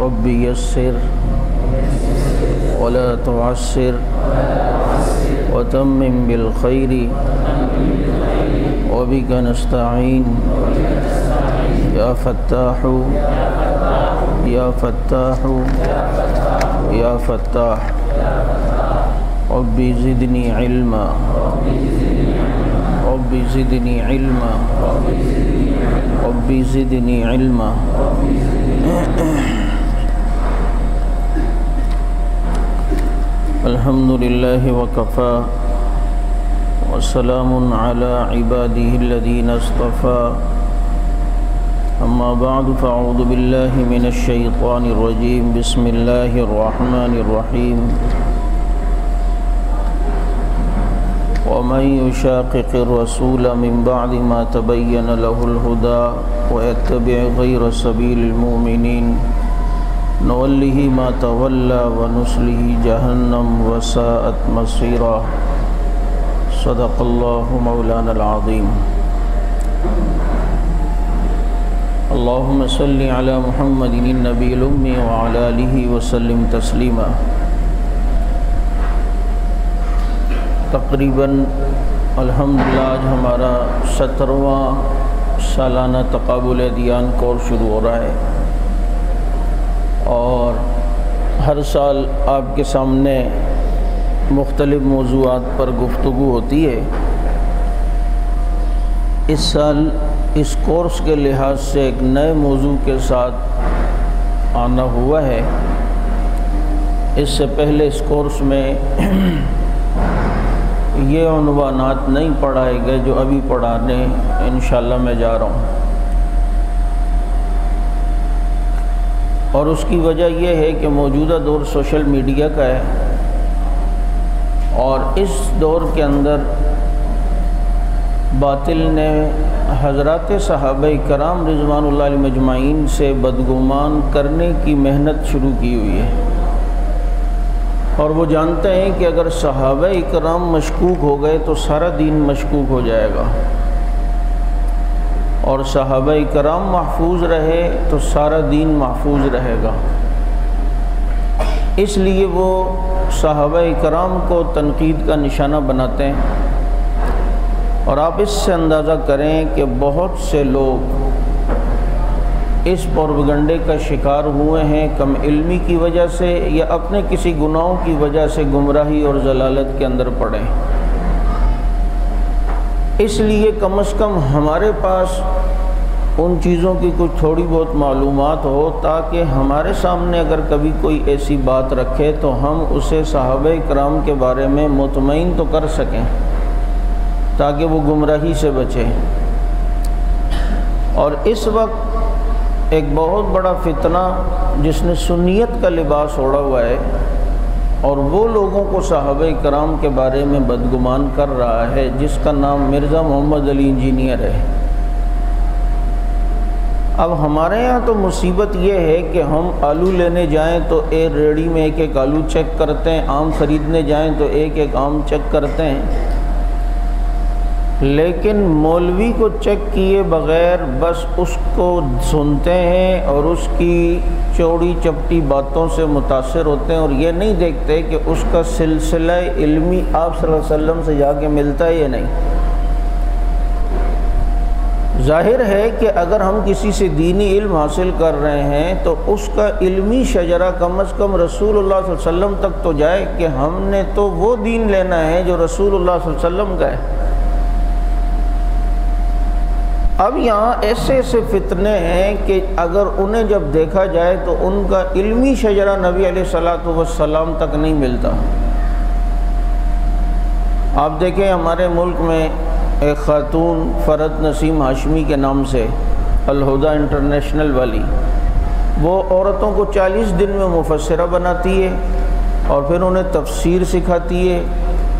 رب يسر ولا تعسر وتمم بالخير وبك نستعين يا فتاح يا فتاح يا فتاح رب زدني علما رب زدني علما رب زدني علما الحمد لله وكفى وسلام على عباده الذين اصطفى أما بعد فأعوذ بالله من الشيطان الرجيم بسم الله الرحمن الرحيم ومن يشاقق الرسول من بعد ما تبين له الهدى ويتبع غير سبيل المؤمنين نوله ما تولى ونصله جهنم وساءت مصيرا صدق الله مولانا العظيم اللهم صل على محمد النبي الأمي وعلى آله وسلم تسلیما۔ تقریباً الحمدللہ آج ہمارا 17واں سالانہ تقابل ادیان کورس شروع ہو رہا ہے، اور ہر سال آپ کے سامنے مختلف موضوعات پر گفتگو ہوتی ہے۔ اس سال اس کورس کے لحاظ سے ایک نئے موضوع کے ساتھ آنا ہوا ہے۔ اس سے پہلے اس کورس میں یہ عنوانات نہیں پڑھائے گئے جو ابھی پڑھانے انشاءاللہ میں جا رہا ہوں، اور اس کی وجہ یہ ہے کہ موجودہ دور سوشل میڈیا کا ہے، اور اس دور کے اندر باطل نے حضرات صحابہ کرام رضوان اللہ علیہ مجمعین سے بدگمان کرنے کی محنت شروع کی ہوئی ہے، اور وہ جانتے ہیں کہ اگر صحابہ کرام مشکوک ہو گئے تو سارا دین مشکوک ہو جائے گا، اور صحابہ کرام محفوظ رہے تو سارا دین محفوظ رہے گا۔ اس لیے وہ صحابہ کرام کو تنقید کا نشانہ بناتے ہیں، اور آپ اس سے اندازہ کریں کہ بہت سے لوگ اس پروپیگنڈے کا شکار ہوئے ہیں، کم علمی کی وجہ سے یا اپنے کسی گناہوں کی وجہ سے گمراہی اور ضلالت کے اندر پڑے۔ اس لیے کم از کم ہمارے پاس ان چیزوں کی کچھ تھوڑی بہت معلومات ہو، تاکہ ہمارے سامنے اگر کبھی کوئی ایسی بات رکھے تو ہم اسے صحابہ کرام کے بارے میں مطمئن تو کر سکیں، تاکہ وہ گمراہی سے بچے۔ اور اس وقت ایک بہت بڑا فتنہ جس نے سنیت کا لباس اوڑھا ہوا ہے، اور وہ لوگوں کو صحابہ کرام کے بارے میں بدگمان کر رہا ہے، جس کا نام مرزا محمد علی انجینئر ہے۔ اب ہمارے یہاں تو مصیبت یہ ہے کہ ہم آلو لینے جائیں تو ایک ریڑھی میں ایک ایک آلو چیک کرتے ہیں، آم خریدنے جائیں تو ایک ایک آم چیک کرتے ہیں، لیکن مولوی کو چیک کیے بغیر بس اس کو سنتے ہیں اور اس کی چوڑی چپٹی باتوں سے متاثر ہوتے ہیں، اور یہ نہیں دیکھتے کہ اس کا سلسلہ علمی آپ صلی اللہ علیہ وسلم سے جا کے ملتا ہے یا نہیں۔ ظاہر ہے کہ اگر ہم کسی سے دینی علم حاصل کر رہے ہیں تو اس کا علمی شجرہ کم از کم رسول اللہ صلی اللہ علیہ وسلم تک تو جائے، کہ ہم نے تو وہ دین لینا ہے جو رسول اللہ صلی اللہ علیہ وسلم کا ہے۔ اب یہاں ایسے ایسے فتنے ہیں کہ اگر انہیں جب دیکھا جائے تو ان کا علمی شجرہ نبی علیہ الصلوۃ والسلام تک نہیں ملتا۔ آپ دیکھیں ہمارے ملک میں ایک خاتون فرد نسیم ہاشمی کے نام سے الہدیٰ انٹرنیشنل والی، وہ عورتوں کو 40 دن میں مفسرہ بناتی ہے، اور پھر انہیں تفسیر سکھاتی ہے،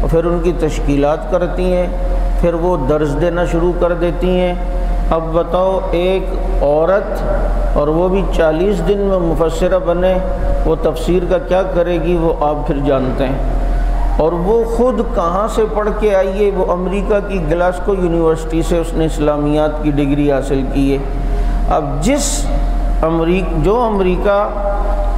اور پھر ان کی تشکیلات کرتی ہیں، پھر وہ درس دینا شروع کر دیتی ہیں۔ اب بتاؤ ایک عورت اور وہ بھی 40 دن میں مفسرہ بنے، وہ تفسیر کا کیا کرے گی وہ آپ پھر جانتے ہیں۔ اور وہ خود کہاں سے پڑھ کے آئی ہے؟ وہ امریکہ کی گلاسکو یونیورسٹی سے اس نے اسلامیات کی ڈگری حاصل کی ہے۔ اب جو امریکہ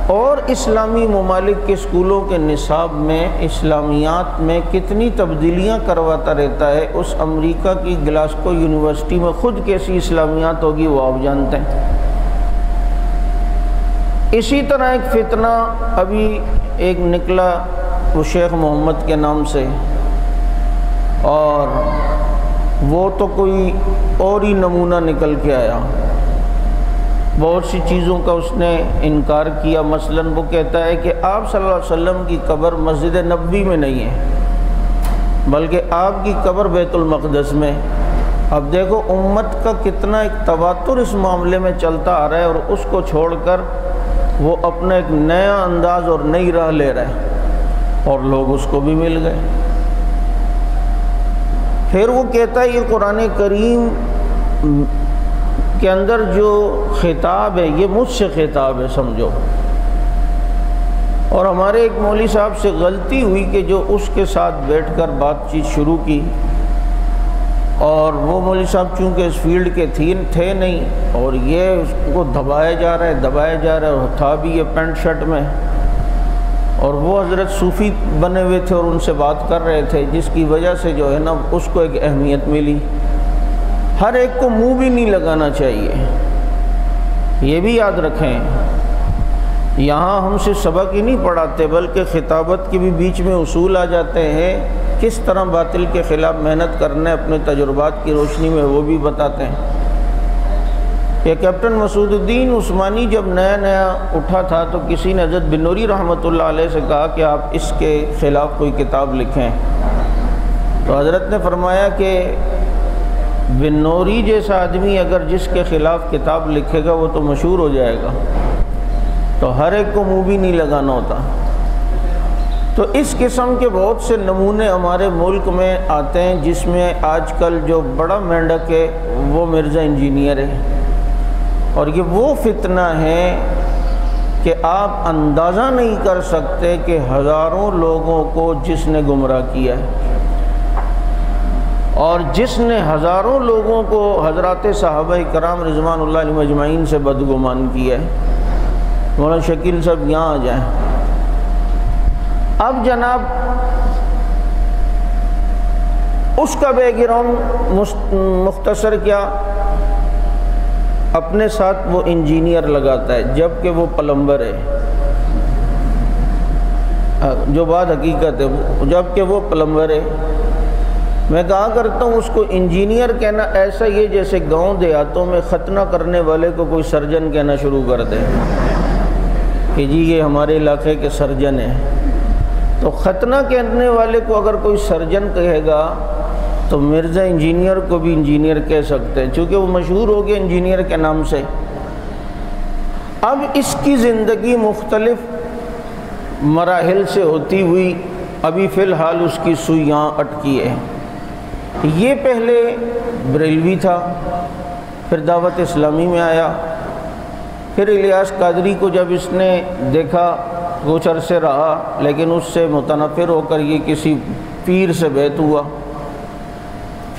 اور اسلامی ممالک کے اسکولوں کے نصاب میں اسلامیات میں کتنی تبدیلیاں کرواتا رہتا ہے، اس امریکہ کی گلاسکو یونیورسٹی میں خود کیسی اسلامیات ہوگی وہ آپ جانتے ہیں۔ اسی طرح ایک فتنہ ابھی ایک نکلا وہ شیخ محمد کے نام سے، اور وہ تو کوئی اور ہی نمونہ نکل کے آیا، بہت سی چیزوں کا اس نے انکار کیا۔ مثلاً وہ کہتا ہے کہ آپ صلی اللہ علیہ وسلم کی قبر مسجد نبوی میں نہیں ہے بلکہ آپ کی قبر بیت المقدس میں۔ اب دیکھو امت کا کتنا ایک تواتر اس معاملے میں چلتا آ رہا ہے، اور اس کو چھوڑ کر وہ اپنا ایک نیا انداز اور نئی راہ لے رہا ہے، اور لوگ اس کو بھی مل گئے۔ پھر وہ کہتا ہے یہ قرآن کریم کے اندر جو خطاب ہے یہ مجھ سے خطاب ہے سمجھو۔ اور ہمارے ایک مولوی صاحب سے غلطی ہوئی کہ جو اس کے ساتھ بیٹھ کر بات چیت شروع کی، اور وہ مولوی صاحب چونکہ اس فیلڈ کے تھے نہیں، اور یہ اس کو دبایا جا رہا ہے، اور تھا بھی یہ پینٹ شرٹ میں، اور وہ حضرت صوفی بنے ہوئے تھے اور ان سے بات کر رہے تھے، جس کی وجہ سے جو ہے نا اس کو ایک اہمیت ملی۔ ہر ایک کو منہ بھی نہیں لگانا چاہیے، یہ بھی یاد رکھیں۔ یہاں ہم سے سبق ہی نہیں پڑھاتے بلکہ خطابت کے بھی بیچ میں اصول آ جاتے ہیں، کس طرح باطل کے خلاف محنت کرنا ہے اپنے تجربات کی روشنی میں، وہ بھی بتاتے ہیں۔ یہ کیپٹن مسعود الدین عثمانی جب نیا اٹھا تھا تو کسی نے حضرت بنوری رحمۃ اللہ علیہ سے کہا کہ آپ اس کے خلاف کوئی کتاب لکھیں، تو حضرت نے فرمایا کہ بنوری جیسا آدمی اگر جس کے خلاف کتاب لکھے گا وہ تو مشہور ہو جائے گا، تو ہر ایک کو منہ بھی نہیں لگانا ہوتا۔ تو اس قسم کے بہت سے نمونے ہمارے ملک میں آتے ہیں، جس میں آج کل جو بڑا مینڈک ہے وہ مرزا انجینئر ہے، اور یہ وہ فتنہ ہے کہ آپ اندازہ نہیں کر سکتے کہ ہزاروں لوگوں کو جس نے گمراہ کیا ہے، اور جس نے ہزاروں لوگوں کو حضرات صحابہ کرام رضوان اللہ علیہم اجمعین سے بدگمان کیا ہے۔ مولانا شکیل صاحب یہاں آ جائیں۔ اب جناب اس کا بیک گراؤنڈ مختصر کیا، اپنے ساتھ وہ انجینئر لگاتا ہے جبکہ وہ پلمبر ہے، جو بات حقیقت ہے، جبکہ وہ پلمبر ہے۔ میں کہا کرتا ہوں اس کو انجینئر کہنا ایسا ہی جیسے گاؤں دیہاتوں میں ختنہ کرنے والے کو کوئی سرجن کہنا شروع کر دے کہ جی یہ ہمارے علاقے کے سرجن ہیں۔ تو ختنہ کہنے والے کو اگر کوئی سرجن کہے گا تو مرزا انجینئر کو بھی انجینئر کہہ سکتے ہیں، چونکہ وہ مشہور ہو گیا انجینئر کے نام سے۔ اب اس کی زندگی مختلف مراحل سے ہوتی ہوئی ابھی فی الحال اس کی سوئی یہاں اٹکی ہے۔ یہ پہلے بریلوی تھا، پھر دعوت اسلامی میں آیا، پھر الیاس قادری کو جب اس نے دیکھا کچھ عرصے رہا، لیکن اس سے متنفر ہو کر یہ کسی پیر سے بیعت ہوا،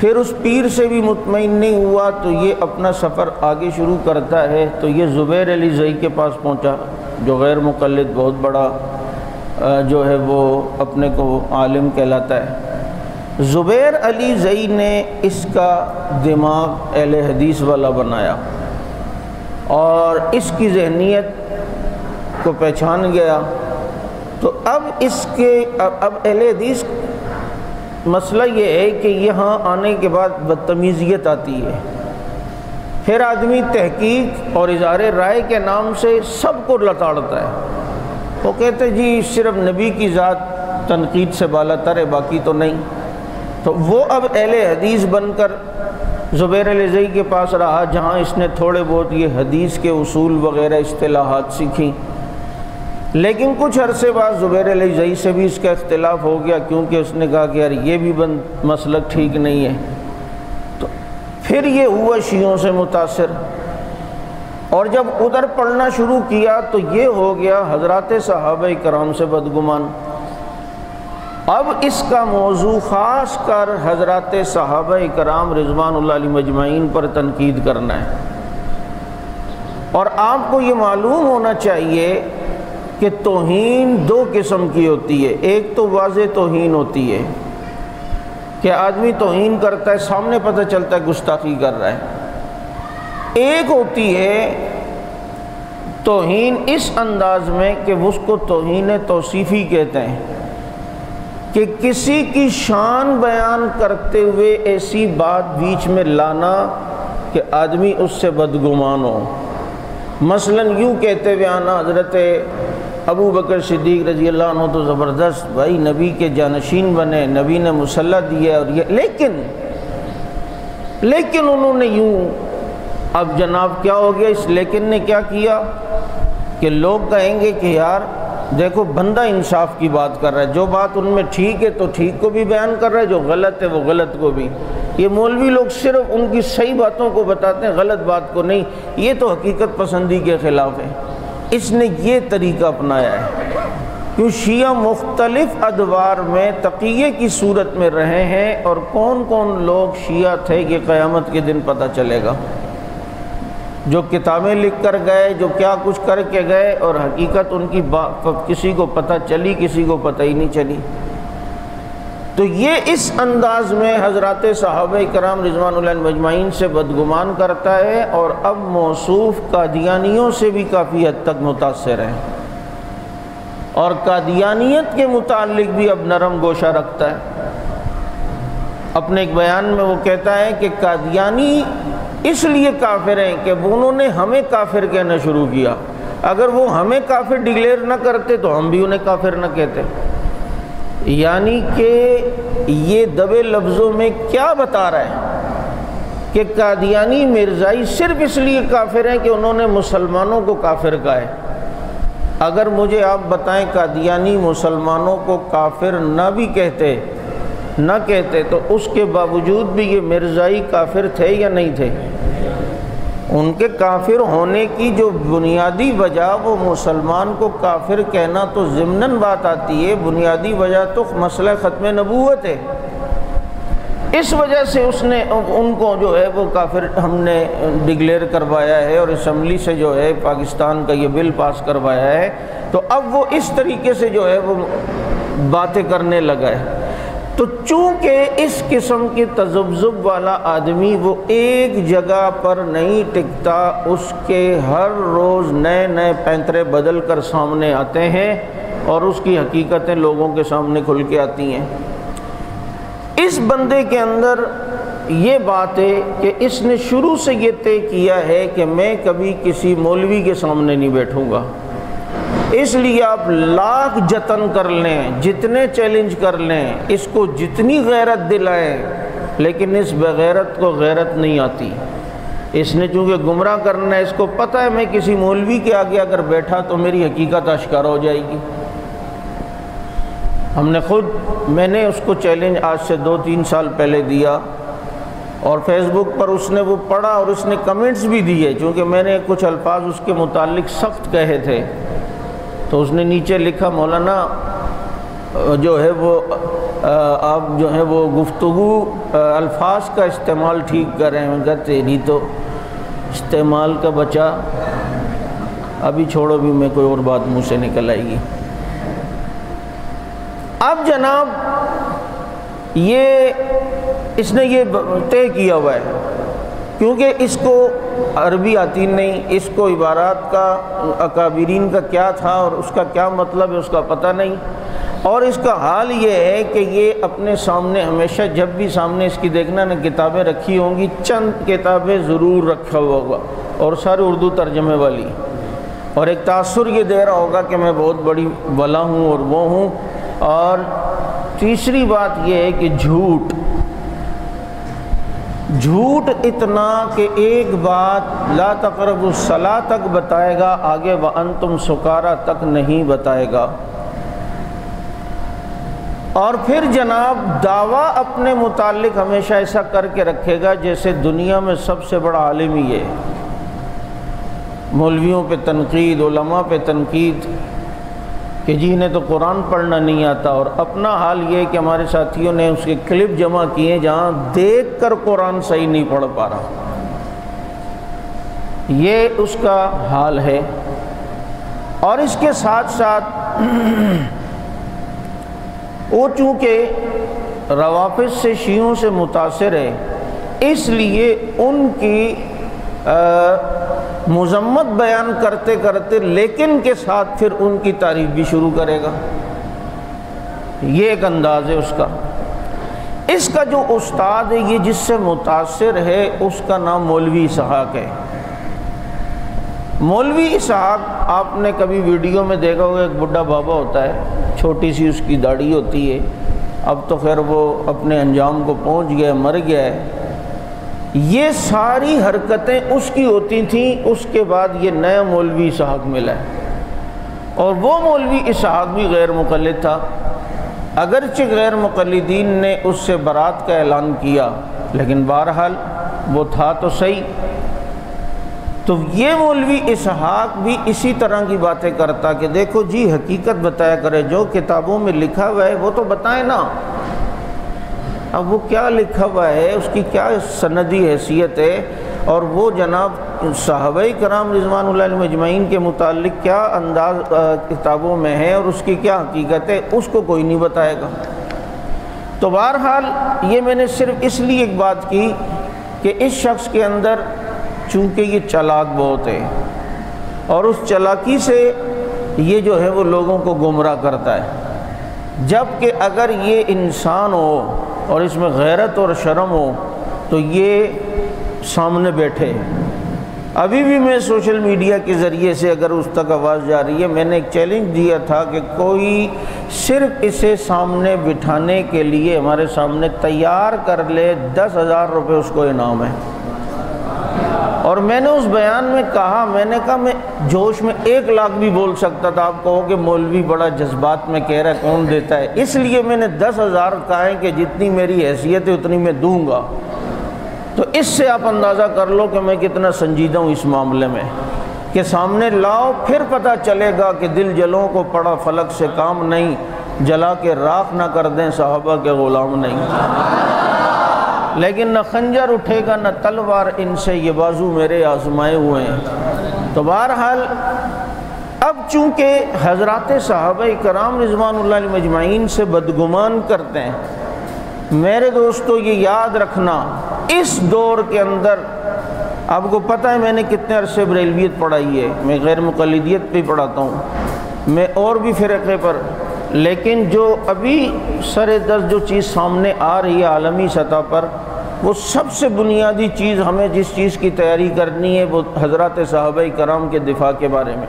پھر اس پیر سے بھی مطمئن نہیں ہوا تو یہ اپنا سفر آگے شروع کرتا ہے۔ تو یہ زبیر علی زئی کے پاس پہنچا، جو غیر مقلد بہت بڑا جو ہے وہ اپنے کو عالم کہلاتا ہے۔ زبیر علی زئی نے اس کا دماغ اہل حدیث والا بنایا، اور اس کی ذہنیت کو پہچان گیا۔ تو اب اس کے اب اہل حدیث مسئلہ یہ ہے کہ یہاں آنے کے بعد بدتمیزیت آتی ہے، پھر آدمی تحقیق اور اظہار رائے کے نام سے سب کو لتاڑتا ہے۔ وہ کہتے جی صرف نبی کی ذات تنقید سے بالا تر ہے، باقی تو نہیں۔ تو وہ اب اہل حدیث بن کر زبیر علی زئی کے پاس رہا، جہاں اس نے تھوڑے بہت یہ حدیث کے اصول وغیرہ اصطلاحات سیکھیں، لیکن کچھ عرصے بعد زبیر علی زئی سے بھی اس کا اختلاف ہو گیا، کیونکہ اس نے کہا کہ یار یہ بھی مسلک ٹھیک نہیں ہے۔ تو پھر یہ ہوا شیعوں سے متاثر، اور جب ادھر پڑھنا شروع کیا تو یہ ہو گیا حضرات صحابہ کرام سے بدگمان۔ اب اس کا موضوع خاص کر حضرات صحابہ کرام رضوان اللہ علیہم اجمعین پر تنقید کرنا ہے، اور آپ کو یہ معلوم ہونا چاہیے کہ توہین دو قسم کی ہوتی ہے. ایک تو واضح توہین ہوتی ہے کہ آدمی توہین کرتا ہے، سامنے پتہ چلتا ہے گستاخی کر رہا ہے. ایک ہوتی ہے توہین اس انداز میں کہ اس کو توہین توصیفی کہتے ہیں، کہ کسی کی شان بیان کرتے ہوئے ایسی بات بیچ میں لانا کہ آدمی اس سے بدگمان ہو. مثلا یوں کہتے ہوئے آنا حضرت ابو بکر صدیق رضی اللہ عنہ تو زبردست بھائی نبی کے جانشین بنے، نبی نے مسلح دیا، اور یہ لیکن انہوں نے یوں. اب جناب کیا ہو گیا؟ اس لیکن نے کیا کیا کہ لوگ کہیں گے کہ یار دیکھو بندہ انصاف کی بات کر رہا ہے، جو بات ان میں ٹھیک ہے تو ٹھیک کو بھی بیان کر رہا ہے، جو غلط ہے وہ غلط کو بھی. یہ مولوی لوگ صرف ان کی صحیح باتوں کو بتاتے ہیں، غلط بات کو نہیں. یہ تو حقیقت پسندی کے خلاف ہے. اس نے یہ طریقہ اپنایا ہے کیوں شیعہ مختلف ادوار میں تقیے کی صورت میں رہے ہیں، اور کون کون لوگ شیعہ تھے کہ قیامت کے دن پتہ چلے گا. جو کتابیں لکھ کر گئے، جو کیا کچھ کر کے گئے، اور حقیقت ان کی کسی کو پتہ چلی، کسی کو پتہ ہی نہیں چلی. تو یہ اس انداز میں حضرات صحابہ کرام رضوان اللہ علیہم اجمعین سے بدگمان کرتا ہے، اور اب موصوف قادیانیوں سے بھی کافی حد تک متاثر ہے، اور قادیانیت کے متعلق بھی اب نرم گوشہ رکھتا ہے. اپنے ایک بیان میں وہ کہتا ہے کہ قادیانی اس لیے کافر ہیں کہ انہوں نے ہمیں کافر کہنا شروع کیا. اگر وہ ہمیں کافر ڈکلیئر نہ کرتے تو ہم بھی انہیں کافر نہ کہتے. یعنی کہ یہ دبے لفظوں میں کیا بتا رہا ہے کہ قادیانی مرزائی صرف اس لیے کافر ہیں کہ انہوں نے مسلمانوں کو کافر کہا ہے. اگر مجھے آپ بتائیں قادیانی مسلمانوں کو کافر نہ بھی کہتے تو اس کے باوجود بھی یہ مرزائی کافر تھے یا نہیں تھے؟ ان کے کافر ہونے کی جو بنیادی وجہ وہ مسلمان کو کافر کہنا تو ضمناً بات آتی ہے، بنیادی وجہ تو مسئلہ ختم نبوت ہے. اس وجہ سے اس نے ان کو جو ہے وہ کافر ہم نے ڈکلیئر کروایا ہے، اور اسمبلی سے جو ہے پاکستان کا یہ بل پاس کروایا ہے. تو اب وہ اس طریقے سے جو ہے وہ باتیں کرنے لگا ہے. تو چونکہ اس قسم کی تذبذب والا آدمی وہ ایک جگہ پر نہیں ٹکتا، اس کے ہر روز نئے نئے پینترے بدل کر سامنے آتے ہیں، اور اس کی حقیقتیں لوگوں کے سامنے کھل کے آتی ہیں. اس بندے کے اندر یہ بات ہے کہ اس نے شروع سے یہ طے کیا ہے کہ میں کبھی کسی مولوی کے سامنے نہیں بیٹھوں گا. اس لیے آپ لاکھ جتن کر لیں، جتنے چیلنج کر لیں، اس کو جتنی غیرت دلائیں، لیکن اس بغیرت کو غیرت نہیں آتی. اس نے چونکہ گمراہ کرنا ہے، اس کو پتہ ہے میں کسی مولوی کے آگے اگر بیٹھا تو میری حقیقت آشکار ہو جائے گی. میں نے اس کو چیلنج آج سے 2-3 سال پہلے دیا، اور فیس بک پر اس نے وہ پڑھا اور اس نے کمنٹس بھی دیے، چونکہ میں نے کچھ الفاظ اس کے متعلق سخت کہے تھے. تو اس نے نیچے لکھا مولانا جو ہے وہ آپ جو ہے وہ گفتگو الفاظ کا استعمال ٹھیک کر رہے ہیں. میں کہا تیری تو استعمال کا بچا، ابھی چھوڑو، بھی میں کوئی اور بات منہ سے نکل آئے گی. اب جناب اس نے یہ طے کیا ہوا ہے، کیونکہ اس کو عربی آتی نہیں، اس کو عبارات کا اکابرین کا کیا تھا اور اس کا کیا مطلب ہے اس کا پتہ نہیں. اور اس کا حال یہ ہے کہ یہ اپنے سامنے ہمیشہ جب بھی سامنے اس کی دیکھنا نہ کتابیں رکھی ہوں گی، چند کتابیں ضرور رکھا ہوا ہوگا، اور سارے اردو ترجمے والی. اور ایک تاثر یہ دے رہا ہوگا کہ میں بہت بڑی بلا ہوں اور وہ ہوں. اور تیسری بات یہ ہے کہ جھوٹ اتنا کہ ایک بات لا تقربوا الصلاۃ تک بتائے گا، آگے وانتم سکارا تک نہیں بتائے گا. اور پھر جناب دعویٰ اپنے متعلق ہمیشہ ایسا کر کے رکھے گا جیسے دنیا میں سب سے بڑا عالم ہی ہے. مولویوں پہ تنقید، علماء پہ تنقید کہ جی انہیں تو قرآن پڑھنا نہیں آتا. اور اپنا حال یہ ہے کہ ہمارے ساتھیوں نے اس کے کلپ جمع کیے جہاں دیکھ کر قرآن صحیح نہیں پڑھ پا رہا. یہ اس کا حال ہے. اور اس کے ساتھ ساتھ وہ چونکہ روافض سے شیعوں سے متاثر ہے، اس لیے ان کی مذمت بیان کرتے کرتے لیکن کے ساتھ پھر ان کی تعریف بھی شروع کرے گا۔ یہ ایک انداز ہے اس کا۔ اس کا جو استاد ہے، یہ جس سے متاثر ہے، اس کا نام مولوی اسحاق ہے۔ مولوی اسحاق آپ نے کبھی ویڈیو میں دیکھا ہوگا، ایک بڈھا بابا ہوتا ہے، چھوٹی سی اس کی داڑھی ہوتی ہے، اب تو خیر وہ اپنے انجام کو پہنچ گیا، مر گیا ہے۔ یہ ساری حرکتیں اس کی ہوتی تھیں، اس کے بعد یہ نیا مولوی اسحاق ملا ہے، اور وہ مولوی اسحاق بھی غیر مقلد تھا، اگرچہ غیر مقلدین نے اس سے برات کا اعلان کیا، لیکن بہرحال وہ تھا تو صحیح۔ تو یہ مولوی اسحاق بھی اسی طرح کی باتیں کرتا کہ دیکھو جی حقیقت بتایا کرے، جو کتابوں میں لکھا ہوا ہے وہ تو بتائیں نا۔ اب وہ کیا لکھا ہوا ہے، اس کی کیا سندی حیثیت ہے، اور وہ جناب صحابہ کرام رضوان اللہ علیہم اجمعین کے متعلق کیا انداز کتابوں میں ہے اور اس کی کیا حقیقت ہے، اس کو کوئی نہیں بتائے گا۔ تو بہرحال یہ میں نے صرف اس لیے ایک بات کی کہ اس شخص کے اندر چونکہ یہ چالاک بہت ہے، اور اس چالاکی سے یہ جو ہے وہ لوگوں کو گمراہ کرتا ہے، جبکہ اگر یہ انسان ہو اور اس میں غیرت اور شرم ہو تو یہ سامنے بیٹھے۔ ابھی بھی میں سوشل میڈیا کے ذریعے سے اگر اس تک آواز جا رہی ہے، میں نے ایک چیلنج دیا تھا کہ کوئی صرف اسے سامنے بٹھانے کے لیے ہمارے سامنے تیار کر لے، 10,000 روپے اس کو انعام ہے۔ اور میں نے اس بیان میں کہا، میں نے کہا میں جوش میں 1 لاکھ بھی بول سکتا تھا، آپ کہو کہ مولوی بڑا جذبات میں کہہ رہا ہے، کون دیتا ہے، اس لیے میں نے 10,000 کہا ہے کہ جتنی میری حیثیت ہے اتنی میں دوں گا۔ تو اس سے آپ اندازہ کر لو کہ میں کتنا سنجیدہ ہوں اس معاملے میں، کہ سامنے لاؤ پھر پتہ چلے گا کہ دل جلوں کو پڑا فلک سے کام نہیں، جلا کے راکھ نہ کر دیں صحابہ کے غلام نہیں۔ لیکن نہ خنجر اٹھے گا نہ تلوار ان سے، یہ بازو میرے آزمائے ہوئے ہیں۔ تو بہرحال اب چونکہ حضرات صحابہ کرام رضوان اللہ علیہم اجمعین سے بدگمان کرتے ہیں، میرے دوستو یہ یاد رکھنا، اس دور کے اندر آپ کو پتہ ہے میں نے کتنے عرصے بریلویت پڑھائی ہے، میں غیر مقلدیت پہ پڑھاتا ہوں، میں اور بھی فرقے پر، لیکن جو ابھی سر دست جو چیز سامنے آ رہی ہے عالمی سطح پر، وہ سب سے بنیادی چیز ہمیں جس چیز کی تیاری کرنی ہے وہ حضرات صحابہ کرام کے دفاع کے بارے میں۔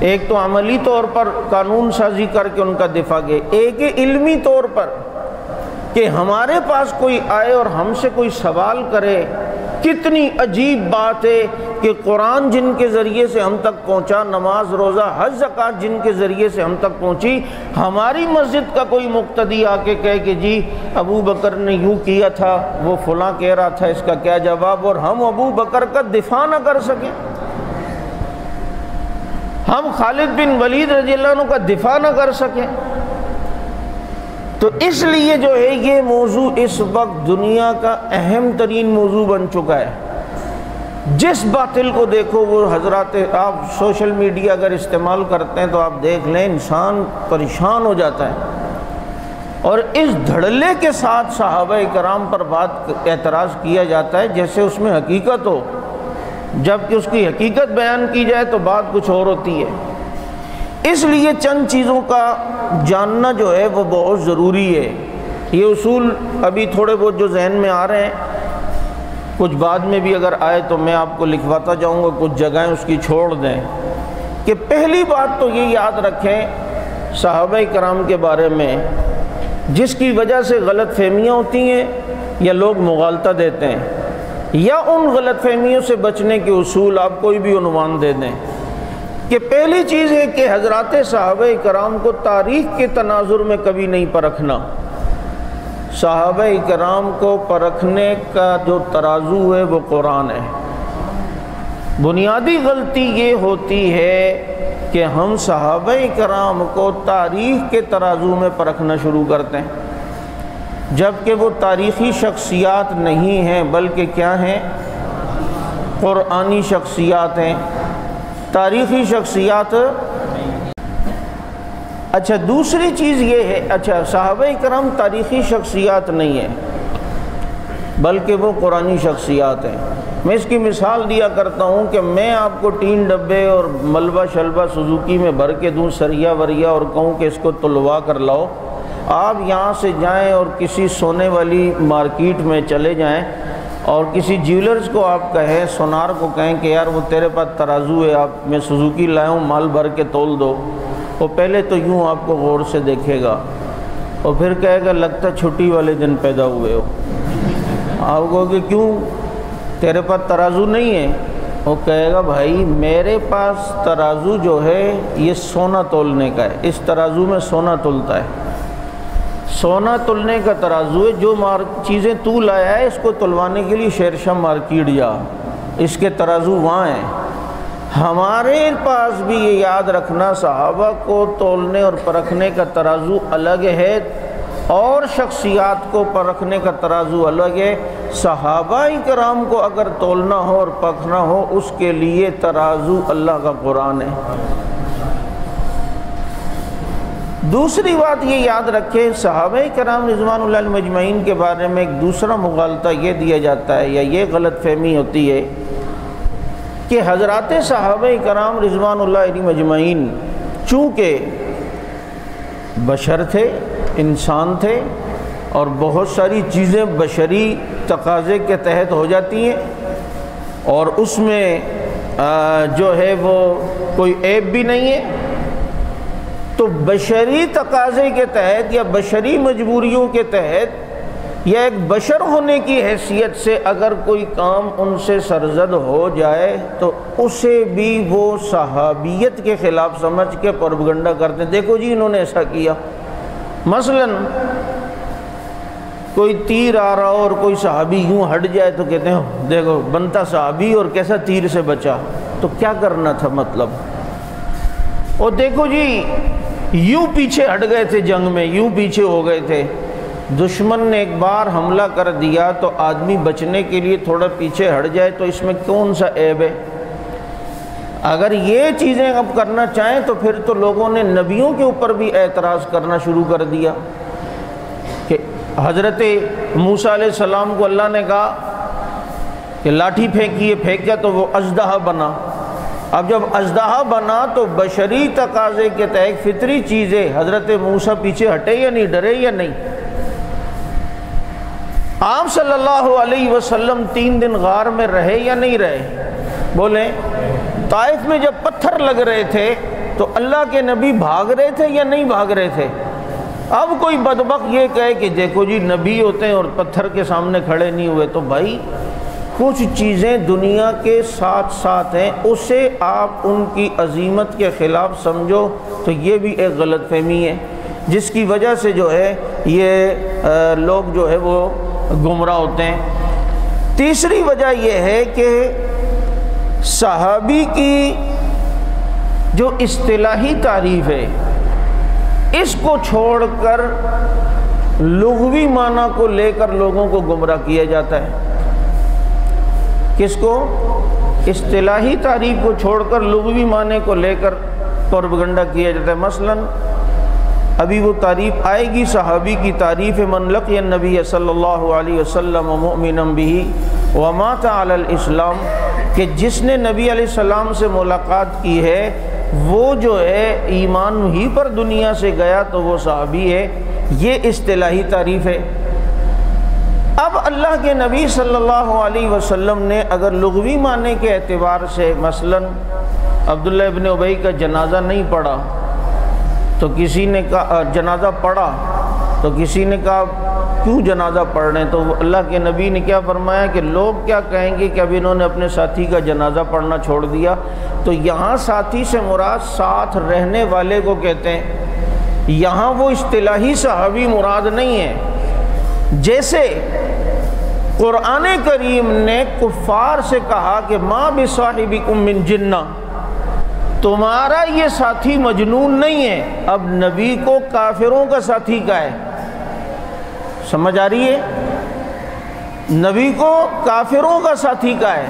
ایک تو عملی طور پر قانون سازی کر کے ان کا دفاع کے، ایک علمی طور پر کہ ہمارے پاس کوئی آئے اور ہم سے کوئی سوال کرے۔ کتنی عجیب بات ہے کہ قرآن جن کے ذریعے سے ہم تک پہنچا، نماز روزہ حج زکوٰۃ جن کے ذریعے سے ہم تک پہنچی، ہماری مسجد کا کوئی مقتدی آ کے کہے کہ جی ابو بکر نے یوں کیا تھا، وہ فلاں کہہ رہا تھا، اس کا کیا جواب، اور ہم ابو بکر کا دفاع نہ کر سکیں، ہم خالد بن ولید رضی اللہ عنہ کا دفاع نہ کر سکیں۔ تو اس لیے جو ہے یہ موضوع اس وقت دنیا کا اہم ترین موضوع بن چکا ہے۔ جس باطل کو دیکھو وہ حضرات، آپ سوشل میڈیا اگر استعمال کرتے ہیں تو آپ دیکھ لیں انسان پریشان ہو جاتا ہے، اور اس دھڑلے کے ساتھ صحابہ کرام پر بات اعتراض کیا جاتا ہے جیسے اس میں حقیقت ہو، جبکہ اس کی حقیقت بیان کی جائے تو بات کچھ اور ہوتی ہے۔ اس لیے چند چیزوں کا جاننا جو ہے وہ بہت ضروری ہے۔ یہ اصول ابھی تھوڑے بہت جو ذہن میں آ رہے ہیں، کچھ بعد میں بھی اگر آئے تو میں آپ کو لکھواتا جاؤں گا، کچھ جگہیں اس کی چھوڑ دیں۔ کہ پہلی بات تو یہ یاد رکھیں صحابہ کرام کے بارے میں، جس کی وجہ سے غلط فہمیاں ہوتی ہیں یا لوگ مغالطہ دیتے ہیں، یا ان غلط فہمیوں سے بچنے کے اصول آپ کوئی بھی عنوان دے دیں، کہ پہلی چیز ہے کہ حضرات صحابہ کرام کو تاریخ کے تناظر میں کبھی نہیں پرکھنا۔ صحابہ کرام کو پرکھنے کا جو ترازو ہے وہ قرآن ہے۔ بنیادی غلطی یہ ہوتی ہے کہ ہم صحابہ کرام کو تاریخ کے ترازو میں پرکھنا شروع کرتے ہیں، جبکہ وہ تاریخی شخصیات نہیں ہیں بلکہ کیا ہیں؟ قرآنی شخصیات ہیں۔ تاریخی شخصیات اچھا دوسری چیز یہ ہے، اچھا صحابہ کرام تاریخی شخصیات نہیں ہیں بلکہ وہ قرآنی شخصیات ہیں۔ میں اس کی مثال دیا کرتا ہوں کہ میں آپ کو 3 ڈبے اور ملبہ شلبہ سوزوکی میں بھر کے دوں سریا وریا اور کہوں کہ اس کو تلوا کر لاؤ، آپ یہاں سے جائیں اور کسی سونے والی مارکیٹ میں چلے جائیں اور کسی جیولرز کو آپ کہیں، سونار کو کہیں کہ یار وہ تیرے پاس ترازو ہے، آپ میں سوزوکی لایا ہوں مال بھر کے تول دو، وہ پہلے تو یوں آپ کو غور سے دیکھے گا اور پھر کہے گا لگتا چھٹی والے دن پیدا ہوئے ہو۔ آپ کہو کہ کیوں تیرے پاس ترازو نہیں ہے؟ وہ کہے گا بھائی میرے پاس ترازو جو ہے یہ سونا تولنے کا ہے، اس ترازو میں سونا تلتا ہے، سونا تلنے کا ترازو ہے، جو چیزیں تو لایا ہے اس کو تلوانے کے لیے شیرشاہ مارکیٹ جا، اس کے ترازو وہاں ہیں۔ ہمارے پاس بھی یہ یاد رکھنا صحابہ کو تولنے اور پرکھنے کا ترازو الگ ہے اور شخصیات کو پرکھنے کا ترازو الگ ہے۔ صحابہ کرام کو اگر تولنا ہو اور پرکھنا ہو اس کے لیے ترازو اللہ کا قرآن ہے۔ دوسری بات یہ یاد رکھیں، صحابہ کرام رضوان اللہ علیہم اجمعین کے بارے میں ایک دوسرا مغالطہ یہ دیا جاتا ہے یا یہ غلط فہمی ہوتی ہے کہ حضرات صحابہ کرام رضوان اللہ علیہم اجمعین چونکہ بشر تھے، انسان تھے اور بہت ساری چیزیں بشری تقاضے کے تحت ہو جاتی ہیں اور اس میں جو ہے وہ کوئی عیب بھی نہیں ہے، تو بشری تقاضے کے تحت یا بشری مجبوریوں کے تحت یا ایک بشر ہونے کی حیثیت سے اگر کوئی کام ان سے سرزد ہو جائے تو اسے بھی وہ صحابیت کے خلاف سمجھ کے پروپیگنڈا کرتے ہیں، دیکھو جی انہوں نے ایسا کیا۔ مثلا کوئی تیر آ رہا ہو اور کوئی صحابی یوں ہٹ جائے تو کہتے ہیں دیکھو بنتا صحابی اور کیسا تیر سے بچا، تو کیا کرنا تھا مطلب؟ اور دیکھو جی یوں پیچھے ہٹ گئے تھے، جنگ میں یوں پیچھے ہو گئے تھے، دشمن نے ایک بار حملہ کر دیا تو آدمی بچنے کے لیے تھوڑا پیچھے ہٹ جائے تو اس میں کون سا عیب ہے؟ اگر یہ چیزیں اب کرنا چاہیں تو پھر تو لوگوں نے نبیوں کے اوپر بھی اعتراض کرنا شروع کر دیا کہ حضرت موسیٰ علیہ السلام کو اللہ نے کہا کہ لاٹھی پھینکیے، پھینکا تو وہ اژدہا بنا۔ اب جب اژدہا بنا تو بشری تقاضے کے تحت فطری چیزیں، حضرت موسیٰ پیچھے ہٹے یا نہیں، ڈرے یا نہیں؟ آپ صلی اللہ علیہ وسلم 3 دن غار میں رہے یا نہیں رہے؟ بولیں۔ طائف میں جب پتھر لگ رہے تھے تو اللہ کے نبی بھاگ رہے تھے یا نہیں بھاگ رہے تھے؟ اب کوئی بدبخت یہ کہے کہ دیکھو جی نبی ہوتے ہیں اور پتھر کے سامنے کھڑے نہیں ہوئے، تو بھائی کچھ چیزیں دنیا کے ساتھ ساتھ ہیں، اسے آپ ان کی عظیمت کے خلاف سمجھو تو یہ بھی ایک غلط فہمی ہے جس کی وجہ سے جو ہے یہ لوگ جو ہے وہ گمراہ ہوتے ہیں۔ تیسری وجہ یہ ہے کہ صحابی کی جو اصطلاحی تعریف ہے اس کو چھوڑ کر لغوی معنی کو لے کر لوگوں کو گمراہ کیا جاتا ہے۔ کس کو؟ اصطلاحی تعریف کو چھوڑ کر لغوی معنی کو لے کر پروپیگنڈا کیا جاتا ہے۔ مثلا ابھی وہ تعریف آئے گی صحابی کی تعریف، من لقی النبی صلی اللہ علیہ وسلم مؤمنا بہ ومات علی الاسلام، کہ جس نے نبی علیہ السلام سے ملاقات کی ہے وہ جو ہے ایمان ہی پر دنیا سے گیا تو وہ صحابی ہے، یہ اصطلاحی تعریف ہے۔ اب اللہ کے نبی صلی اللہ علیہ وسلم نے اگر لغوی معنی کے اعتبار سے مثلا عبداللہ ابن ابی کا جنازہ نہیں پڑھا تو کسی نے کہا جنازہ پڑھا تو کسی نے کہا کیوں جنازہ پڑھ رہے ہیں، تو اللہ کے نبی نے کیا فرمایا کہ لوگ کیا کہیں گے کہ اب انہوں نے اپنے ساتھی کا جنازہ پڑھنا چھوڑ دیا۔ تو یہاں ساتھی سے مراد ساتھ رہنے والے کو کہتے ہیں، یہاں وہ اصطلاحی صحابی مراد نہیں ہے۔ جیسے قرآن کریم نے کفار سے کہا کہ ما بصاحبکم من جنہ، تمہارا یہ ساتھی مجنون نہیں ہے، اب نبی کو کافروں کا ساتھی کا ہے، سمجھ آ رہی ہے؟ نبی کو کافروں کا ساتھی کا ہے۔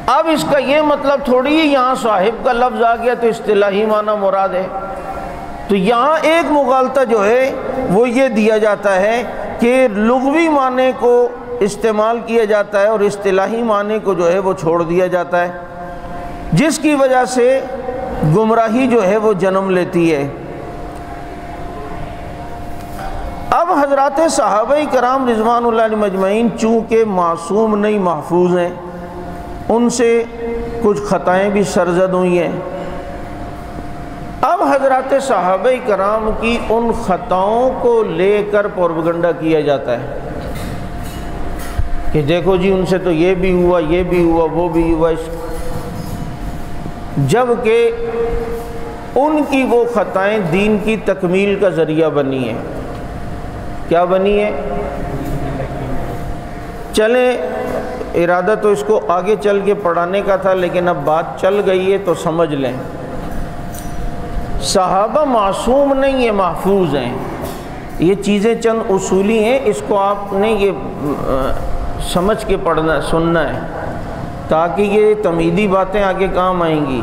اب اس کا یہ مطلب تھوڑی ہے یہاں صاحب کا لفظ آ گیا تو اصطلاحی معنی مراد ہے، تو یہاں ایک مغالطہ جو ہے وہ یہ دیا جاتا ہے کہ لغوی معنی کو استعمال کیا جاتا ہے اور اصطلاحی معنی کو جو ہے وہ چھوڑ دیا جاتا ہے، جس کی وجہ سے گمراہی جو ہے وہ جنم لیتی ہے۔ اب حضرات صحابہ کرام رضوان اللہ علیہم اجمعین چونکہ معصوم نہیں محفوظ ہیں، ان سے کچھ خطائیں بھی سرزد ہوئی ہیں۔ اب حضرات صحابہ کرام کی ان خطاؤں کو لے کر پروپیگنڈا کیا جاتا ہے کہ دیکھو جی ان سے تو یہ بھی ہوا، یہ بھی ہوا، وہ بھی ہوا، جبکہ ان کی وہ خطائیں دین کی تکمیل کا ذریعہ بنی ہیں۔ کیا بنی ہے؟ چلیں، ارادہ تو اس کو آگے چل کے پڑھانے کا تھا، لیکن اب بات چل گئی ہے تو سمجھ لیں۔ صحابہ معصوم نہیں ہیں، محفوظ ہیں۔ یہ چیزیں چند اصولی ہیں، اس کو آپ نے یہ سمجھ کے پڑھنا سننا ہے تاکہ یہ تمہیدی باتیں آگے کام آئیں گی۔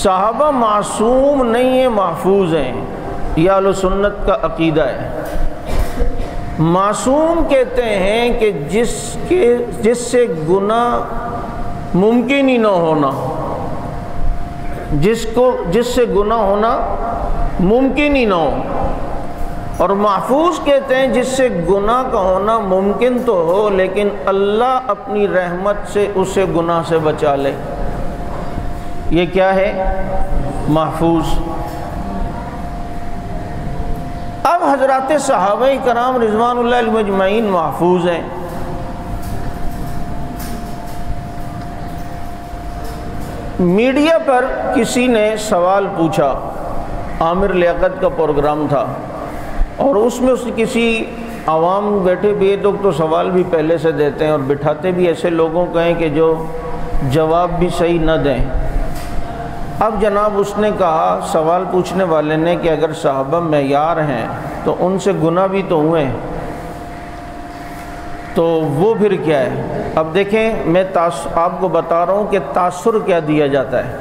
صحابہ معصوم نہیں ہیں، محفوظ ہیں، یہ اہل سنت کا عقیدہ ہے۔ معصوم کہتے ہیں کہ جس سے گناہ ممکن ہی نہ ہونا، جس سے گناہ ہونا ممکن ہی نہ ہو، اور محفوظ کہتے ہیں جس سے گناہ کا ہونا ممکن تو ہو لیکن اللہ اپنی رحمت سے اسے گناہ سے بچا لے۔ یہ کیا ہے؟ محفوظ۔ اب حضرات صحابہ کرام رضوان اللہ علیہم اجمعین محفوظ ہیں۔ میڈیا پر کسی نے سوال پوچھا، عامر لیاقت کا پروگرام تھا، اور اس میں کسی عوام بیٹھے بھی تو سوال بھی پہلے سے دیتے ہیں اور بٹھاتے بھی ایسے لوگوں کو ہیں کہ جو جواب بھی صحیح نہ دیں۔ اب جناب اس نے کہا، سوال پوچھنے والے نے، کہ اگر صحابہ معیار ہیں تو ان سے گناہ بھی تو ہوئے، تو وہ پھر کیا ہے؟ اب دیکھیں، میں آپ کو بتا رہا ہوں کہ تاثر کیا دیا جاتا ہے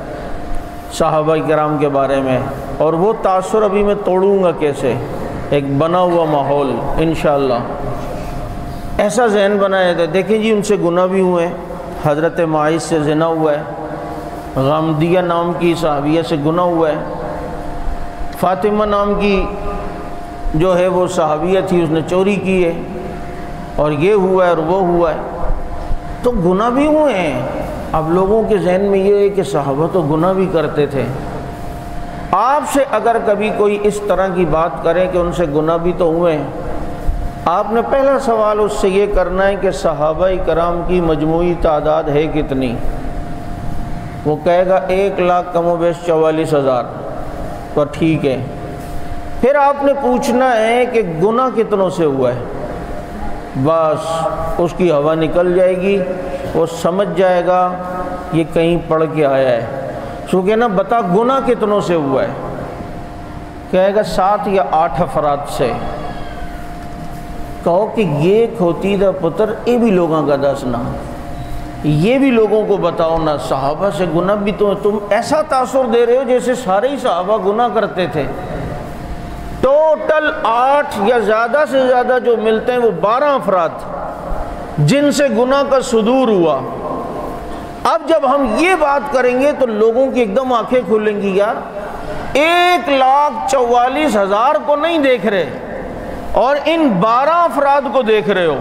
صحابہ کرام کے بارے میں، اور وہ تاثر ابھی میں توڑوں گا کیسے۔ ایک بنا ہوا ماحول انشاءاللہ ایسا ذہن بنایا جاتا ہے، دیکھیں جی ان سے گناہ بھی ہوئے، حضرت معاذ سے زنا ہوا ہے، غامدیہ نام کی صحابیہ سے گناہ ہوا ہے، فاطمہ نام کی جو ہے وہ صحابیہ تھی، اس نے چوری کی ہے، اور یہ ہوا ہے اور وہ ہوا ہے، تو گناہ بھی ہوئے ہیں۔ اب لوگوں کے ذہن میں یہ ہے کہ صحابہ تو گناہ بھی کرتے تھے۔ آپ سے اگر کبھی کوئی اس طرح کی بات کرے کہ ان سے گناہ بھی تو ہوئے ہیں، آپ نے پہلا سوال اس سے یہ کرنا ہے کہ صحابہ کرام کی مجموعی تعداد ہے کتنی؟ وہ کہے گا 1,00,000 کم و بیش 44,000، تو ٹھیک ہے۔ پھر آپ نے پوچھنا ہے کہ گناہ کتنوں سے ہوا ہے، بس اس کی ہوا نکل جائے گی، وہ سمجھ جائے گا یہ کہیں پڑھ کے آیا ہے۔ چونکہ نا بتا گناہ کتنوں سے ہوا ہے، کہے گا 7 یا 8 افراد سے۔ کہو کہ یہ کھوتی دا پتر یہ بھی لوگوں کا دسنا، یہ بھی لوگوں کو بتاؤ نا، صحابہ سے گناہ بھی تو تم ایسا تاثر دے رہے ہو جیسے سارے ہی صحابہ گناہ کرتے تھے۔ ٹوٹل 8 یا زیادہ سے زیادہ جو ملتے ہیں وہ 12 افراد جن سے گناہ کا صدور ہوا۔ اب جب ہم یہ بات کریں گے تو لوگوں کی ایک دم آنکھیں کھلیں گی، یار 1,44,000 کو نہیں دیکھ رہے اور ان 12 افراد کو دیکھ رہے ہو،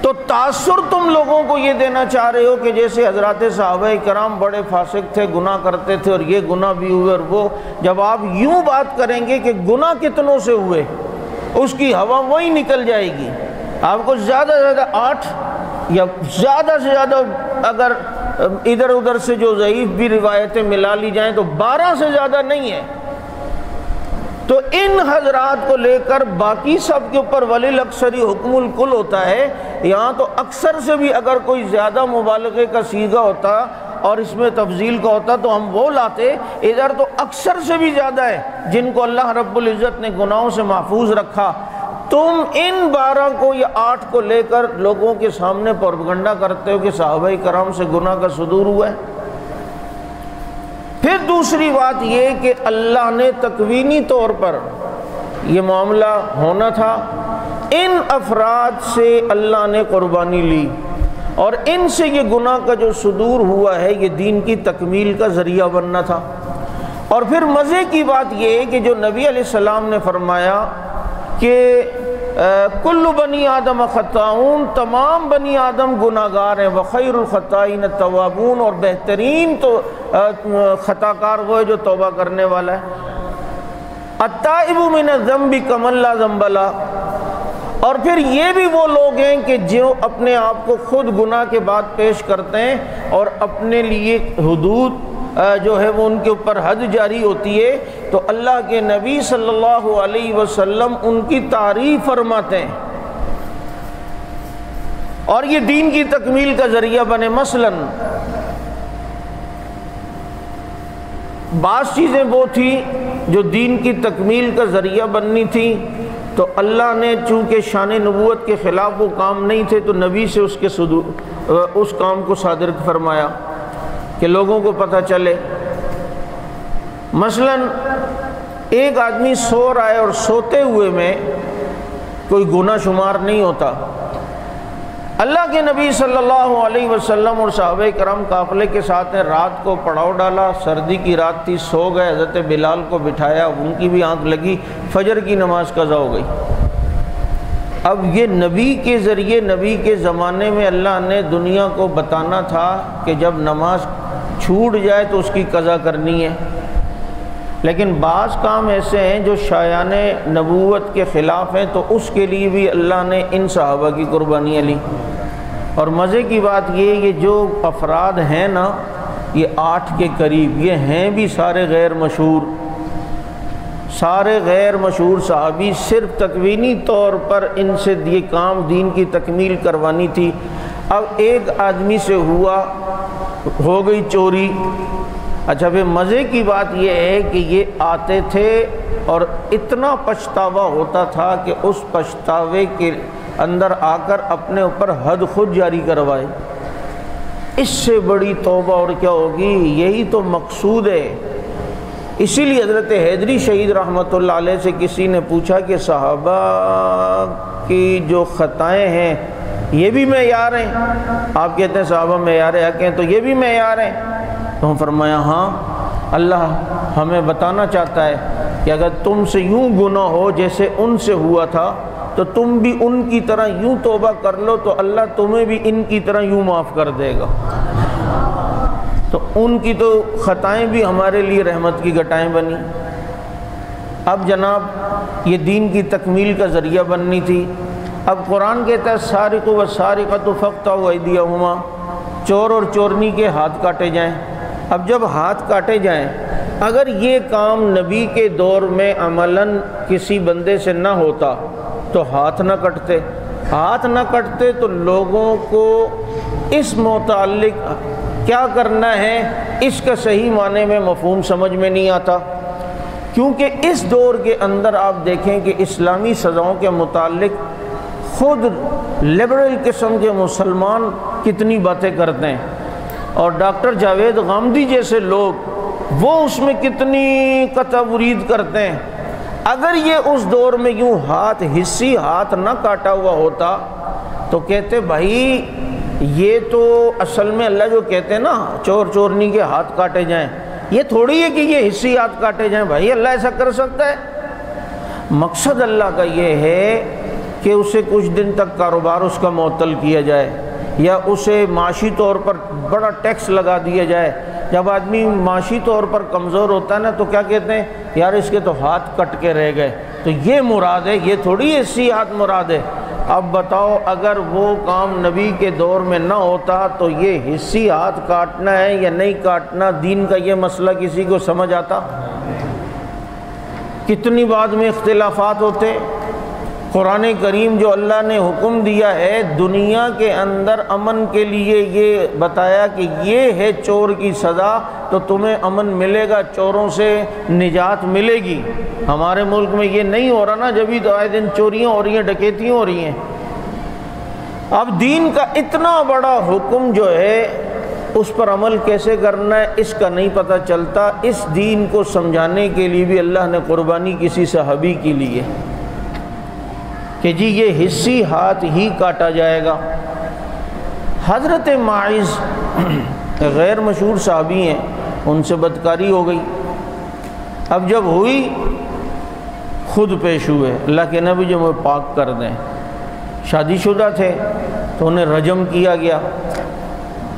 تو تاثر تم لوگوں کو یہ دینا چاہ رہے ہو کہ جیسے حضرات صحابہ کرام بڑے فاسق تھے، گناہ کرتے تھے اور یہ گناہ بھی ہوئے اور وہ۔ جب آپ یوں بات کریں گے کہ گناہ کتنوں سے ہوئے، اس کی ہوا وہی نکل جائے گی۔ آپ کو زیادہ سے زیادہ 8 یا زیادہ سے زیادہ اگر ادھر ادھر سے جو ضعیف بھی روایتیں ملا لی جائیں تو 12 سے زیادہ نہیں ہے۔ تو ان حضرات کو لے کر باقی سب کے اوپر ولی الاکثری حکم الکل ہوتا ہے۔ یہاں تو اکثر سے بھی اگر کوئی زیادہ مبالغے کا صیغہ ہوتا اور اس میں تفضیل کا ہوتا تو ہم وہ لاتے، ادھر تو اکثر سے بھی زیادہ ہے جن کو اللہ رب العزت نے گناہوں سے محفوظ رکھا۔ تم ان 12 کو یا 8 کو لے کر لوگوں کے سامنے پروپیگنڈا کرتے ہو کہ صحابہ کرام سے گناہ کا صدور ہوا ہے۔ پھر دوسری بات یہ کہ اللہ نے تکوینی طور پر یہ معاملہ ہونا تھا، ان افراد سے اللہ نے قربانی لی اور ان سے یہ گناہ کا جو صدور ہوا ہے یہ دین کی تکمیل کا ذریعہ بننا تھا۔ اور پھر مزے کی بات یہ ہے کہ جو نبی علیہ السلام نے فرمایا کہ کل بنی آدم خطاؤن، تمام بنی آدم گناہ گار ہیں، وخیر الخطائین التوابون، اور بہترین تو خطا کار وہ ہے جو توبہ کرنے والا ہے، التائب من الذنب کمن لا ذنب لہ، اور پھر یہ بھی وہ لوگ ہیں کہ جو اپنے آپ کو خود گناہ کے بعد پیش کرتے ہیں اور اپنے لیے حدود جو ہے وہ ان کے اوپر حد جاری ہوتی ہے، تو اللہ کے نبی صلی اللہ علیہ وسلم ان کی تعریف فرماتے ہیں اور یہ دین کی تکمیل کا ذریعہ بنے۔ مثلا بعض چیزیں وہ تھی جو دین کی تکمیل کا ذریعہ بننی تھی، تو اللہ نے چونکہ شان نبوت کے خلاف وہ کام نہیں تھے تو نبی سے اس کام کو صادر فرمایا کہ لوگوں کو پتہ چلے۔ مثلا ایک آدمی سو رہا ہے اور سوتے ہوئے میں کوئی گناہ شمار نہیں ہوتا۔ اللہ کے نبی صلی اللہ علیہ وسلم اور صحابہ کرام قافلے کے ساتھ ہیں، رات کو پڑاؤ ڈالا، سردی کی رات تھی، سو گئے، حضرت بلال کو بٹھایا، ان کی بھی آنکھ لگی، فجر کی نماز قضا ہو گئی۔ اب یہ نبی کے ذریعے، نبی کے زمانے میں اللہ نے دنیا کو بتانا تھا کہ جب نماز چھوٹ جائے تو اس کی قضا کرنی ہے، لیکن بعض کام ایسے ہیں جو شایان نبوت کے خلاف ہیں، تو اس کے لیے بھی اللہ نے ان صحابہ کی قربانیاں لی۔ اور مزے کی بات یہ جو افراد ہیں نا، یہ 8 کے قریب، یہ ہیں بھی سارے غیر مشہور، سارے غیر مشہور صحابی، صرف تکوینی طور پر ان سے یہ کام دین کی تکمیل کروانی تھی۔ اب ایک آدمی سے ہو گئی چوری۔ اچھا پھر مزے کی بات یہ ہے کہ یہ آتے تھے اور اتنا پچھتاوا ہوتا تھا کہ اس پچھتاوے کے اندر آ کر اپنے اوپر حد خود جاری کروائے۔ اس سے بڑی توبہ اور کیا ہوگی؟ یہی تو مقصود ہے۔ اسی لیے حضرت حیدری شہید رحمۃ اللہ علیہ سے کسی نے پوچھا کہ صحابہ کی جو خطائیں ہیں یہ بھی معیار ہیں؟ آپ کہتے ہیں صحابہ معیار حق ہیں، تو یہ بھی معیار ہیں؟ تو ہم فرمایا ہاں، اللہ ہمیں بتانا چاہتا ہے کہ اگر تم سے یوں گناہ ہو جیسے ان سے ہوا تھا تو تم بھی ان کی طرح یوں توبہ کر لو تو اللہ تمہیں بھی ان کی طرح یوں معاف کر دے گا۔ تو ان کی تو خطائیں بھی ہمارے لیے رحمت کی گٹائیں بنی۔ اب جناب یہ دین کی تکمیل کا ذریعہ بننی تھی۔ اب قرآن کہتا ہے سارق و سارقۃ فاقطعوا ایدیہما، چور اور چورنی کے ہاتھ کاٹے جائیں۔ اب جب ہاتھ کاٹے جائیں، اگر یہ کام نبی کے دور میں عملاً کسی بندے سے نہ ہوتا تو ہاتھ نہ کٹتے، ہاتھ نہ کٹتے تو لوگوں کو اس متعلق کیا کرنا ہے اس کا صحیح معنی میں مفہوم سمجھ میں نہیں آتا، کیونکہ اس دور کے اندر آپ دیکھیں کہ اسلامی سزاؤں کے متعلق خود لبرل قسم کے مسلمان کتنی باتیں کرتے ہیں، اور ڈاکٹر جاوید غامدی جیسے لوگ وہ اس میں کتنی قطع برید کرتے ہیں۔ اگر یہ اس دور میں یوں ہاتھ حصی ہاتھ نہ کاٹا ہوا ہوتا تو کہتے بھائی یہ تو اصل میں اللہ جو کہتے ہیں نا چور چورنی کے ہاتھ کاٹے جائیں، یہ تھوڑی ہے کہ یہ حصی ہاتھ کاٹے جائیں، بھائی اللہ ایسا کر سکتا ہے؟ مقصد اللہ کا یہ ہے کہ اسے کچھ دن تک کاروبار اس کا معطل کیا جائے یا اسے معاشی طور پر بڑا ٹیکس لگا دیا جائے۔ جب آدمی معاشی طور پر کمزور ہوتا ہے نا تو کیا کہتے ہیں یار اس کے تو ہاتھ کٹ کے رہ گئے، تو یہ مراد ہے، یہ تھوڑی حصی ہاتھ مراد ہے۔ اب بتاؤ اگر وہ کام نبی کے دور میں نہ ہوتا تو یہ حصی ہاتھ کاٹنا ہے یا نہیں کاٹنا، دین کا یہ مسئلہ کسی کو سمجھ آتا؟ کتنی بعد میں اختلافات ہوتے۔ قرآن کریم جو اللہ نے حکم دیا ہے دنیا کے اندر امن کے لیے، یہ بتایا کہ یہ ہے چور کی سزا تو تمہیں امن ملے گا، چوروں سے نجات ملے گی۔ ہمارے ملک میں یہ نہیں ہو رہا نا، جبھی تو آئے دن چوریاں ہو رہی ہیں، ڈکیتیاں ہو رہی ہیں۔ اب دین کا اتنا بڑا حکم جو ہے اس پر عمل کیسے کرنا ہے اس کا نہیں پتہ چلتا۔ اس دین کو سمجھانے کے لیے بھی اللہ نے قربانی کسی صحابی کی لی ہے کہ جی یہ حصی ہاتھ ہی کاٹا جائے گا۔ حضرت معاذ غیر مشہور صحابی ہیں، ان سے بدکاری ہو گئی۔ اب جب ہوئی خود پیش ہوئے، اللہ کے نبی جو مجھے پاک کر دیں۔ شادی شدہ تھے تو انہیں رجم کیا گیا۔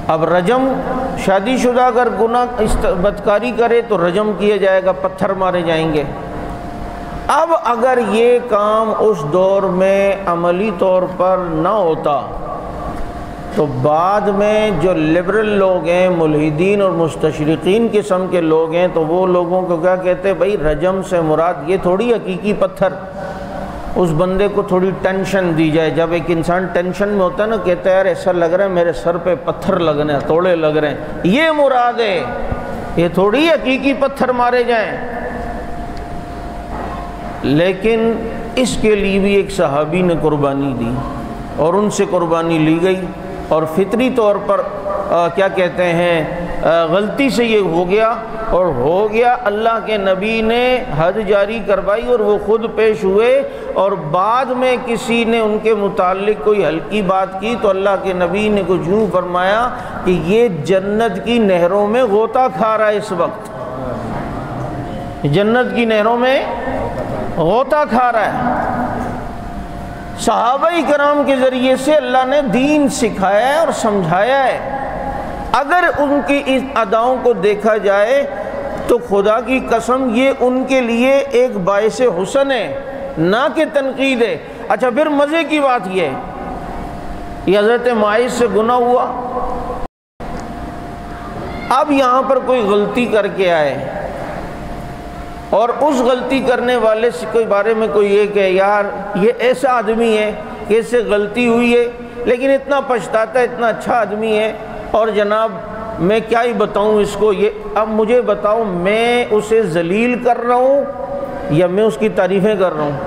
اب رجم، شادی شدہ اگر گناہ بدکاری کرے تو رجم کیا جائے گا، پتھر مارے جائیں گے۔ اب اگر یہ کام اس دور میں عملی طور پر نہ ہوتا تو بعد میں جو لبرل لوگ ہیں، ملحدین اور مستشرقین قسم کے لوگ ہیں، تو وہ لوگوں کو کیا کہتے ہیں؟ بھائی رجم سے مراد یہ تھوڑی حقیقی پتھر، اس بندے کو تھوڑی ٹینشن دی جائے۔ جب ایک انسان ٹینشن میں ہوتا ہے نا، کہتا ہے یار ایسا لگ رہا ہے میرے سر پہ پتھر لگ رہے ہیں، توڑے لگ رہے ہیں، یہ مراد ہے، یہ تھوڑی حقیقی پتھر مارے جائیں۔ لیکن اس کے لیے بھی ایک صحابی نے قربانی دی اور ان سے قربانی لی گئی، اور فطری طور پر کیا کہتے ہیں، غلطی سے یہ ہو گیا، اور ہو گیا۔ اللہ کے نبی نے حد جاری کروائی اور وہ خود پیش ہوئے، اور بعد میں کسی نے ان کے متعلق کوئی ہلکی بات کی تو اللہ کے نبی نے کچھ یوں فرمایا کہ یہ جنت کی نہروں میں غوطہ کھا رہا ہے، اس وقت جنت کی نہروں میں غوطہ کھا رہا ہے۔ صحابہ کرام کے ذریعے سے اللہ نے دین سکھایا ہے اور سمجھایا ہے۔ اگر ان کی اس اداؤں کو دیکھا جائے تو خدا کی قسم یہ ان کے لیے ایک باعث حسن ہے، نہ کہ تنقید ہے۔ اچھا پھر مزے کی بات یہ ہے، یہ حضرت معاذ سے گناہ ہوا۔ اب یہاں پر کوئی غلطی کر کے آئے اور اس غلطی کرنے والے سے کوئی بارے میں کوئی یہ کہ یار یہ ایسا آدمی ہے کہ اس سے غلطی ہوئی ہے لیکن اتنا پچھتاتا ہے، اتنا اچھا آدمی ہے، اور جناب میں کیا ہی بتاؤں اس کو، یہ اب مجھے بتاؤ میں اسے ذلیل کر رہا ہوں یا میں اس کی تعریفیں کر رہا ہوں؟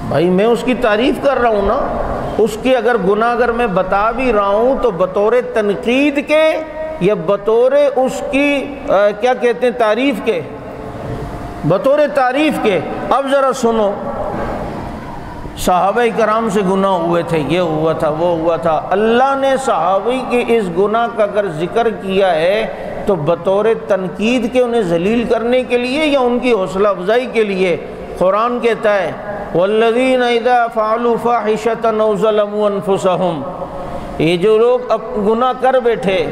بھائی میں اس کی تعریف کر رہا ہوں نا، اس کی اگر گناہ اگر میں بتا بھی رہا ہوں تو بطور تنقید کے یا بطور اس کی کیا کہتے ہیں تعریف کے، بطور تعریف کے۔ اب ذرا سنو، صحابہ کرام سے گناہ ہوئے تھے، یہ ہوا تھا وہ ہوا تھا، اللہ نے صحابہ کے اس گناہ کا اگر ذکر کیا ہے تو بطور تنقید کے انہیں ذلیل کرنے کے لیے یا ان کی حوصلہ افزائی کے لیے؟ قرآن کہتا ہے والذین اذا فعلوا فاحشۃ او ظلموا انفسہم، یہ جو لوگ اب گناہ کر بیٹھے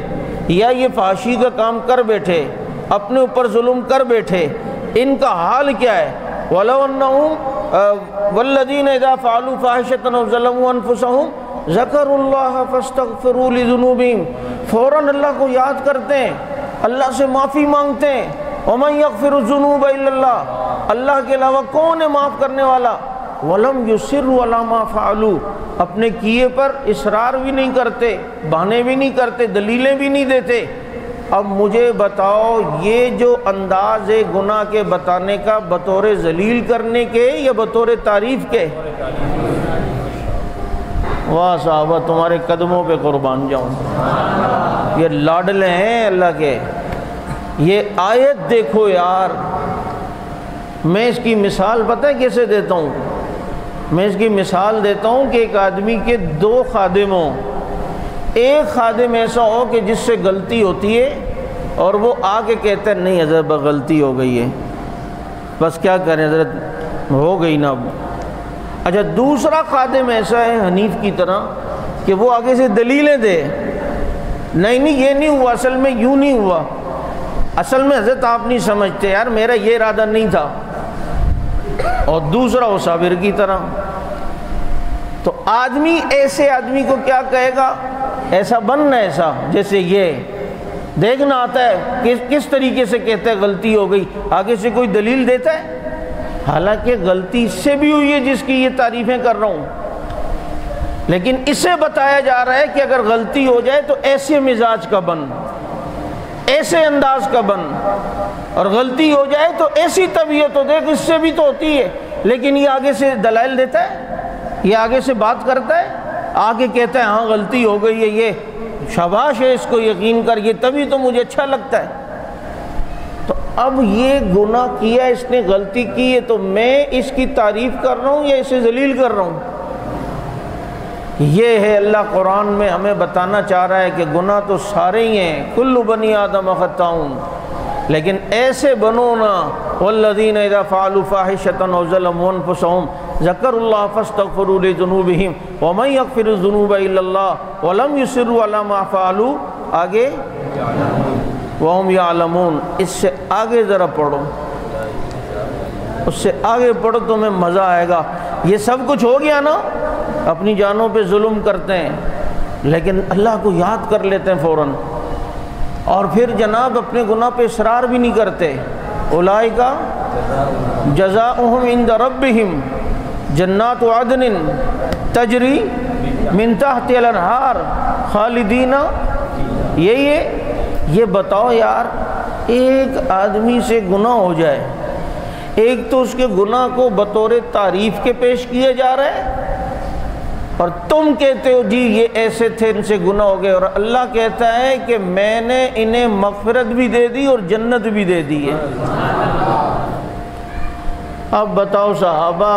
یا یہ فحاشی کا کام کر بیٹھے، اپنے اوپر ظلم کر بیٹھے، ان کا حال کیا ہے؟ وَلَوْ أَنَّهُمْ وَالَّذِينَ إِذَا فَعَلُوا فَاحِشَةً أَوْ ظَلَمُوا أَنفُسَهُمْ ذَكَرُوا اللَّهَ فَاسْتَغْفِرُوا لِذُنُوبِهِمْ، فوراً اللہ کو یاد کرتے ہیں، اللہ سے معافی مانگتے ہیں۔ وَمَنْ يَغْفِرُ الذُّنُوبَ إِلَّا اللَّهُ، اللہ کے علاوہ کون ہے معاف کرنے والا؟ وَلَمْ يُصِرُّوا عَلَى مَا فَعَلُوا، اپنے کیے پر اصرار بھی نہیں کرتے، بہانے بھی نہیں کرتے، دلیلیں بھی نہیں دیتے۔ اب مجھے بتاؤ یہ جو انداز ہے گناہ کے بتانے کا، بطور ذلیل کرنے کے یا بطور تعریف کے؟ واہ صحابہ تمہارے قدموں پہ قربان جاؤں، یہ لاڈلے ہیں اللہ کے۔ یہ آیت دیکھو یار، میں اس کی مثال پتہ ہے کیسے دیتا ہوں؟ میں اس کی مثال دیتا ہوں کہ ایک آدمی کے دو خادم ہوں، ایک خادم ایسا ہو کہ جس سے غلطی ہوتی ہے اور وہ آ کے کہتا ہے نہیں حضرت غلطی ہو گئی ہے، بس کیا کریں حضرت ہو گئی نا۔ اچھا دوسرا خادم ایسا ہے حنیف کی طرح کہ وہ آگے سے دلیلیں دے، نہیں یہ نہیں ہوا، اصل میں یوں نہیں ہوا، اصل میں حضرت آپ نہیں سمجھتے، یار میرا یہ ارادہ نہیں تھا۔ اور دوسرا وہ صابر کی طرح۔ تو آدمی ایسے آدمی کو کیا کہے گا؟ ایسا بننا، ایسا جیسے یہ دیکھنا آتا ہے کہ کس طریقے سے کہتا ہے غلطی ہو گئی، آگے سے کوئی دلیل دیتا ہے، حالانکہ غلطی اس سے بھی ہوئی ہے جس کی یہ تعریفیں کر رہا ہوں، لیکن اسے بتایا جا رہا ہے کہ اگر غلطی ہو جائے تو ایسے مزاج کا بن، ایسے انداز کا بن، اور غلطی ہو جائے تو ایسی طبیعت ہو، دیکھ اس سے بھی تو ہوتی ہے، لیکن یہ آگے سے دلائل دیتا ہے، یہ آگے سے بات کرتا ہے۔ آگے کہتا ہے ہاں غلطی ہو گئی ہے، یہ شاباش ہے، اس کو یقین کر، یہ تبھی تو مجھے اچھا لگتا ہے۔ تو اب یہ گناہ کیا، اس نے غلطی کی ہے، تو میں اس کی تعریف کر رہا ہوں یا اسے ذلیل کر رہا ہوں؟ یہ ہے اللہ قرآن میں ہمیں بتانا چاہ رہا ہے کہ گناہ تو سارے ہی ہیں، کل بنی آدم خطاؤن، لیکن ایسے بنو نا والذین اذا فعلوا فاحشۃ او ظلموا انفسهم ذکروا اللہ فاستغفروا لذنوبہم ومن یغفر الذنوب الا اللہ ولم یصروا علی ما فعلوا، آگے وہم یعلمون۔ اس سے آگے ذرا پڑھو، اس سے آگے پڑھو تو میں مزہ آئے گا۔ یہ سب کچھ ہو گیا نا، اپنی جانوں پہ ظلم کرتے ہیں لیکن اللہ کو یاد کر لیتے ہیں فوراً، اور پھر جناب اپنے گناہ پہ اصرار بھی نہیں کرتے۔ اولئک جزاؤہم عند ربہم جنات عدن تجری من تحتها الانہار خالدین، یہی ہے۔ یہ بتاؤ یار، ایک آدمی سے گناہ ہو جائے، ایک تو اس کے گناہ کو بطور تعریف کے پیش کیا جا رہا ہے، اور تم کہتے ہو جی یہ ایسے تھے، ان سے گناہ ہو گئے، اور اللہ کہتا ہے کہ میں نے انہیں مغفرت بھی دے دی اور جنت بھی دے دی ہے۔ اب بتاؤ صحابہ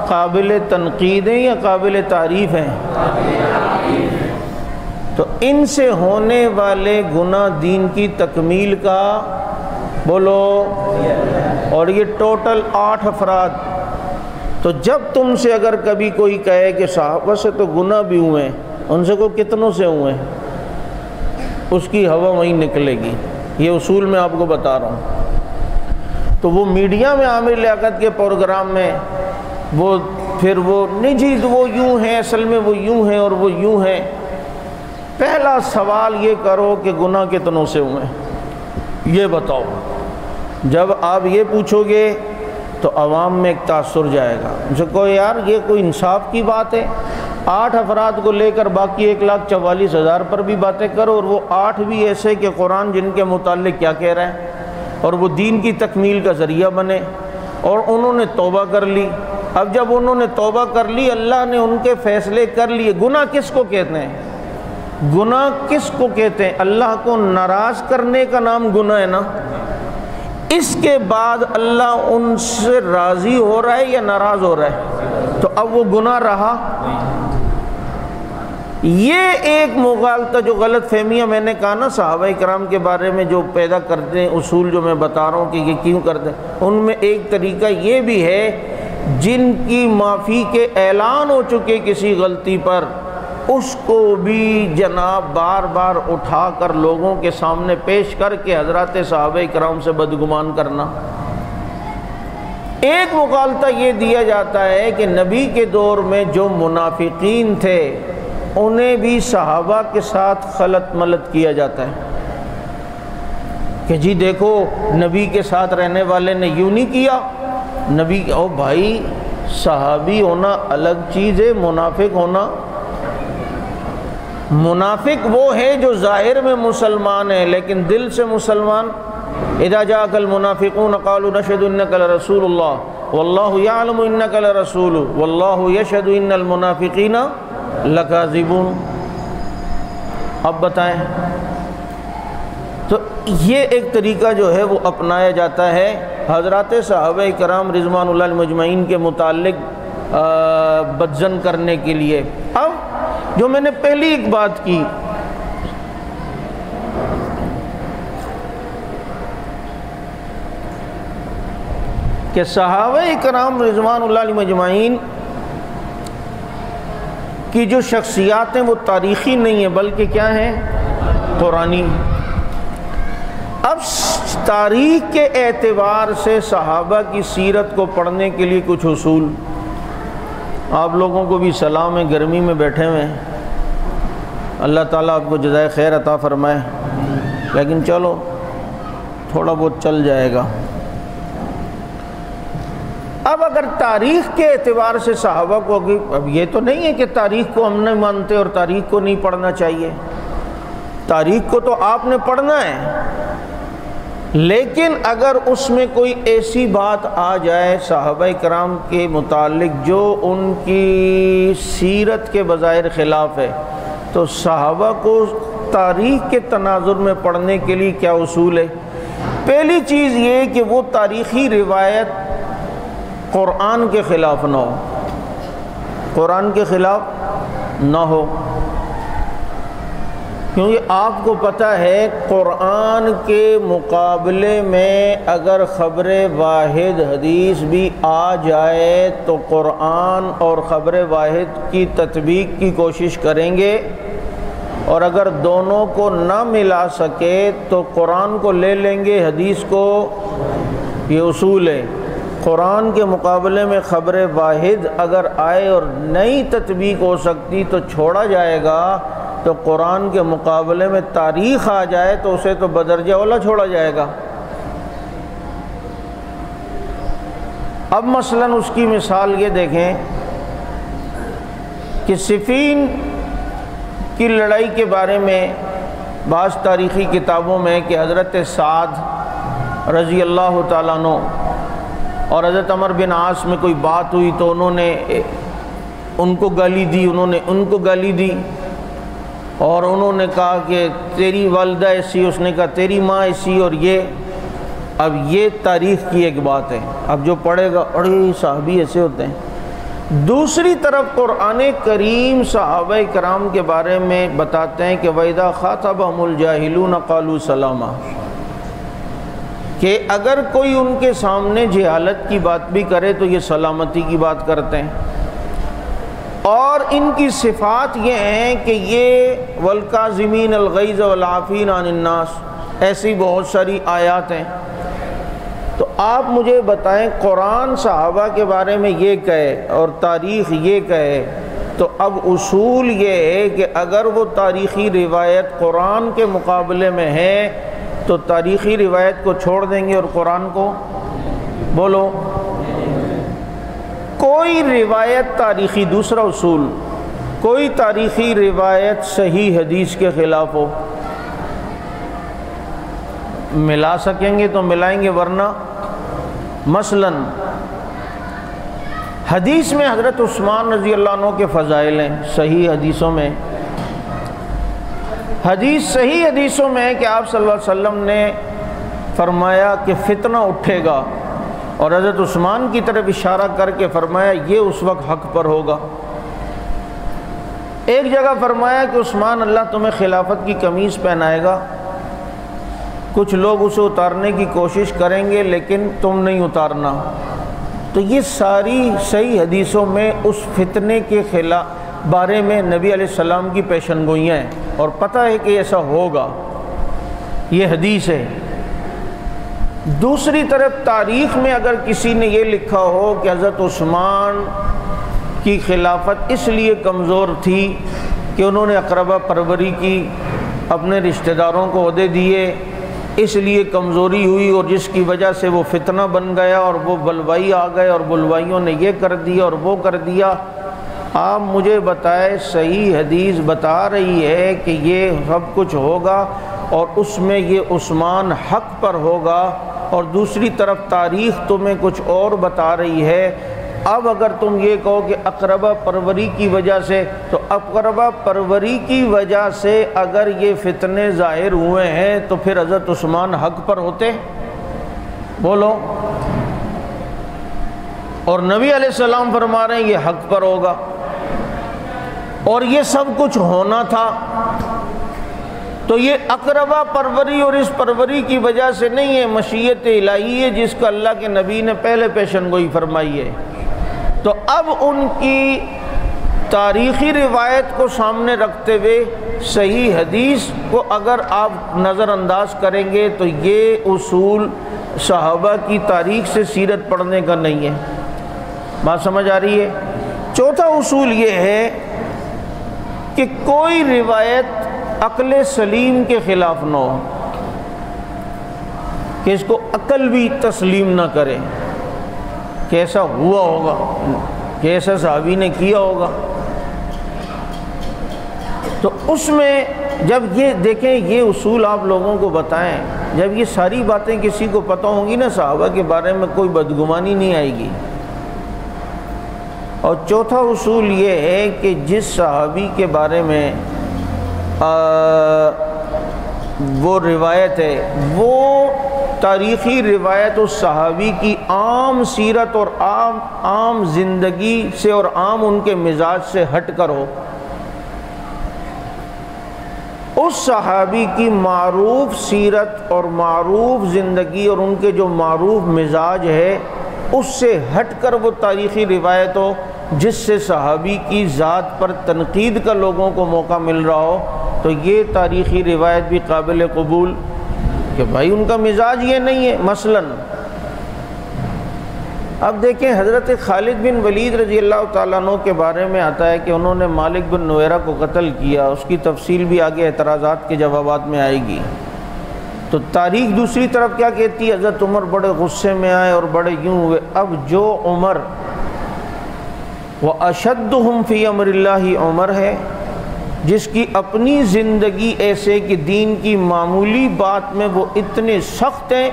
قابل تنقید ہیں یا قابل تعریف ہیں؟ تو ان سے ہونے والے گناہ دین کی تکمیل کا بولو، اور یہ ٹوٹل 8 افراد۔ تو جب تم سے اگر کبھی کوئی کہے کہ صحابہ سے تو گناہ بھی ہوئے ہیں، ان سے کوئی کتنوں سے ہوئے ہیں، اس کی ہوا وہیں نکلے گی۔ یہ اصول میں آپ کو بتا رہا ہوں۔ تو وہ میڈیا میں عامر لیاقت کے پروگرام میں وہ پھر وہ نہیں جی وہ یوں ہیں، اصل میں وہ یوں ہیں اور وہ یوں ہیں۔ پہلا سوال یہ کرو کہ گناہ کتنوں سے ہوئے ہیں، یہ بتاؤ۔ جب آپ یہ پوچھو گے تو عوام میں ایک تاثر جائے گا، ان سے کہو یار یہ کوئی انصاف کی بات ہے، 8 افراد کو لے کر باقی 1,44,000 پر بھی باتیں کرو، اور وہ 8 بھی ایسے کہ قرآن جن کے متعلق کیا کہہ رہا ہے، اور وہ دین کی تکمیل کا ذریعہ بنے، اور انہوں نے توبہ کر لی۔ اب جب انہوں نے توبہ کر لی، اللہ نے ان کے فیصلے کر لیے۔ گناہ کس کو کہتے ہیں؟ گناہ کس کو کہتے ہیں؟ اللہ کو ناراض کرنے کا نام گناہ ہے نا۔ اس کے بعد اللہ ان سے راضی ہو رہا ہے یا ناراض ہو رہا ہے؟ تو اب وہ گناہ رہا۔ یہ ایک مغالطہ، جو غلط فہمیاں میں نے کہا نا صحابہ کرام کے بارے میں جو پیدا کرتے ہیں، اصول جو میں بتا رہا ہوں کہ یہ کیوں کرتے ہیں، ان میں ایک طریقہ یہ بھی ہے جن کی معافی کے اعلان ہو چکے کسی غلطی پر، اس کو بھی جناب بار بار اٹھا کر لوگوں کے سامنے پیش کر کے حضرات صحابہ کرام سے بدگمان کرنا۔ ایک مغالطہ یہ دیا جاتا ہے کہ نبی کے دور میں جو منافقین تھے انہیں بھی صحابہ کے ساتھ خلط ملط کیا جاتا ہے کہ جی دیکھو نبی کے ساتھ رہنے والے نے یوں نہیں کیا، نبی او بھائی صحابی ہونا الگ چیز ہے، منافق ہونا۔ منافق وہ ہے جو ظاہر میں مسلمان ہے لیکن دل سے مسلمان۔ اذا جاءك المنافقون قالوا نشهد انك لرسول الله والله يعلم انك لرسول والله يشهد ان المنافقين لكاذبون۔ اب بتائیں، تو یہ ایک طریقہ جو ہے وہ اپنایا جاتا ہے حضرات صحابہ کرام رضوان اللہ علیہم اجمعین کے متعلق بدظن کرنے کے لیے۔ اب جو میں نے پہلی ایک بات کی کہ صحابہ کرام رضوان اللہ علیہم اجمعین کی جو شخصیات ہیں وہ تاریخی نہیں ہیں بلکہ کیا ہیں؟ قرآنی۔ اب تاریخ کے اعتبار سے صحابہ کی سیرت کو پڑھنے کے لیے کچھ اصول۔ آپ لوگوں کو بھی سلام ہے، گرمی میں بیٹھے ہوئے ہیں، اللہ تعالیٰ آپ کو جزائے خیر عطا فرمائے، لیکن چلو تھوڑا بہت چل جائے گا۔ اب اگر تاریخ کے اعتبار سے صحابہ کو، اب یہ تو نہیں ہے کہ تاریخ کو ہم نہیں مانتے اور تاریخ کو نہیں پڑھنا چاہیے، تاریخ کو تو آپ نے پڑھنا ہے، لیکن اگر اس میں کوئی ایسی بات آ جائے صحابہ کرام کے متعلق جو ان کی سیرت کے بظاہر خلاف ہے، تو صحابہ کو تاریخ کے تناظر میں پڑھنے کے لیے کیا اصول ہے؟ پہلی چیز یہ کہ وہ تاریخی روایت قرآن کے خلاف نہ ہو، قرآن کے خلاف نہ ہو، کیونکہ آپ کو پتہ ہے قرآن کے مقابلے میں اگر خبر واحد حدیث بھی آ جائے تو قرآن اور خبر واحد کی تطبیق کی کوشش کریں گے، اور اگر دونوں کو نہ ملا سکے تو قرآن کو لے لیں گے، حدیث کو۔ یہ اصول ہے، قرآن کے مقابلے میں خبر واحد اگر آئے اور نئی تطبیق ہو سکتی تو چھوڑا جائے گا، تو قرآن کے مقابلے میں تاریخ آ جائے تو اسے تو بدرجہ اولا چھوڑا جائے گا۔ اب مثلاً اس کی مثال یہ دیکھیں کہ صفین کی لڑائی کے بارے میں بعض تاریخی کتابوں میں کہ حضرت سعد رضی اللہ تعالیٰ عنہ اور حضرت عمر بن عاص میں کوئی بات ہوئی تو انہوں نے ان کو گالی دی، انہوں نے ان کو گالی دی، اور انہوں نے کہا کہ تیری والدہ ایسی، اس نے کہا تیری ماں ایسی، اور یہ اب یہ تاریخ کی ایک بات ہے، اب جو پڑھے گا اڑے صحابی ایسے ہوتے ہیں۔ دوسری طرف قرآن کریم صحابہ کرام کے بارے میں بتاتے ہیں کہ وَإِذَا خَاطَبَهُمُ الْجَاهِلُونَ قَالُوا سَلَامًا، کہ اگر کوئی ان کے سامنے جہالت کی بات بھی کرے تو یہ سلامتی کی بات کرتے ہیں۔ اور ان کی صفات یہ ہیں کہ یہ وَالْكَاظِمِينَ الْغَيْظَ وَالْعَافِينَ عَنِ النَّاسِ، ایسی بہت ساری آیات ہیں۔ تو آپ مجھے بتائیں قرآن صحابہ کے بارے میں یہ کہے اور تاریخ یہ کہے، تو اب اصول یہ ہے کہ اگر وہ تاریخی روایت قرآن کے مقابلے میں ہے تو تاریخی روایت کو چھوڑ دیں گے اور قرآن کو بولو۔ کوئی روایت تاریخی، دوسرا اصول، کوئی تاریخی روایت صحیح حدیث کے خلاف ہو، ملا سکیں گے تو ملائیں گے، ورنہ مثلاً حدیث میں حضرت عثمان رضی اللہ عنہ کے فضائل ہیں، صحیح حدیثوں میں، صحیح حدیثوں میں ہے کہ آپ صلی اللہ علیہ وسلم نے فرمایا کہ فتنہ اٹھے گا، اور حضرت عثمان کی طرف اشارہ کر کے فرمایا یہ اس وقت حق پر ہوگا۔ ایک جگہ فرمایا کہ عثمان اللہ تمہیں خلافت کی قمیص پہنائے گا، کچھ لوگ اسے اتارنے کی کوشش کریں گے لیکن تم نہیں اتارنا۔ تو یہ ساری صحیح حدیثوں میں اس فتنے کے خلاف بارے میں نبی علیہ السلام کی پیشن گوئیاں ہیں، اور پتہ ہے کہ ایسا ہوگا، یہ حدیث ہے۔ دوسری طرف تاریخ میں اگر کسی نے یہ لکھا ہو کہ حضرت عثمان کی خلافت اس لیے کمزور تھی کہ انہوں نے اقربا پروری کی، اپنے رشتہ داروں کو عہدے دیے، اس لیے کمزوری ہوئی، اور جس کی وجہ سے وہ فتنہ بن گیا اور وہ بلوائی آ گئے اور بلوائیوں نے یہ کر دیا اور وہ کر دیا، آپ مجھے بتائے صحیح حدیث بتا رہی ہے کہ یہ سب کچھ ہوگا اور اس میں یہ عثمان حق پر ہوگا، اور دوسری طرف تاریخ تمہیں کچھ اور بتا رہی ہے۔ اب اگر تم یہ کہو کہ اقربا پروری کی وجہ سے، تو اقربا پروری کی وجہ سے اگر یہ فتنے ظاہر ہوئے ہیں تو پھر حضرت عثمان حق پر ہوتے، بولو۔ اور نبی علیہ السلام فرما رہے ہیں یہ حق پر ہوگا، اور یہ سب کچھ ہونا تھا، تو یہ اقربا پروری اور اس پروری کی وجہ سے نہیں ہے، مشیت الہی ہے جس کا اللہ کے نبی نے پہلے پیشن گوئی فرمائی ہے۔ تو اب ان کی تاریخی روایت کو سامنے رکھتے ہوئے صحیح حدیث کو اگر آپ نظر انداز کریں گے تو یہ اصول صحابہ کی تاریخ سے سیرت پڑھنے کا نہیں ہے۔ بات سمجھ آ رہی ہے؟ چوتھا اصول یہ ہے کہ کوئی روایت عقل سلیم کے خلاف نہ ہو، کہ اس کو عقل بھی تسلیم نہ کرے کہ ایسا ہوا ہوگا، کہ ایسا صحابی نے کیا ہوگا۔ تو اس میں جب یہ دیکھیں، یہ اصول آپ لوگوں کو بتائیں جب یہ ساری باتیں کسی کو پتہ ہوں گی نا صحابہ کے بارے میں کوئی بدگمانی نہیں آئے گی۔ اور چوتھا اصول یہ ہے کہ جس صحابی کے بارے میں وہ روایت ہے وہ تاریخی روایت اس صحابی کی عام سیرت اور عام زندگی سے اور عام ان کے مزاج سے ہٹ کر ہو، اس صحابی کی معروف سیرت اور معروف زندگی اور ان کے جو معروف مزاج ہے اس سے ہٹ کر وہ تاریخی روایت ہو جس سے صحابی کی ذات پر تنقید کا لوگوں کو موقع مل رہا ہو، تو یہ تاریخی روایت بھی قابل قبول کہ بھائی ان کا مزاج یہ نہیں ہے۔ مثلاً اب دیکھیں حضرت خالد بن ولید رضی اللہ تعالیٰ عنہ کے بارے میں آتا ہے کہ انہوں نے مالک بن نویرہ کو قتل کیا، اس کی تفصیل بھی آگے اعتراضات کے جوابات میں آئے گی۔ تو تاریخ دوسری طرف کیا کہتی ہے؟ حضرت عمر بڑے غصے میں آئے اور بڑے یوں ہوئے۔ اب جو عمر وَأَشَدُّهُمْ فِي أَمْرِ اللَّهِ عمر ہے، جس کی اپنی زندگی ایسے کہ دین کی معمولی بات میں وہ اتنے سخت ہیں،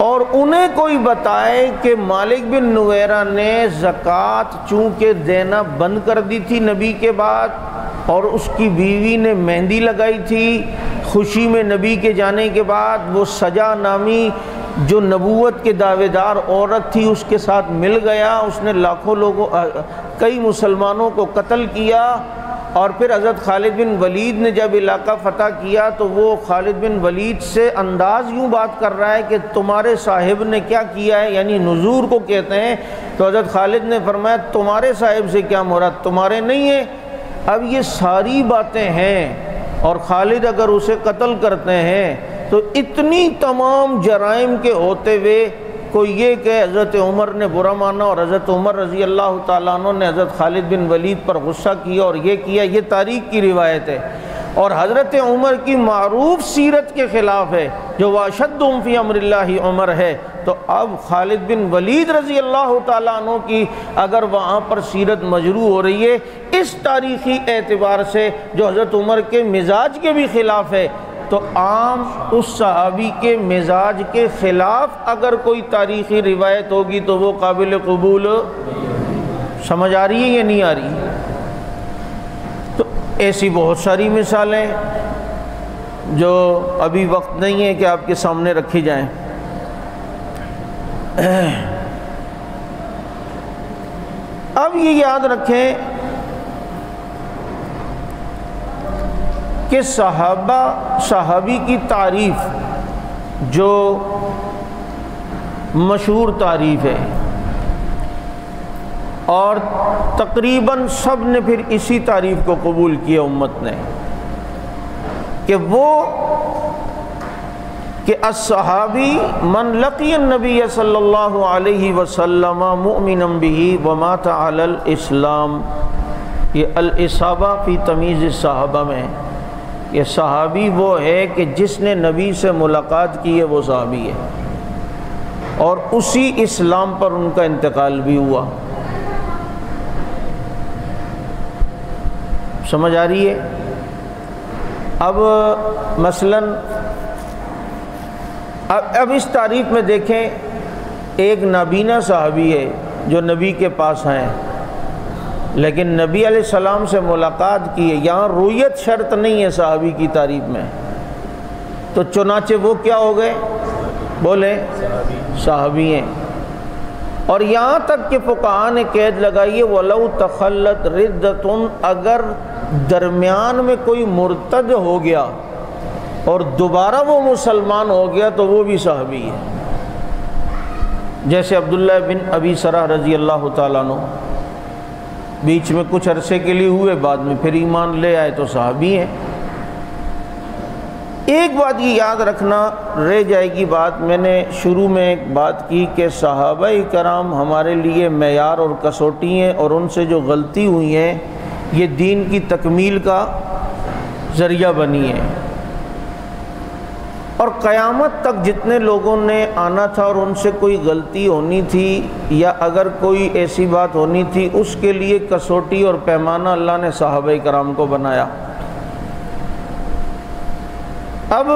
اور انہیں کوئی بتائے کہ مالک بن نویرہ نے زکوٰۃ چونکہ دینا بند کر دی تھی نبی کے بعد، اور اس کی بیوی نے مہندی لگائی تھی خوشی میں نبی کے جانے کے بعد، وہ سجا نامی جو نبوت کے دعوے دار عورت تھی اس کے ساتھ مل گیا، اس نے لاکھوں لوگوں کئی مسلمانوں کو قتل کیا، اور پھر حضرت خالد بن ولید نے جب علاقہ فتح کیا تو وہ خالد بن ولید سے انداز یوں بات کر رہا ہے کہ تمہارے صاحب نے کیا کیا ہے، یعنی نزور کو کہتے ہیں۔ تو حضرت خالد نے فرمایا تمہارے صاحب سے کیا مراد، تمہارے نہیں ہے۔ اب یہ ساری باتیں ہیں، اور خالد اگر اسے قتل کرتے ہیں تو اتنی تمام جرائم کے ہوتے ہوئے کوئی یہ کہ حضرت عمر نے برا مانا اور حضرت عمر رضی اللہ تعالیٰ عنہ نے حضرت خالد بن ولید پر غصہ کیا اور یہ کیا، یہ تاریخ کی روایت ہے، اور حضرت عمر کی معروف سیرت کے خلاف ہے جو وَأَشَدُّهُمْ فِي أَمْرِ اللَّهِ عمر ہے۔ تو اب خالد بن ولید رضی اللہ تعالیٰ عنہ کی اگر وہاں پر سیرت مجروح ہو رہی ہے اس تاریخی اعتبار سے جو حضرت عمر کے مزاج کے بھی خلاف ہے، تو عام اس صحابی کے مزاج کے خلاف اگر کوئی تاریخی روایت ہوگی تو وہ قابل قبول۔ سمجھ آ رہی ہے یا نہیں آ رہی؟ تو ایسی بہت ساری مثالیں جو ابھی وقت نہیں ہے کہ آپ کے سامنے رکھی جائیں۔ اب یہ یاد رکھیں کہ صحابی کی تعریف جو مشہور تعریف ہے، اور تقریباً سب نے پھر اسی تعریف کو قبول کیا امت نے، کہ وہ کہ الصحابی من لقی النبی صلی اللہ علیہ وسلم مؤمنا بہ ومات علی الاسلام۔ یہ الاصابہ فی تمیز الصحابہ میں یہ صحابی وہ ہے کہ جس نے نبی سے ملاقات کی ہے وہ صحابی ہے، اور اسی اسلام پر ان کا انتقال بھی ہوا۔ سمجھ آ رہی ہے؟ اب مثلاً اب اس تعریف میں دیکھیں، ایک نابینا صحابی ہے جو نبی کے پاس ہیں لیکن نبی علیہ السلام سے ملاقات کی ہے، یہاں رویت شرط نہیں ہے صحابی کی تعریف میں، تو چنانچہ وہ کیا ہو گئے؟ بولے صحابی ہیں۔ اور یہاں تک کہ فقہاء نے قید لگائی ہے وَلَوْ تَخَلَّتْ رِدَّةٌ، اگر درمیان میں کوئی مرتد ہو گیا اور دوبارہ وہ مسلمان ہو گیا تو وہ بھی صحابی ہے، جیسے عبداللہ بن ابی سرح رضی اللہ تعالیٰ عنہ، بیچ میں کچھ عرصے کے لیے ہوئے، بعد میں پھر ایمان لے آئے تو صحابی ہیں۔ ایک بات یہ یاد رکھنا رہ جائے گی بات، میں نے شروع میں ایک بات کی کہ صحابہ کرام ہمارے لیے معیار اور کسوٹی ہیں، اور ان سے جو غلطی ہوئی ہیں یہ دین کی تکمیل کا ذریعہ بنی ہے، اور قیامت تک جتنے لوگوں نے آنا تھا اور ان سے کوئی غلطی ہونی تھی یا اگر کوئی ایسی بات ہونی تھی، اس کے لیے کسوٹی اور پیمانہ اللہ نے صحابہ کرام کو بنایا۔ اب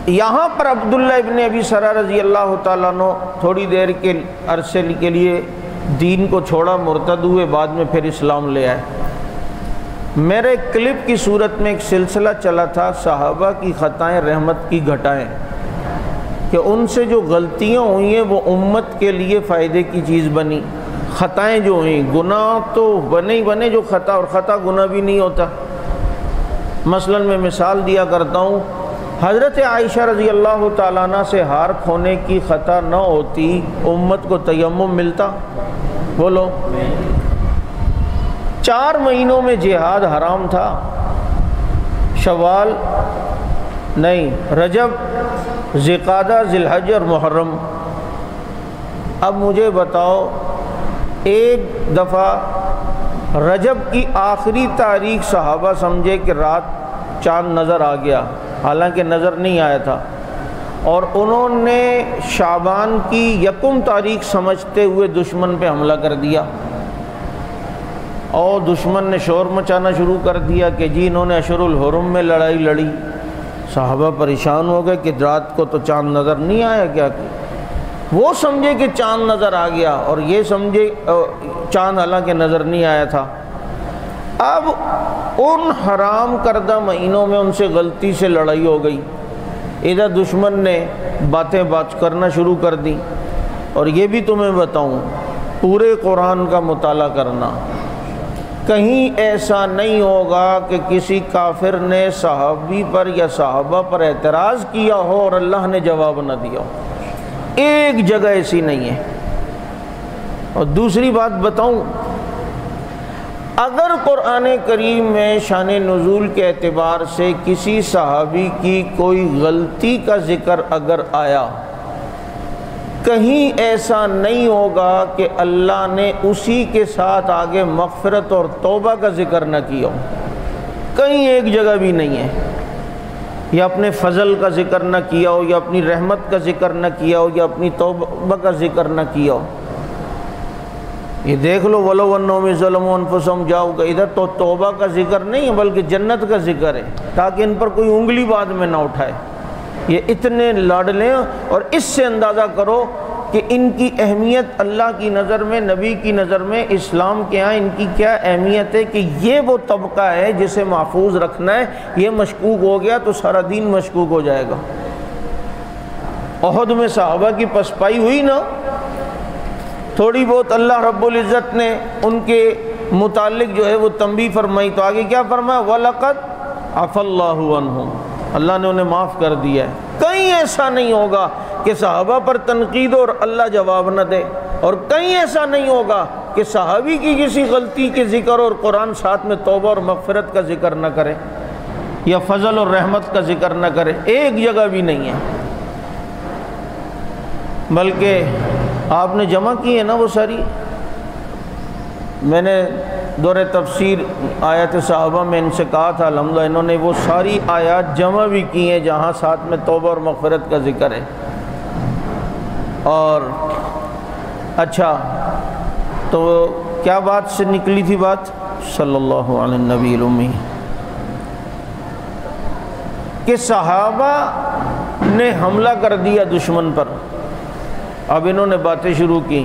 یہاں پر عبداللہ ابن ابی سرح رضی اللہ تعالیٰ عنہ تھوڑی دیر کے عرصے کے لیے دین کو چھوڑا، مرتد ہوئے، بعد میں پھر اسلام لے آئے۔ میرے کلپ کی صورت میں ایک سلسلہ چلا تھا صحابہ کی خطائیں رحمت کی گھٹائیں، کہ ان سے جو غلطیاں ہوئی ہیں وہ امت کے لیے فائدے کی چیز بنی، خطائیں جو ہوئیں، گناہ تو بنے ہی بنے جو خطا، اور خطا گناہ بھی نہیں ہوتا۔ مثلا میں مثال دیا کرتا ہوں، حضرت عائشہ رضی اللہ تعالیٰ عنہ سے ہار کھونے کی خطا نہ ہوتی، امت کو تیمم ملتا؟ بولو۔ 4 مہینوں میں جہاد حرام تھا، شوال نہیں، رجب، ذوالقعدہ، ذی الحجہ اور محرم۔ اب مجھے بتاؤ، ایک دفعہ رجب کی آخری تاریخ صحابہ سمجھے کہ رات چاند نظر آ گیا، حالانکہ نظر نہیں آیا تھا، اور انہوں نے شعبان کی 1 تاریخ سمجھتے ہوئے دشمن پہ حملہ کر دیا، اور دشمن نے شور مچانا شروع کر دیا کہ جی انہوں نے اشہر الحرم میں لڑائی لڑی۔ صحابہ پریشان ہو گئے کہ رات کو تو چاند نظر نہیں آیا کیا؟ وہ سمجھے کہ چاند نظر آ گیا، اور یہ سمجھے چاند حالانکہ نظر نہیں آیا تھا۔ اب ان حرام کردہ مہینوں میں ان سے غلطی سے لڑائی ہو گئی، ادھر دشمن نے باتیں بات کرنا شروع کر دی۔ اور یہ بھی تمہیں بتاؤں، پورے قرآن کا مطالعہ کرنا، کہیں ایسا نہیں ہوگا کہ کسی کافر نے صحابی پر یا صحابہ پر اعتراض کیا ہو اور اللہ نے جواب نہ دیا ہو، ایک جگہ ایسی نہیں ہے۔ اور دوسری بات بتاؤں، اگر قرآن کریم میں شان نزول کے اعتبار سے کسی صحابی کی کوئی غلطی کا ذکر اگر آیا، کہیں ایسا نہیں ہوگا کہ اللہ نے اسی کے ساتھ آگے مغفرت اور توبہ کا ذکر نہ کیا ہو، کہیں ایک جگہ بھی نہیں ہے، یا اپنے فضل کا ذکر نہ کیا ہو، یا اپنی رحمت کا ذکر نہ کیا ہو، یا اپنی توبہ کا ذکر نہ کیا ہو۔ یہ دیکھ لو، وَلَوْ أَنَّهُمْ إِذْ ظَلَمُوا أَنفُسَهُمْ جاؤگا، ادھر تو توبہ کا ذکر نہیں ہے بلکہ جنت کا ذکر ہے، تاکہ ان پر کوئی انگلی بعد میں نہ اٹھائے۔ یہ اتنے لاڈلے، اور اس سے اندازہ کرو کہ ان کی اہمیت اللہ کی نظر میں، نبی کی نظر میں، اسلام کے ہاں ان کی کیا اہمیت ہے، کہ یہ وہ طبقہ ہے جسے محفوظ رکھنا ہے۔ یہ مشکوک ہو گیا تو سارا دین مشکوک ہو جائے گا۔ احد میں صحابہ کی پسپائی ہوئی نا، تھوڑی بہت اللہ رب العزت نے ان کے متعلق جو ہے وہ تنبیہ فرمائی، تو آگے کیا فرمایا؟ وَلَقَدْ عَفَا اللَّهُ عَنْهُمْ، اللہ نے انہیں معاف کر دیا ہے۔ کہیں ایسا نہیں ہوگا کہ صحابہ پر تنقید اور اللہ جواب نہ دے، اور کہیں ایسا نہیں ہوگا کہ صحابی کی کسی غلطی کے ذکر اور قرآن ساتھ میں توبہ اور مغفرت کا ذکر نہ کرے، یا فضل اور رحمت کا ذکر نہ کرے، ایک جگہ بھی نہیں ہے۔ بلکہ آپ نے جمع کی ہے نا وہ ساری، میں نے دور تفسیر آیات صحابہ میں ان سے کہا تھا، الحمدللہ انہوں نے وہ ساری آیات جمع بھی کی ہیں جہاں ساتھ میں توبہ اور مغفرت کا ذکر ہے۔ اور اچھا، تو کیا بات سے نکلی تھی بات؟ صلی اللہ علیہ النبی الامی، کہ صحابہ نے حملہ کر دیا دشمن پر۔ اب انہوں نے باتیں شروع کی،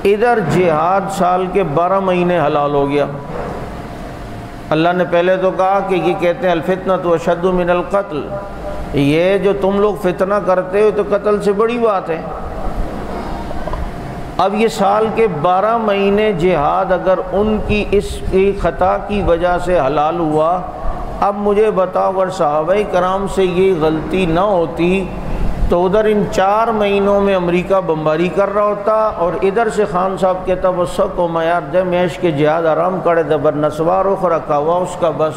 ادھر جہاد سال کے 12 مہینے حلال ہو گیا۔ اللہ نے پہلے تو کہا کہ یہ کہتے ہیں الفتنۃ اشد من القتل، یہ جو تم لوگ فتنہ کرتے ہو تو قتل سے بڑی بات ہے۔ اب یہ سال کے 12 مہینے جہاد اگر ان کی اس خطا کی وجہ سے حلال ہوا، اب مجھے بتاؤ اگر صحابہ کرام سے یہ غلطی نہ ہوتی تو ادھر ان 4 مہینوں میں امریکہ بمباری کر رہا ہوتا، اور ادھر سے خان صاحب کہتا وہ سب کو میار دے میش کے جہاد آرام کرے دے بر نسوار اخرا کوا، اس کا بس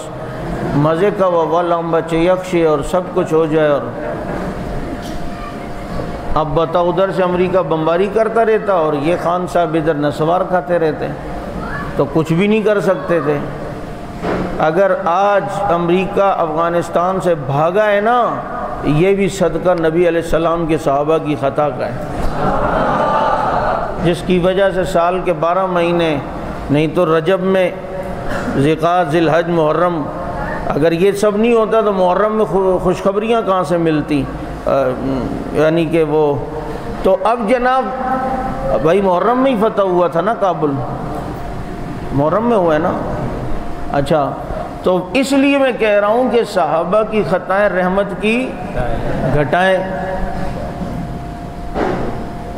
مزے کا والم بچے یکشی اور سب کچھ ہو جائے۔ اور اب بتاؤ ادھر سے امریکہ بمباری کرتا رہتا اور یہ خان صاحب ادھر نسوار کھاتے رہتے، تو کچھ بھی نہیں کر سکتے تھے۔ اگر آج امریکہ افغانستان سے بھاگا ہے نا، یہ بھی صدقہ نبی علیہ السلام کے صحابہ کی خطا کا ہے، جس کی وجہ سے سال کے 12 مہینے نہیں تو رجب میں ذوالقعدہ، ذی الحجہ، محرم اگر یہ سب نہیں ہوتا تو محرم میں خوشخبریاں کہاں سے ملتی، یعنی کہ وہ تو اب جناب بھائی محرم میں ہی فتح ہوا تھا نا کابل، محرم میں ہوا ہے نا۔ اچھا تو اس لیے میں کہہ رہا ہوں کہ صحابہ کی خطائیں رحمت کی گھٹائیں،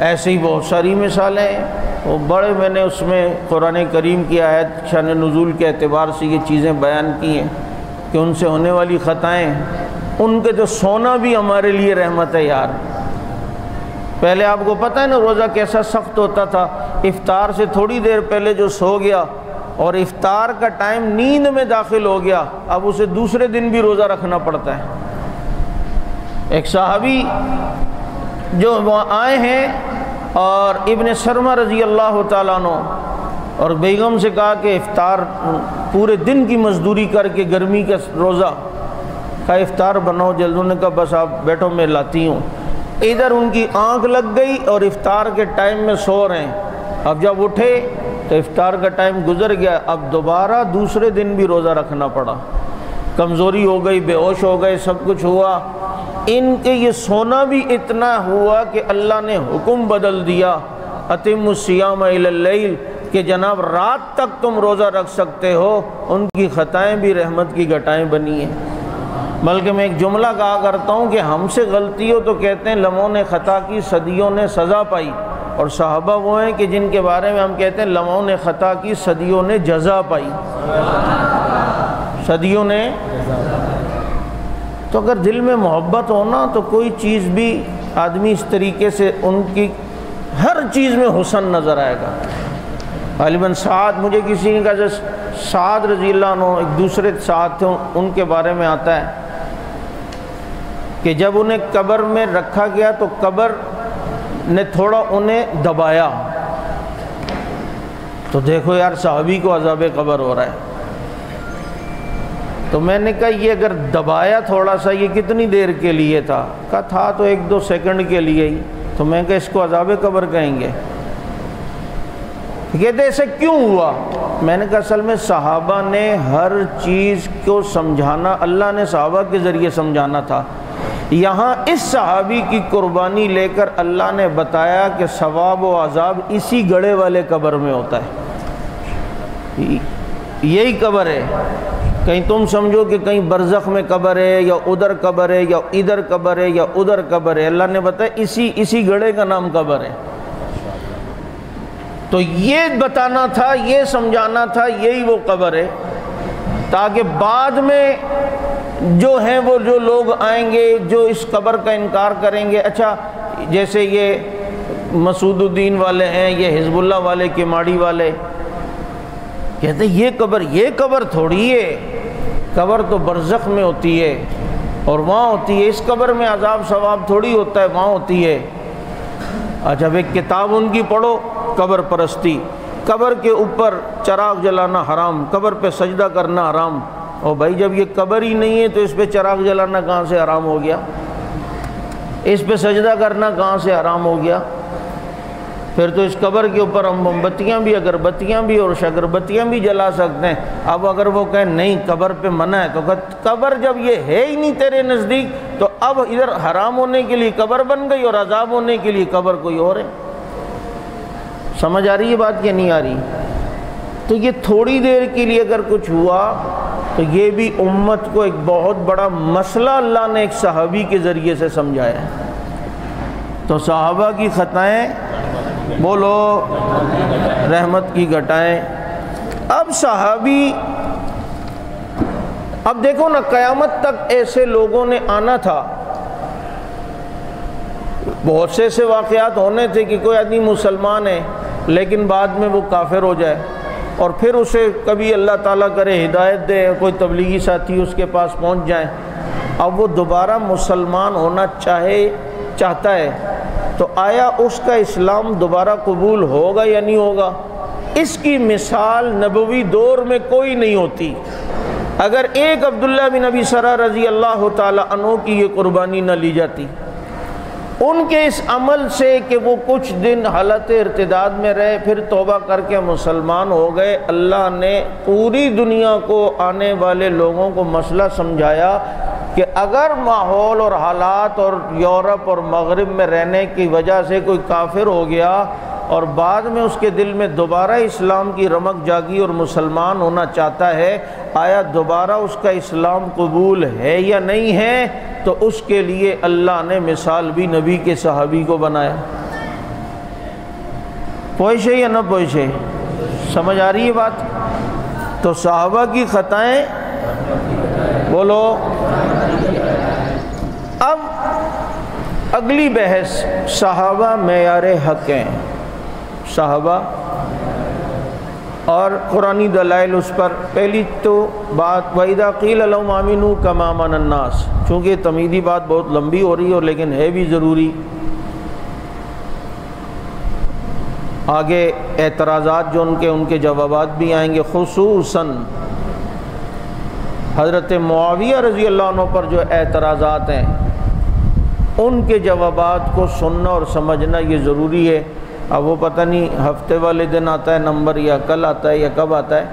ایسی بہت ساری مثالیں ہیں۔ وہ بڑے میں نے اس میں قرآن کریم کی آیت شان نزول کے اعتبار سے یہ چیزیں بیان کی ہیں کہ ان سے ہونے والی خطائیں، ان کے تو سونا بھی ہمارے لیے رحمت ہے یار۔ پہلے آپ کو پتہ ہے نا روزہ کیسا سخت ہوتا تھا، افطار سے تھوڑی دیر پہلے جو سو گیا اور افطار کا ٹائم نیند میں داخل ہو گیا، اب اسے دوسرے دن بھی روزہ رکھنا پڑتا ہے۔ ایک صحابی جو وہاں آئے ہیں اور ابن سرمہ رضی اللہ تعالیٰ عنہ، اور بیگم سے کہا کہ افطار پورے دن کی مزدوری کر کے گرمی کا روزہ، کہا افطار بناؤ جلد، انہوں نے کہا بس آپ بیٹھو میں لاتی ہوں۔ ادھر ان کی آنکھ لگ گئی اور افطار کے ٹائم میں سو رہے ہیں۔ اب جب اٹھے تو افطار کا ٹائم گزر گیا، اب دوبارہ دوسرے دن بھی روزہ رکھنا پڑا، کمزوری ہو گئی، بے ہوش ہو گئے، سب کچھ ہوا۔ ان کے یہ سونا بھی اتنا ہوا کہ اللہ نے حکم بدل دیا اتم الصیام الی اللیل، کہ جناب رات تک تم روزہ رکھ سکتے ہو۔ ان کی خطائیں بھی رحمت کی گھٹائیں بنی ہیں۔ بلکہ میں ایک جملہ کہا کرتا ہوں کہ ہم سے غلطی ہو تو کہتے ہیں لمحوں نے خطا کی صدیوں نے سزا پائی، اور صحابہ وہ ہیں کہ جن کے بارے میں ہم کہتے ہیں لمحوں نے خطا کی صدیوں نے جزا پائی، صدیوں نے۔ تو اگر دل میں محبت ہونا تو کوئی چیز بھی آدمی اس طریقے سے ان کی ہر چیز میں حسن نظر آئے گا۔ غالباً سعد، مجھے کسی نے کہا سعد رضی اللہ عنہ، ایک دوسرے سعد تھے، ان کے بارے میں آتا ہے کہ جب انہیں قبر میں رکھا گیا تو قبر نے تھوڑا انہیں دبایا، تو دیکھو یار صحابی کو عذاب قبر ہو رہا ہے۔ تو میں نے کہا یہ اگر دبایا تھوڑا سا، یہ کتنی دیر کے لیے تھا؟ کہا تھا تو 1-2 سیکنڈ کے لیے ہی۔ تو میں کہا اس کو عذاب قبر کہیں گے؟ کہتے ایسے کیوں ہوا؟ میں نے کہا اصل میں صحابہ نے ہر چیز کو سمجھانا، اللہ نے صحابہ کے ذریعے سمجھانا تھا۔ یہاں اس صحابی کی قربانی لے کر اللہ نے بتایا کہ ثواب و عذاب اسی گڑھے والے قبر میں ہوتا ہے، یہی قبر ہے۔ کہیں تم سمجھو کہ کہیں برزخ میں قبر ہے یا ادھر قبر ہے یا ادھر قبر ہے یا ادھر قبر ہے، اللہ نے بتایا اسی گڑھے کا نام قبر ہے۔ تو یہ بتانا تھا، یہ سمجھانا تھا، یہی وہ قبر ہے، تاکہ بعد میں جو ہیں وہ جو لوگ آئیں گے جو اس قبر کا انکار کریں گے، اچھا جیسے یہ مسعود الدین والے ہیں، یہ حزب اللہ والے، کماڑی والے، کہتے ہیں یہ قبر تھوڑی ہے، قبر تو برزخ میں ہوتی ہے اور وہاں ہوتی ہے، اس قبر میں عذاب ثواب تھوڑی ہوتا ہے، وہاں ہوتی ہے۔ اچھا ایک کتاب ان کی پڑھو، قبر پرستی، قبر کے اوپر چراغ جلانا حرام، قبر پہ سجدہ کرنا حرام۔ اور بھائی جب یہ قبر ہی نہیں ہے تو اس پہ چراغ جلانا کہاں سے حرام ہو گیا؟ اس پہ سجدہ کرنا کہاں سے حرام ہو گیا؟ پھر تو اس قبر کے اوپر ہم موم بتیاں بھی، اگربتیاں بھی اور شگربتیاں بھی جلا سکتے ہیں۔ اب اگر وہ کہیں نہیں قبر پہ منع ہے، تو قبر جب یہ ہے ہی نہیں تیرے نزدیک، تو اب ادھر حرام ہونے کے لیے قبر بن گئی اور عذاب ہونے کے لیے قبر کوئی اور ہے۔ سمجھ آ رہی ہے بات کہ نہیں آ رہی؟ تو یہ تھوڑی دیر کے لیے اگر کچھ ہوا تو یہ بھی امت کو ایک بہت بڑا مسئلہ اللہ نے ایک صحابی کے ذریعے سے سمجھایا ہے۔ تو صحابہ کی خطائیں بولو رحمت کی گھٹائیں۔ اب صحابی، اب دیکھو نا قیامت تک ایسے لوگوں نے آنا تھا، بہت سے ایسے واقعات ہونے تھے کہ کوئی آدمی مسلمان ہے لیکن بعد میں وہ کافر ہو جائے، اور پھر اسے کبھی اللہ تعالیٰ کرے ہدایت دے، کوئی تبلیغی ساتھی اس کے پاس پہنچ جائیں، اب وہ دوبارہ مسلمان ہونا چاہتا ہے، تو آیا اس کا اسلام دوبارہ قبول ہوگا یا نہیں ہوگا؟ اس کی مثال نبوی دور میں کوئی نہیں ہوتی۔ اگر ایک عبداللہ بن ابی سرح رضی اللہ تعالی عنہ کی یہ قربانی نہ لی جاتی، ان کے اس عمل سے کہ وہ کچھ دن حالت ارتداد میں رہے، پھر توبہ کر کے مسلمان ہو گئے، اللہ نے پوری دنیا کو، آنے والے لوگوں کو مسئلہ سمجھایا کہ اگر ماحول اور حالات اور یورپ اور مغرب میں رہنے کی وجہ سے کوئی کافر ہو گیا اور بعد میں اس کے دل میں دوبارہ اسلام کی رمق جاگی اور مسلمان ہونا چاہتا ہے، آیا دوبارہ اس کا اسلام قبول ہے یا نہیں ہے؟ تو اس کے لیے اللہ نے مثال بھی نبی کے صحابی کو بنایا۔ پوچھے یا نہ پوچھے؟ سمجھ آ رہی ہے بات؟ تو صحابہ کی خطائیں بولو۔ اب اگلی بحث، صحابہ معیار حق ہیں، صحابہ اور قرآنی دلائل اس پر۔ پہلی تو بات وَإِذَا قِيلَ لَهُمْ آمِنُوا كَمَا آمَنَ النَّاسُ، چونکہ تمیدی بات بہت لمبی ہو رہی ہے لیکن ہے بھی ضروری، آگے اعتراضات جو ان کے جوابات بھی آئیں گے، خصوصاً حضرت معاویہ رضی اللہ عنہ پر جو اعتراضات ہیں ان کے جوابات کو سننا اور سمجھنا یہ ضروری ہے۔ اب وہ پتہ نہیں ہفتے والے دن آتا ہے نمبر یا کل آتا ہے یا کب آتا ہے۔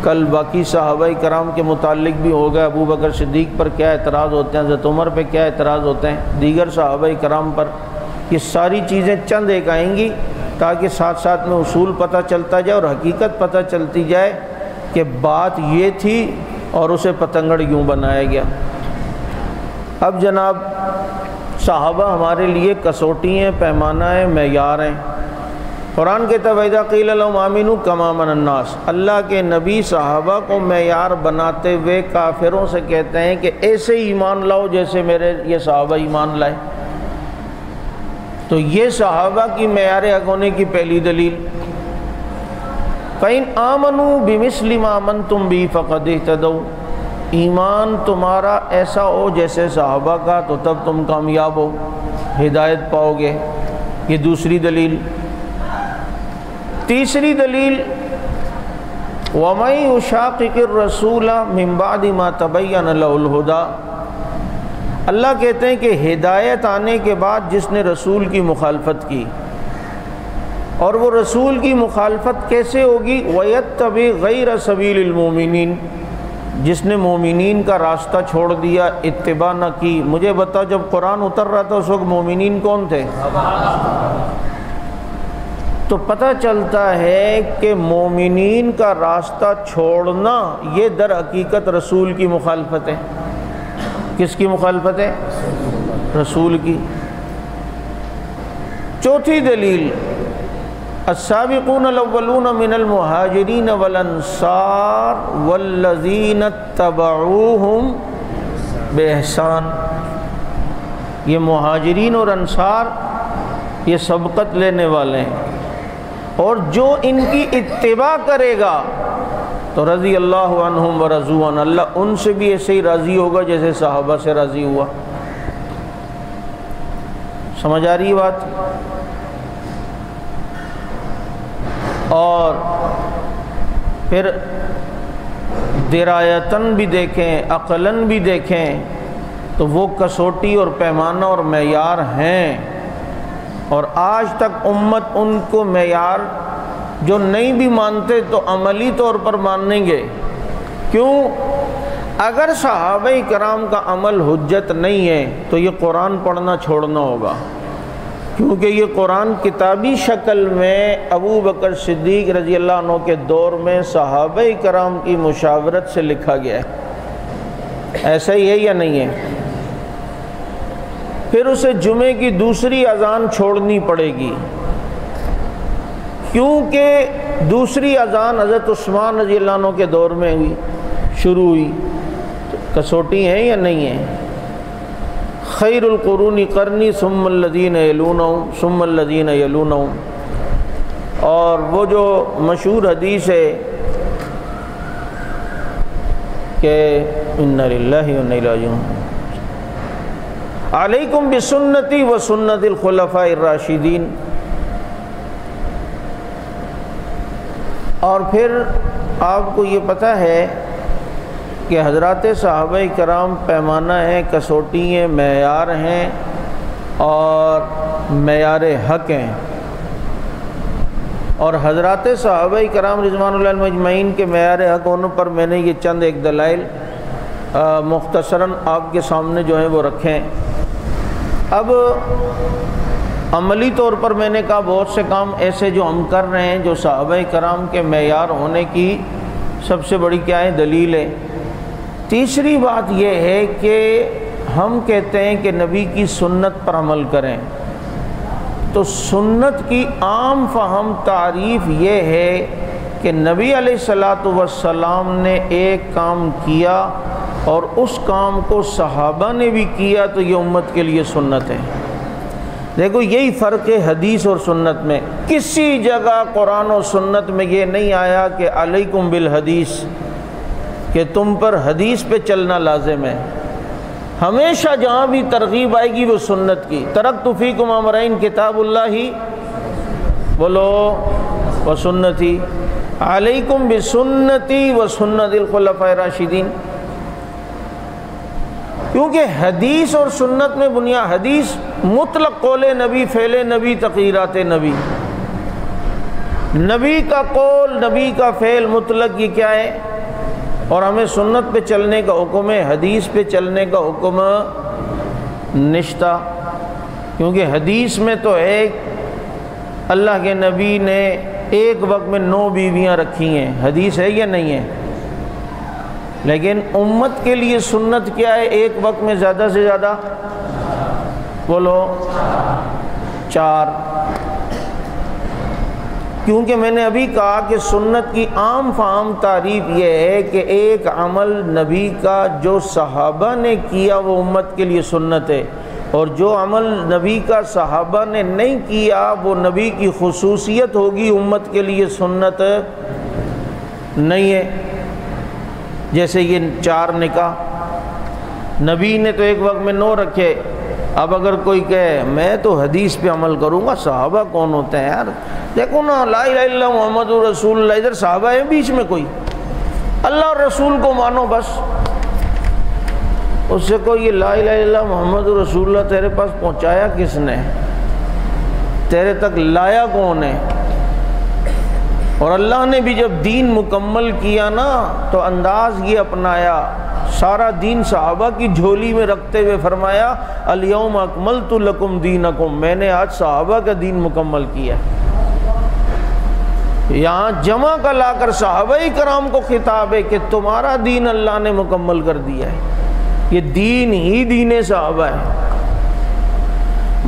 کل باقی صحابہ کرام کے متعلق بھی ہوگا، ابو بکر صدیق پر کیا اعتراض ہوتے ہیں، حضرت عمر پہ کیا اعتراض ہوتے ہیں، دیگر صحابہ کرام پر، یہ ساری چیزیں چند ایک آئیں گی تاکہ ساتھ ساتھ میں اصول پتہ چلتا جائے اور حقیقت پتہ چلتی جائے کہ بات یہ تھی اور اسے پتنگڑ یوں بنایا گیا۔ اب جناب صحابہ ہمارے لیے کسوٹی ہیں، پیمانہ ہیں، معیار ہیں۔ قرآن کہتا ہے وَإِذَا قِيلَ لَهُمْ آمِنُوا كَمَا آمَنَ النَّاسُ، اللہ کے نبی صحابہ کو معیار بناتے ہوئے کافروں سے کہتے ہیں کہ ایسے ایمان لاؤ جیسے میرے یہ صحابہ ایمان لائے۔ تو یہ صحابہ کی معیار حق ہونے کی پہلی دلیل۔ فَإِنْ آمَنُوا بِمِثْلِ مَا آمَنْتُمْ بِهِ فَقَدِ اهْتَدَوْا، ایمان تمہارا ایسا ہو جیسے صحابہ کا تو تب تم کامیاب ہو، ہدایت پاؤ گے۔ یہ دوسری دلیل۔ تیسری دلیل وَمَن يُشَاقِقِ الرَّسُولَ مِن بَعْدِ مَا تَبَيَّنَ لَهُ الْهُدَىٰ، اللہ کہتے ہیں کہ ہدایت آنے کے بعد جس نے رسول کی مخالفت کی، اور وہ رسول کی مخالفت کیسے ہوگی؟ وَيَتَّبِعْ غَيْرَ سَبِيلِ الْمُؤْمِنِينَ، جس نے مومنین کا راستہ چھوڑ دیا، اتباع نہ کی۔ مجھے بتاؤ جب قرآن اتر رہا تھا اس وقت مومنین کون تھے؟ تو پتہ چلتا ہے کہ مومنین کا راستہ چھوڑنا یہ در حقیقت رسول کی مخالفت ہے۔ کس کی مخالفت ہے؟ رسول کی۔ چوتھی دلیل السابقون الاولون من المہاجرین والانصار والذین اتبعوہم باحسان، یہ مہاجرین اور انصار یہ سبقت لینے والے ہیں، اور جو ان کی اتباع کرے گا تو رضی اللہ عنہم ورضوا عنہ، اللہ ان سے بھی ایسے ہی راضی ہوگا جیسے صحابہ سے راضی ہوا۔ سمجھ آ رہی بات؟ اور پھر درایتاً بھی دیکھیں، عقلاً بھی دیکھیں تو وہ کسوٹی اور پیمانہ اور معیار ہیں، اور آج تک امت ان کو معیار جو نہیں بھی مانتے تو عملی طور پر مانیں گے۔ کیوں؟ اگر صحابہ کرام کا عمل حجت نہیں ہے تو یہ قرآن پڑھنا چھوڑنا ہوگا، کیونکہ یہ قرآن کتابی شکل میں ابو بکر صدیق رضی اللہ عنہ کے دور میں صحابہ کرام کی مشاورت سے لکھا گیا ہے۔ ایسا ہی ہے یا نہیں ہے؟ پھر اسے جمعے کی دوسری اذان چھوڑنی پڑے گی، کیونکہ دوسری اذان حضرت عثمان رضی اللہ عنہ کے دور میں ہوئی، شروع ہوئی۔ کسوٹی ہیں یا نہیں ہیں؟ خیر القرون قرنی ثم الذین یلونہم ثم الذین یلونہم، اور وہ جو مشہور حدیث ہے کہ انا للہ و انا الیہ راجعون، علیکم بسنتی و سنت الخلفاء الراشدین۔ اور پھر آپ کو یہ پتہ ہے کہ حضرات صحابہ کرام پیمانہ ہیں، کسوٹی ہیں، معیار ہیں، اور معیار حق ہیں، اور حضرات صحابہ کرام رضوان اللہ علیہم اجمعین کے معیار حق ہونے پر میں نے یہ چند ایک دلائل مختصراً آپ کے سامنے جو ہیں وہ رکھیں۔ اب عملی طور پر میں نے کہا بہت سے کام ایسے جو ہم کر رہے ہیں جو صحابہ کرام کے معیار ہونے کی سب سے بڑی کیا ہے دلیل ہے۔ تیسری بات یہ ہے کہ ہم کہتے ہیں کہ نبی کی سنت پر عمل کریں، تو سنت کی عام فہم تعریف یہ ہے کہ نبی علیہ الصلوۃ والسلام نے ایک کام کیا اور اس کام کو صحابہ نے بھی کیا تو یہ امت کے لیے سنت ہے۔ دیکھو یہی فرق ہے حدیث اور سنت میں۔ کسی جگہ قرآن و سنت میں یہ نہیں آیا کہ علیکم بالحدیث، کہ تم پر حدیث پہ چلنا لازم ہے۔ ہمیشہ جہاں بھی ترغیب آئے گی وہ سنت کی۔ ترکت فیکم امرین کتاب اللہ بولو و سنتی، علیکم بسنتی و سنت الخلفاء الراشدین۔ کیونکہ حدیث اور سنت میں بنیاد حدیث مطلق قول نبی، فعل نبی، تقریرات نبی، نبی کا قول، نبی کا فعل مطلق، یہ کیا ہے؟ اور ہمیں سنت پہ چلنے کا حکم ہے، حدیث پہ چلنے کا حکم نشتہ۔ کیونکہ حدیث میں تو ایک اللہ کے نبی نے ایک وقت میں 9 بیویاں رکھی ہیں، حدیث ہے یا نہیں ہے؟ لیکن امت کے لیے سنت کیا ہے؟ ایک وقت میں زیادہ سے زیادہ بولو 4۔ کیونکہ میں نے ابھی کہا کہ سنت کی عام فہم تعریف یہ ہے کہ ایک عمل نبی کا جو صحابہ نے کیا وہ امت کے لیے سنت ہے، اور جو عمل نبی کا صحابہ نے نہیں کیا وہ نبی کی خصوصیت ہوگی، امت کے لیے سنت نہیں ہے۔ جیسے یہ 4 نکاح نبی نے تو ایک وقت میں 9 رکھے۔ اب اگر کوئی کہے میں تو حدیث پہ عمل کروں گا، صحابہ کون ہوتے ہیں یار؟ دیکھو نا، لا الہ الا اللہ محمد رسول اللہ، ادھر صحابہ ہیں بیچ میں کوئی؟ اللہ اور رسول کو مانو بس۔ اس سے کوئی یہ لا الہ الا اللہ محمد رسول اللہ تیرے پاس پہنچایا کس نے؟ تیرے تک لایا کون ہے؟ اور اللہ نے بھی جب دین مکمل کیا نا تو انداز یہ اپنایا، سارا دین صحابہ کی جھولی میں رکھتے ہوئے فرمایا الیوم اکملت لکم دینکم، میں نے آج صحابہ کا دین مکمل کیا۔ یہاں جمع کا لا کر صحابہ کرام کو خطاب ہے کہ تمہارا دین اللہ نے مکمل کر دیا ہے، یہ دین ہی دین صحابہ ہے۔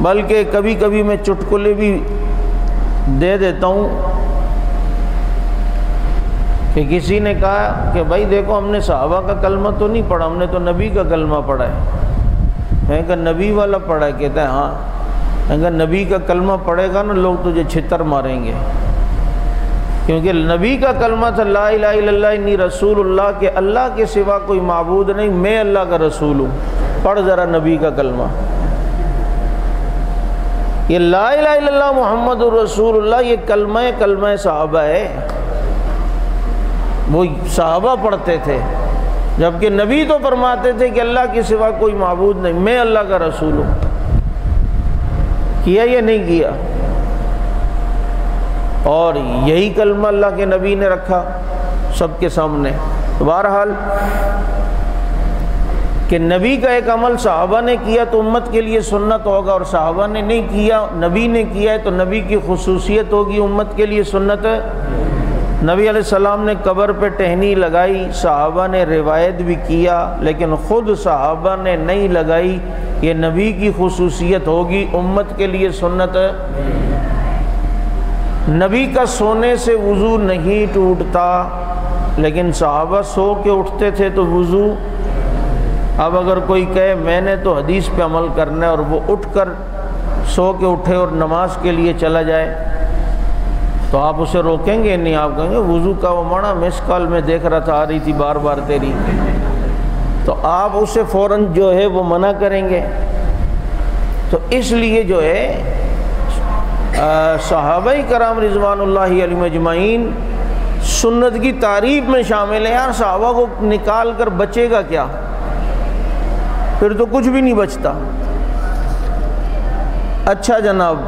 بلکہ کبھی کبھی میں چٹکلے بھی دے دیتا ہوں کہ کسی نے کہا کہ بھائی دیکھو ہم نے صحابہ کا کلمہ تو نہیں پڑھا، ہم نے تو نبی کا کلمہ پڑھا ہے۔ میں کہا نبی والا پڑھا ہے؟ کہتا ہے ہاں۔ میں کہا نبی کا کلمہ پڑھے گا نا لوگ تجھے چھتر ماریں گے، کیونکہ نبی کا کلمہ تھا لا الہ الا اللہ انی رسول اللہ، کہ اللہ کے سوا کوئی معبود نہیں، میں اللہ کا رسول ہوں۔ پڑھ ذرا نبی کا کلمہ۔ یہ لا الہ الا اللہ محمد رسول اللہ یہ کلمہ صحابہ ہے، وہ صحابہ پڑھتے تھے، جبکہ نبی تو فرماتے تھے کہ اللہ کے سوا کوئی معبود نہیں، میں اللہ کا رسول ہوں۔ کیا یا نہیں کیا؟ اور یہی کلمہ اللہ کے نبی نے رکھا سب کے سامنے۔ بہرحال کہ نبی کا ایک عمل صحابہ نے کیا تو امت کے لیے سنت ہوگا، اور صحابہ نے نہیں کیا، نبی نے کیا ہے تو نبی کی خصوصیت ہوگی، امت کے لیے سنت ہے۔ نبی علیہ السلام نے قبر پہ ٹہنی لگائی، صحابہ نے روایت بھی کیا، لیکن خود صحابہ نے نہیں لگائی، یہ نبی کی خصوصیت ہوگی، امت کے لیے سنت ہے۔ نبی کا سونے سے وضو نہیں ٹوٹتا، لیکن صحابہ سو کے اٹھتے تھے تو وضو۔ اب اگر کوئی کہے میں نے تو حدیث پہ عمل کرنا ہے اور وہ اٹھ کر سو کے اٹھے اور نماز کے لیے چلا جائے تو آپ اسے روکیں گے نہیں؟ آپ کہیں گے وضو کا وہ مانا مس کال میں دیکھ رہا تھا، آ رہی تھی بار بار تیری، تو آپ اسے فوراً جو ہے وہ منع کریں گے۔ تو اس لیے جو ہے صحابہ کرام رضوان اللہ علیہم اجمعین سنت کی تعریف میں شامل ہیں۔ یار صحابہ کو نکال کر بچے گا کیا؟ پھر تو کچھ بھی نہیں بچتا۔ اچھا جناب،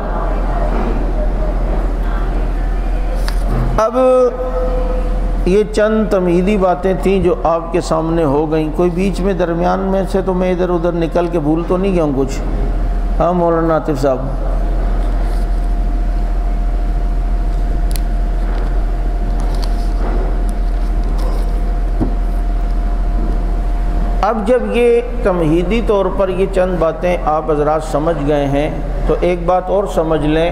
اب یہ چند تمہیدی باتیں تھیں جو آپ کے سامنے ہو گئیں. کوئی بیچ میں درمیان میں سے تو میں ادھر ادھر نکل کے بھول تو نہیں گیا ہوں کچھ؟ ہاں مولانا عاطف صاحب. اب جب یہ تمہیدی طور پر یہ چند باتیں آپ حضرات سمجھ گئے ہیں تو ایک بات اور سمجھ لیں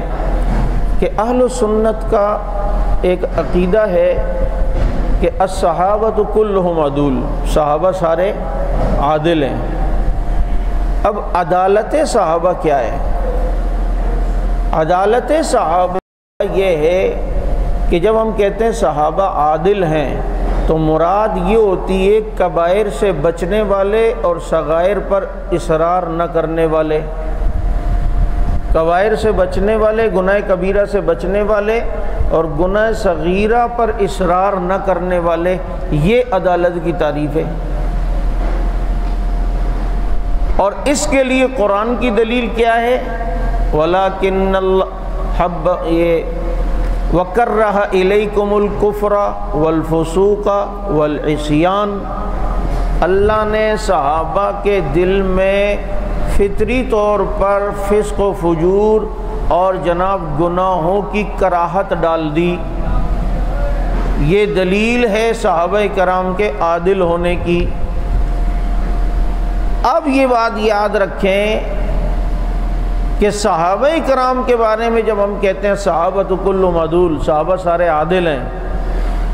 کہ اہل سنت کا ایک عقیدہ ہے کہ الصحابۃ کلہم عدول، صحابہ سارے عادل ہیں. اب عدالت صحابہ کیا ہے؟ عدالت صحابہ یہ ہے کہ جب ہم کہتے ہیں صحابہ عادل ہیں تو مراد یہ ہوتی ہے کبائر سے بچنے والے اور صغائر پر اصرار نہ کرنے والے. کبائر سے بچنے والے، گناہ کبیرہ سے بچنے والے اور گناہ صغیرہ پر اصرار نہ کرنے والے، یہ عدالت کی تعریف ہے. اور اس کے لیے قرآن کی دلیل کیا ہے؟ وَلَٰكِنَّ اللَّهَ یہ وَكَرَّهَ إِلَيْكُمُ الْكُفْرَ وَالْفُسُوقَ وَالْعِصْيَانَ، اللہ نے صحابہ کے دل میں فطری طور پر فسق و فجور اور جناب گناہوں کی کراہت ڈال دی. یہ دلیل ہے صحابہ کرام کے عادل ہونے کی. اب یہ بات یاد رکھیں کہ صحابہ کرام کے بارے میں جب ہم کہتے ہیں صحابۃ کلہم عدول، صحابہ سارے عادل ہیں،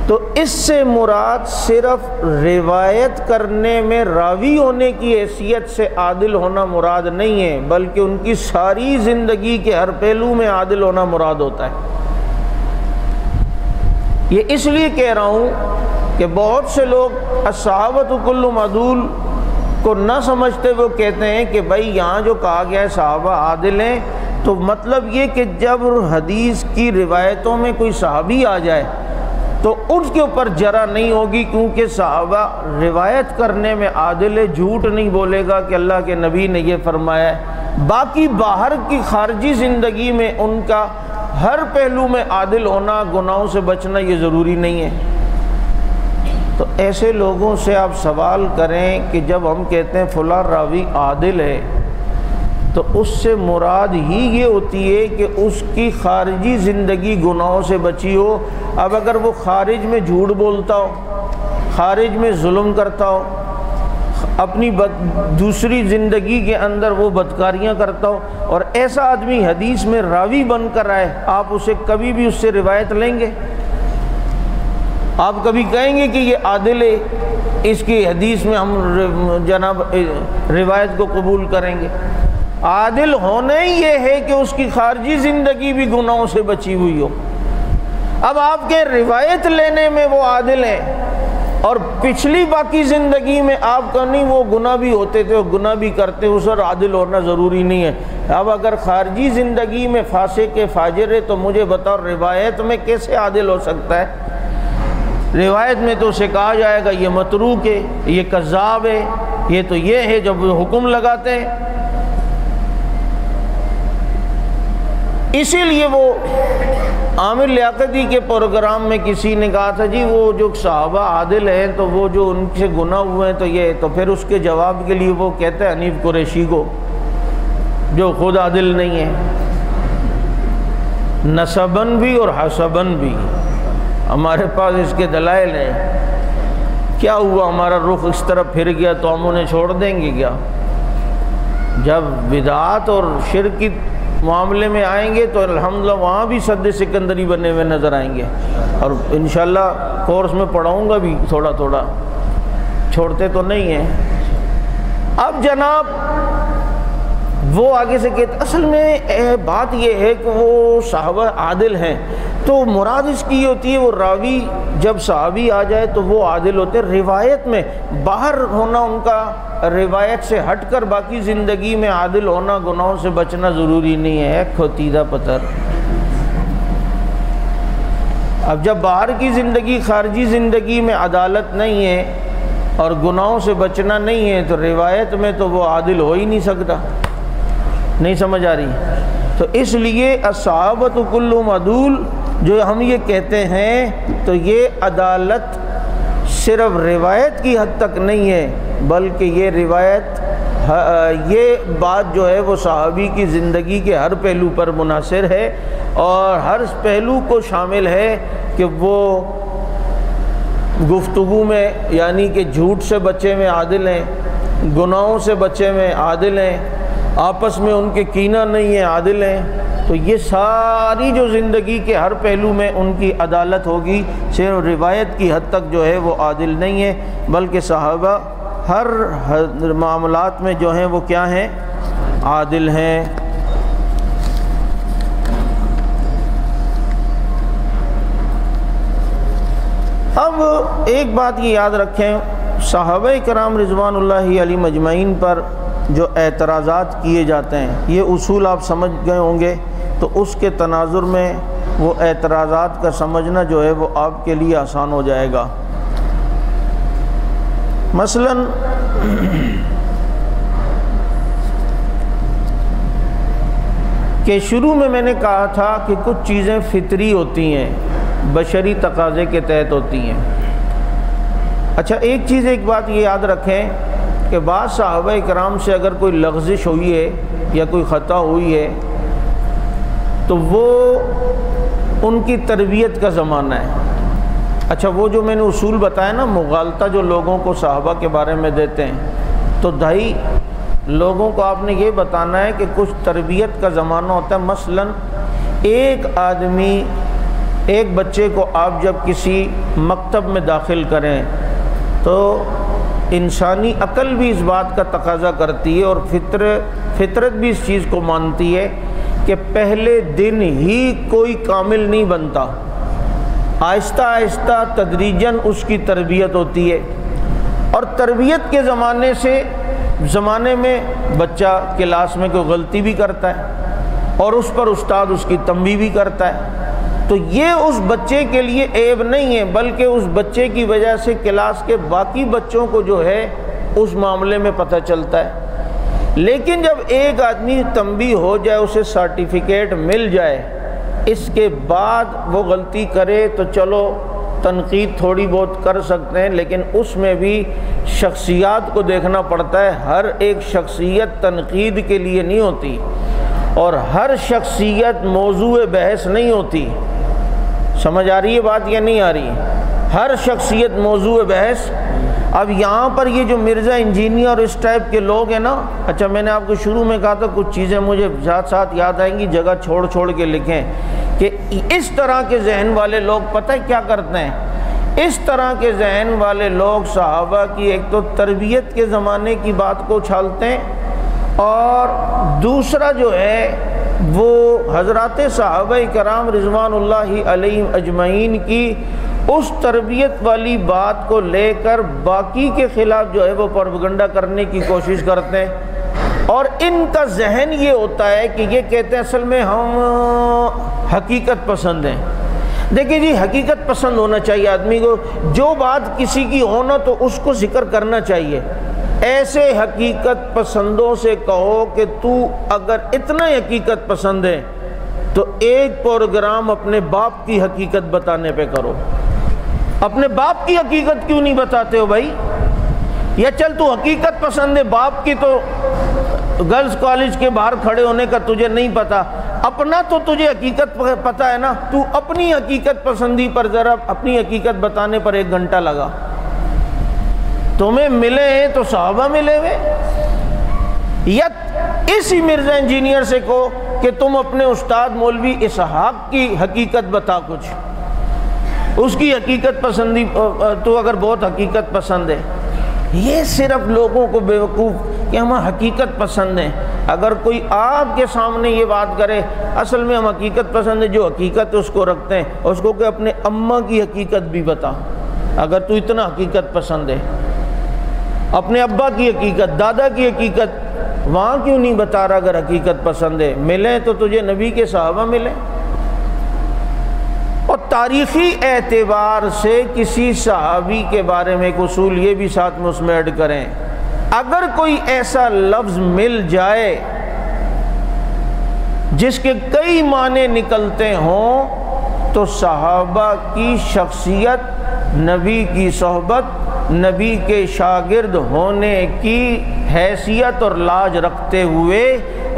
تو اس سے مراد صرف روایت کرنے میں راوی ہونے کی حیثیت سے عادل ہونا مراد نہیں ہے، بلکہ ان کی ساری زندگی کے ہر پہلو میں عادل ہونا مراد ہوتا ہے. یہ اس لیے کہہ رہا ہوں کہ بہت سے لوگ الصحابۃ کلہم عدول کو نہ سمجھتے وہ کہتے ہیں کہ بھائی یہاں جو کہا گیا ہے صحابہ عادل ہیں تو مطلب یہ کہ جب حدیث کی روایتوں میں کوئی صحابی آ جائے تو اس کے اوپر جرح نہیں ہوگی، کیونکہ صحابہ روایت کرنے میں عادل ہے، جھوٹ نہیں بولے گا کہ اللہ کے نبی نے یہ فرمایا ہے. باقی باہر کی خارجی زندگی میں ان کا ہر پہلو میں عادل ہونا، گناہوں سے بچنا یہ ضروری نہیں ہے. تو ایسے لوگوں سے آپ سوال کریں کہ جب ہم کہتے ہیں فلاں راوی عادل ہے تو اس سے مراد ہی یہ ہوتی ہے کہ اس کی خارجی زندگی گناہوں سے بچی ہو. اب اگر وہ خارج میں جھوٹ بولتا ہو، خارج میں ظلم کرتا ہو، اپنی دوسری زندگی کے اندر وہ بدکاریاں کرتا ہو اور ایسا آدمی حدیث میں راوی بن کر آئے، آپ اسے کبھی بھی اس سے روایت لیں گے؟ آپ کبھی کہیں گے کہ یہ عادل ہے، اس کی حدیث میں ہم جناب روایت کو قبول کریں گے؟ عادل ہونا ہی یہ ہے کہ اس کی خارجی زندگی بھی گناہوں سے بچی ہوئی ہو. اب آپ کے روایت لینے میں وہ عادل ہیں اور پچھلی باقی زندگی میں آپ کا نہیں، وہ گناہ بھی ہوتے تھے، گناہ بھی کرتے، اس پر عادل ہونا ضروری نہیں ہے. اب اگر خارجی زندگی میں فاسق فاجر ہے تو مجھے بتاؤ روایت میں کیسے عادل ہو سکتا ہے؟ روایت میں تو اسے کہا جائے گا یہ متروک ہے، یہ کذاب ہے، یہ تو یہ ہے جب وہ حکم لگاتے ہیں. اسی لیے وہ عامر لیاقتی کے پروگرام میں کسی نے کہا تھا جی وہ جو صحابہ عادل ہیں تو وہ جو ان سے گناہ ہوئے ہیں تو یہ، تو پھر اس کے جواب کے لیے وہ کہتے ہیں حنیف قریشی کو جو خود عادل نہیں ہے، نسبن بھی اور حسبن بھی. ہمارے پاس اس کے دلائل ہیں. کیا ہوا ہمارا رخ اس طرف پھر گیا تو ہم انہیں چھوڑ دیں گے کیا؟ جب بدعات اور شرک کی معاملے میں آئیں گے تو الحمدللہ وہاں بھی سد سکندری بنے ہوئے نظر آئیں گے، اور انشاءاللہ کورس میں پڑھاؤں گا بھی تھوڑا تھوڑا، چھوڑتے تو نہیں ہیں. اب جناب وہ آگے سے کہتے اصل میں بات یہ ہے کہ وہ صحابہ عادل ہیں تو مراد اس کی ہوتی ہے وہ راوی جب صحابی آ جائے تو وہ عادل ہوتے. روایت میں باہر ہونا ان کا روایت سے ہٹ کر باقی زندگی میں عادل ہونا، گناہوں سے بچنا ضروری نہیں ہے. کھوتیدہ پتر. اب جب باہر کی زندگی خارجی زندگی میں عدالت نہیں ہے اور گناہوں سے بچنا نہیں ہے تو روایت میں تو وہ عادل ہو ہی نہیں سکتا. نہیں سمجھ آ رہی؟ تو اس لیے الصحابۃ کلہم عدول جو ہم یہ کہتے ہیں تو یہ عدالت صرف روایت کی حد تک نہیں ہے، بلکہ یہ روایت یہ بات جو ہے وہ صحابی کی زندگی کے ہر پہلو پر منحصر ہے، اور ہر پہلو کو شامل ہے کہ وہ گفتگو میں یعنی کہ جھوٹ سے بچے میں عادل ہیں، گناہوں سے بچے میں عادل ہیں، آپس میں ان کے کینہ نہیں ہے عادل ہیں۔ تو یہ ساری جو زندگی کے ہر پہلو میں ان کی عدالت ہوگی، صرف روایت کی حد تک جو ہے وہ عادل نہیں ہے، بلکہ صحابہ ہر معاملات میں جو ہیں وہ کیا ہیں؟ عادل ہیں۔ اب ایک بات یہ یاد رکھیں، صحابہ کرام رضوان اللہ علیہم اجمعین پر جو اعتراضات کیے جاتے ہیں، یہ اصول آپ سمجھ گئے ہوں گے، تو اس کے تناظر میں وہ اعتراضات کا سمجھنا جو ہے وہ آپ کے لیے آسان ہو جائے گا۔ مثلاً کہ شروع میں نے کہا تھا کہ کچھ چیزیں فطری ہوتی ہیں، بشری تقاضے کے تحت ہوتی ہیں۔ اچھا ایک چیز، ایک بات یہ یاد رکھیں کہ بعض صحابہ کرام سے اگر کوئی لغزش ہوئی ہے یا کوئی خطا ہوئی ہے تو وہ ان کی تربیت کا زمانہ ہے۔ اچھا وہ جو میں نے اصول بتایا نا، مغالطہ جو لوگوں کو صحابہ کے بارے میں دیتے ہیں، تو دھائی لوگوں کو آپ نے یہ بتانا ہے کہ کچھ تربیت کا زمانہ ہوتا ہے۔ مثلاً ایک آدمی، ایک بچے کو آپ جب کسی مکتب میں داخل کریں تو انسانی عقل بھی اس بات کا تقاضا کرتی ہے اور فطرت بھی اس چیز کو مانتی ہے کہ پہلے دن ہی کوئی کامل نہیں بنتا، آہستہ آہستہ تدریجاً اس کی تربیت ہوتی ہے، اور تربیت کے زمانے میں بچہ کلاس میں کوئی غلطی بھی کرتا ہے اور اس پر استاد اس کی تنبیہ بھی کرتا ہے، تو یہ اس بچے کے لیے عیب نہیں ہے، بلکہ اس بچے کی وجہ سے کلاس کے باقی بچوں کو جو ہے اس معاملے میں پتہ چلتا ہے۔ لیکن جب ایک آدمی تنبیہ ہو جائے، اسے سرٹیفکیٹ مل جائے، اس کے بعد وہ غلطی کرے تو چلو تنقید تھوڑی بہت کر سکتے ہیں، لیکن اس میں بھی شخصیات کو دیکھنا پڑتا ہے۔ ہر ایک شخصیت تنقید کے لیے نہیں ہوتی، اور ہر شخصیت موضوع بحث نہیں ہوتی۔ سمجھ آ رہی ہے بات یا نہیں آ رہی ہے؟ ہر شخصیت موضوع بحث۔ اب یہاں پر یہ جو مرزا انجینئر اور اس ٹائپ کے لوگ ہیں نا، اچھا میں نے آپ کو شروع میں کہا تھا کچھ چیزیں مجھے ساتھ ساتھ یاد آئیں گی، جگہ چھوڑ چھوڑ کے لکھیں، کہ اس طرح کے ذہن والے لوگ پتہ ہے کیا کرتے ہیں؟ اس طرح کے ذہن والے لوگ صحابہ کی ایک تو تربیت کے زمانے کی بات کو اچھالتے ہیں، اور دوسرا جو ہے وہ حضرات صحابہ کرام رضوان اللہ علیہم اجمعین کی اس تربیت والی بات کو لے کر باقی کے خلاف جو ہے وہ پروپیگنڈا کرنے کی کوشش کرتے ہیں، اور ان کا ذہن یہ ہوتا ہے کہ یہ کہتے ہیں اصل میں ہم حقیقت پسند ہیں۔ دیکھیں جی، حقیقت پسند ہونا چاہیے آدمی کو، جو بات کسی کی ہونا تو اس کو ذکر کرنا چاہیے۔ ایسے حقیقت پسندوں سے کہو کہ تو اگر اتنا حقیقت پسند ہے تو ایک پروگرام اپنے باپ کی حقیقت بتانے پہ کرو۔ اپنے باپ کی حقیقت کیوں نہیں بتاتے ہو بھائی؟ یا چل تو حقیقت پسند ہے، باپ کی تو گرلز کالج کے باہر کھڑے ہونے کا تجھے نہیں پتا، اپنا تو تجھے حقیقت پتا ہے نا، تو اپنی حقیقت پسندی پر ذرا اپنی حقیقت بتانے پر 1 گھنٹہ لگا۔ تمہیں ملے ہیں تو صحابہ ملے ہوئے، یا اسی مرزا انجینئر سے کہو کہ تم اپنے استاد مولوی اسحاق کی حقیقت بتا، کچھ اس کی حقیقت پسندی، تو اگر بہت حقیقت پسند ہے۔ یہ صرف لوگوں کو بیوقوف کہ ہم حقیقت پسند ہیں۔ اگر کوئی آپ کے سامنے یہ بات کرے اصل میں ہم حقیقت پسند ہے، جو حقیقت ہے اس کو رکھتے ہیں، اور اس کو کہ اپنے اماں کی حقیقت بھی بتا، اگر تو اتنا حقیقت پسند ہے، اپنے ابا کی حقیقت، دادا کی حقیقت وہاں کیوں نہیں بتا رہا؟ اگر حقیقت پسند ہے، ملے تو تجھے نبی کے صحابہ ملے۔ اور تاریخی اعتبار سے کسی صحابی کے بارے میں ایک اصول یہ بھی ساتھ میں اس میں ایڈ کریں، اگر کوئی ایسا لفظ مل جائے جس کے کئی معنی نکلتے ہوں تو صحابہ کی شخصیت، نبی کی صحبت، نبی کے شاگرد ہونے کی حیثیت اور لاج رکھتے ہوئے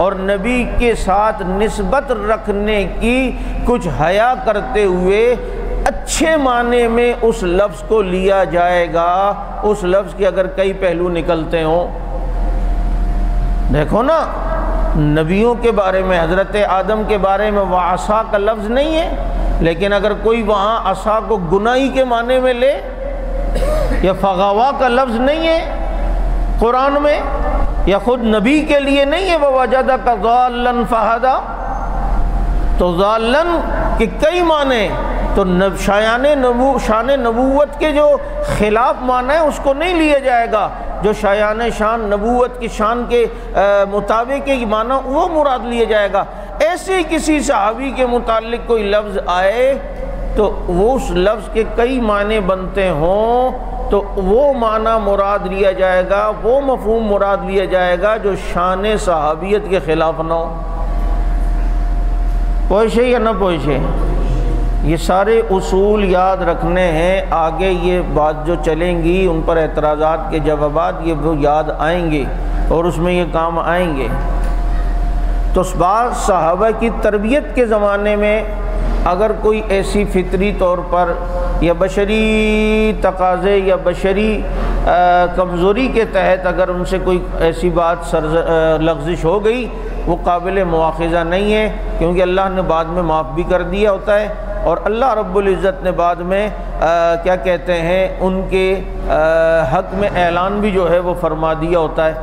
اور نبی کے ساتھ نسبت رکھنے کی کچھ حیا کرتے ہوئے اچھے معنی میں اس لفظ کو لیا جائے گا، اس لفظ کے اگر کئی پہلو نکلتے ہوں۔ دیکھو نا، نبیوں کے بارے میں، حضرت آدم کے بارے میں وعصا کا لفظ نہیں ہے، لیکن اگر کوئی وہاں عصا کو گناہی کے معنی میں لے، یا فغوا کا لفظ نہیں ہے قرآن میں، یا خود نبی کے لیے نہیں ہے وَوَجَدَكَ ضَالًّا فَهَدَىٰ، تو ضالًّا کے کئی معنی، تو شان نبوت کے جو خلاف معنی ہے اس کو نہیں لیا جائے گا، جو شان نبوت کی شان کے مطابق یہ معنی وہ مراد لیا جائے گا۔ ایسے کسی صحابی کے متعلق کوئی لفظ آئے تو وہ اس لفظ کے کئی معنی بنتے ہوں تو وہ معنی مراد لیا جائے گا، وہ مفہوم مراد لیا جائے گا جو شان صحابیت کے خلاف نہ ہو۔ پوچھے یا نہ پوچھے، یہ سارے اصول یاد رکھنے ہیں، آگے یہ بات جو چلیں گی ان پر اعتراضات کے جوابات یہ وہ یاد آئیں گے اور اس میں یہ کام آئیں گے۔ تو بعض صحابہ کی تربیت کے زمانے میں اگر کوئی ایسی فطری طور پر یا بشری تقاضے یا بشری کمزوری کے تحت اگر ان سے کوئی ایسی بات لغزش ہو گئی، وہ قابل مواخذہ نہیں ہے، کیونکہ اللہ نے بعد میں معاف بھی کر دیا ہوتا ہے، اور اللہ رب العزت نے بعد میں کیا کہتے ہیں ان کے حق میں اعلان بھی جو ہے وہ فرما دیا ہوتا ہے،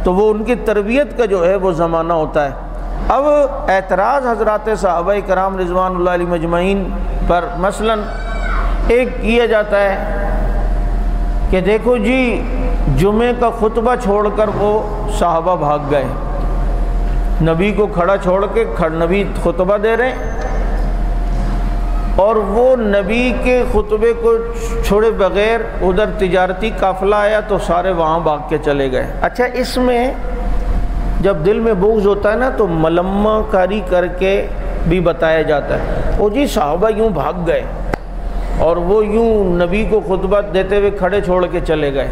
تو وہ ان کی تربیت کا جو ہے وہ زمانہ ہوتا ہے۔ اب اعتراض حضرات صحابہ کرام رضوان اللہ علیہ مجمعین پر مثلا ایک کیا جاتا ہے کہ دیکھو جی جمعے کا خطبہ چھوڑ کر وہ صحابہ بھاگ گئے، نبی کو کھڑا چھوڑ کے نبی خطبہ دے رہے ہیں اور وہ نبی کے خطبے کو چھوڑے بغیر ادھر تجارتی قافلہ آیا تو سارے وہاں بھاگ کے چلے گئے۔ اچھا، اس میں جب دل میں بغض ہوتا ہے نا تو ملمہ کاری کر کے بھی بتایا جاتا ہے، وہ جی صحابہ یوں بھاگ گئے اور وہ یوں نبی کو خطبہ دیتے ہوئے کھڑے چھوڑ کے چلے گئے،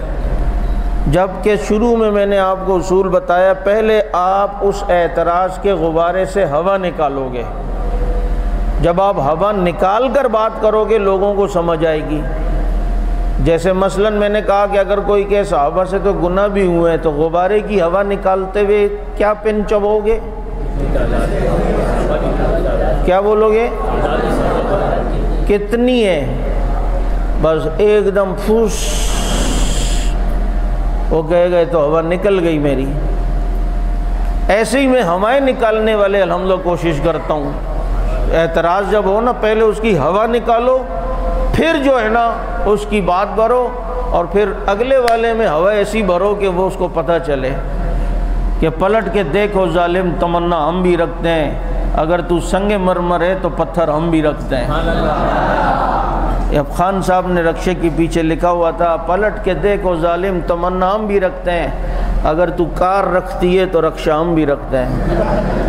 جبکہ شروع میں نے آپ کو اصول بتایا، پہلے آپ اس اعتراض کے غبارے سے ہوا نکالو گے، جب آپ ہوا نکال کر بات کرو گے لوگوں کو سمجھ آئے گی۔ جیسے مثلا میں نے کہا کہ اگر کوئی کہ صحابہ سے تو گناہ بھی ہوئے ہیں تو غبارے کی ہوا نکالتے ہوئے کیا پن چبو گے، کیا بولو گے، کتنی ہے، بس ایک دم پھوس وہ کہے گئے تو ہوا نکل گئی میری۔ ایسے ہی میں ہوائیں نکالنے والے الحمدللہ کوشش کرتا ہوں، اعتراض جب ہو نا پہلے اس کی ہوا نکالو، پھر جو ہے نا اس کی بات بھرو، اور پھر اگلے والے میں ہوا ایسی بھرو کہ وہ اس کو پتہ چلے کہ پلٹ کے دیکھو ظالم تمنا ہم بھی رکھتے ہیں، اگر تو سنگ مرمر ہے تو پتھر ہم بھی رکھتے ہیں۔ اب خان صاحب نے رکشے کے پیچھے لکھا ہوا تھا، پلٹ کے دیکھو ظالم تمنا ہم بھی رکھتے ہیں، اگر تو کار رکھتی ہے تو رکشہ ہم بھی رکھتے ہیں۔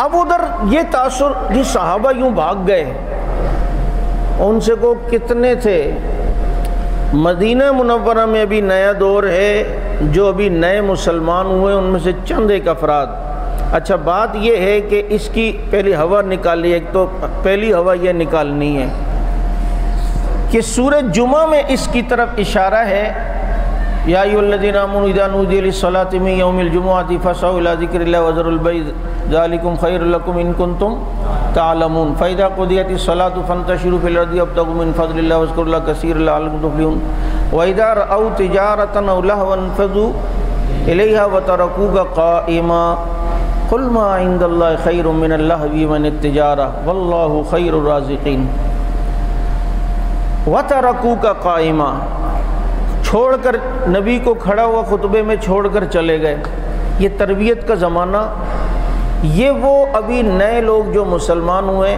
اب ادھر یہ تاثر جی صحابہ یوں بھاگ گئے، ان سے کو کتنے تھے؟ مدینہ منورہ میں ابھی نیا دور ہے، جو ابھی نئے مسلمان ہوئے ان میں سے چند ایک افراد۔ اچھا، بات یہ ہے کہ اس کی پہلی ہوا نکالی، ایک تو پہلی ہوا یہ نکالنی ہے کہ سورہ جمعہ میں اس کی طرف اشارہ ہے، یا ایھا الذین آمنوا اذا نودی للصلاۃ من یوم الجمعۃ فاسعوا الی ذکر اللہ وذروا البیع ذلکم خیر لکم ان کنتم تعلمون فاذا قضیت الصلاۃ فانتشروا فی الارض وابتغوا من فضل اللہ واذکروا اللہ کثیرا لعلکم تفلحون واذا رأوا تجارۃ او لہوا انفضوا الیہا وترکوک قائما قل ما عند اللہ خیر من اللہو من التجارہ واللہ خیر الرازقین۔ وترکوک قائما، چھوڑ کر نبی کو کھڑا ہوا خطبے میں چھوڑ کر چلے گئے۔ یہ تربیت کا زمانہ، یہ وہ ابھی نئے لوگ جو مسلمان ہوئے،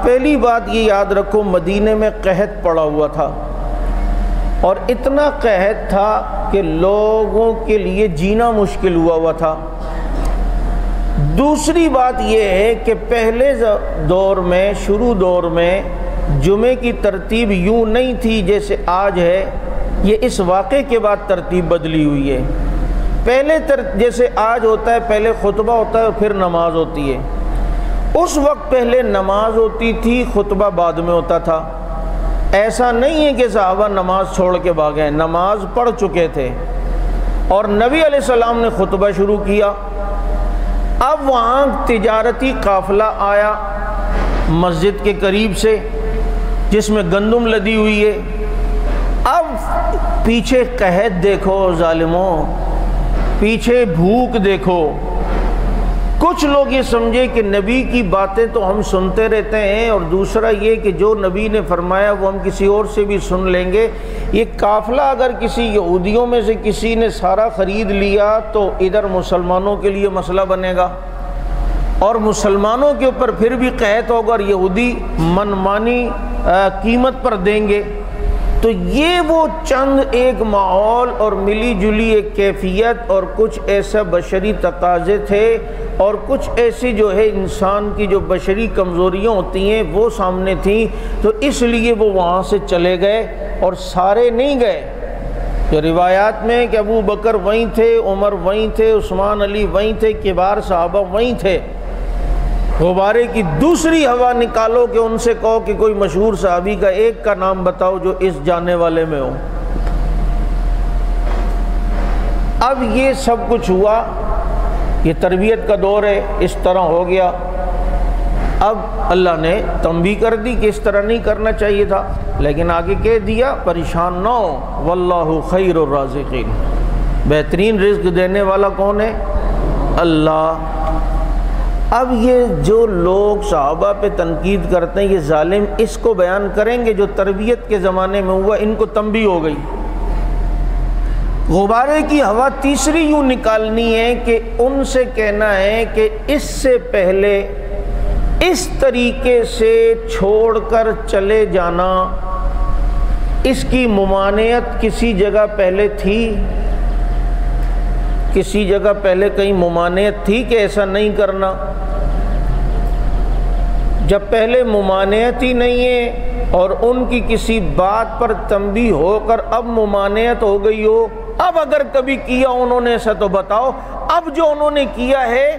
پہلی بات یہ یاد رکھو مدینے میں قحط پڑا ہوا تھا، اور اتنا قحط تھا کہ لوگوں کے لیے جینا مشکل ہوا تھا۔ دوسری بات یہ ہے کہ پہلے دور میں، شروع دور میں جمعے کی ترتیب یوں نہیں تھی جیسے آج ہے، یہ اس واقعے کے بعد ترتیب بدلی ہوئی ہے۔ پہلے جیسے آج ہوتا ہے، پہلے خطبہ ہوتا ہے اور پھر نماز ہوتی ہے، اس وقت پہلے نماز ہوتی تھی، خطبہ بعد میں ہوتا تھا۔ ایسا نہیں ہے کہ صحابہ نماز چھوڑ کے بھاگے، نماز پڑھ چکے تھے اور نبی علیہ السلام نے خطبہ شروع کیا۔ اب وہاں تجارتی قافلہ آیا مسجد کے قریب سے، جس میں گندم لدی ہوئی ہے۔ اب پیچھے قحط دیکھو ظالموں، پیچھے بھوک دیکھو۔ کچھ لوگ یہ سمجھے کہ نبی کی باتیں تو ہم سنتے رہتے ہیں، اور دوسرا یہ کہ جو نبی نے فرمایا وہ ہم کسی اور سے بھی سن لیں گے۔ یہ قافلہ اگر کسی یہودیوں میں سے کسی نے سارا خرید لیا تو ادھر مسلمانوں کے لیے مسئلہ بنے گا، اور مسلمانوں کے اوپر پھر بھی قحط ہوگا اور یہودی منمانی قیمت پر دیں گے۔ تو یہ وہ چند ایک ماحول اور ملی جلی ایک کیفیت اور کچھ ایسا بشری تقاضے تھے اور کچھ ایسی جو ہے انسان کی جو بشری کمزوریاں ہوتی ہیں وہ سامنے تھیں، تو اس لیے وہ وہاں سے چلے گئے، اور سارے نہیں گئے۔ جو روایات میں کہ ابو بکر وہیں تھے، عمر وہیں تھے، عثمان علی وہیں تھے، کبار صحابہ وہیں تھے۔ غبارے کی دوسری ہوا نکالو کہ ان سے کہو کہ کوئی مشہور صحابی کا ایک کا نام بتاؤ جو اس جانے والے میں ہو۔ اب یہ سب کچھ ہوا، یہ تربیت کا دور ہے، اس طرح ہو گیا۔ اب اللہ نے تنبیہ کر دی کہ اس طرح نہیں کرنا چاہیے تھا، لیکن آگے کہہ دیا پریشان نہ ہو، واللہ خیر الرازقین، بہترین رزق دینے والا کون ہے؟ اللہ۔ اب یہ جو لوگ صحابہ پہ تنقید کرتے ہیں، یہ ظالم اس کو بیان کریں گے جو تربیت کے زمانے میں ہوا، ان کو تنبیہ ہو گئی۔ غبارے کی ہوا تیسری یوں نکالنی ہے کہ ان سے کہنا ہے کہ اس سے پہلے اس طریقے سے چھوڑ کر چلے جانا، اس کی ممانعت کسی جگہ پہلے تھی؟ کسی جگہ پہلے کہیں ممانعت تھی کہ ایسا نہیں کرنا؟ جب پہلے ممانعت ہی نہیں ہے اور ان کی کسی بات پر تنبیہ ہو کر اب ممانعت ہو گئی ہو، اب اگر کبھی کیا انہوں نے ایسا تو بتاؤ۔ اب جو انہوں نے کیا ہے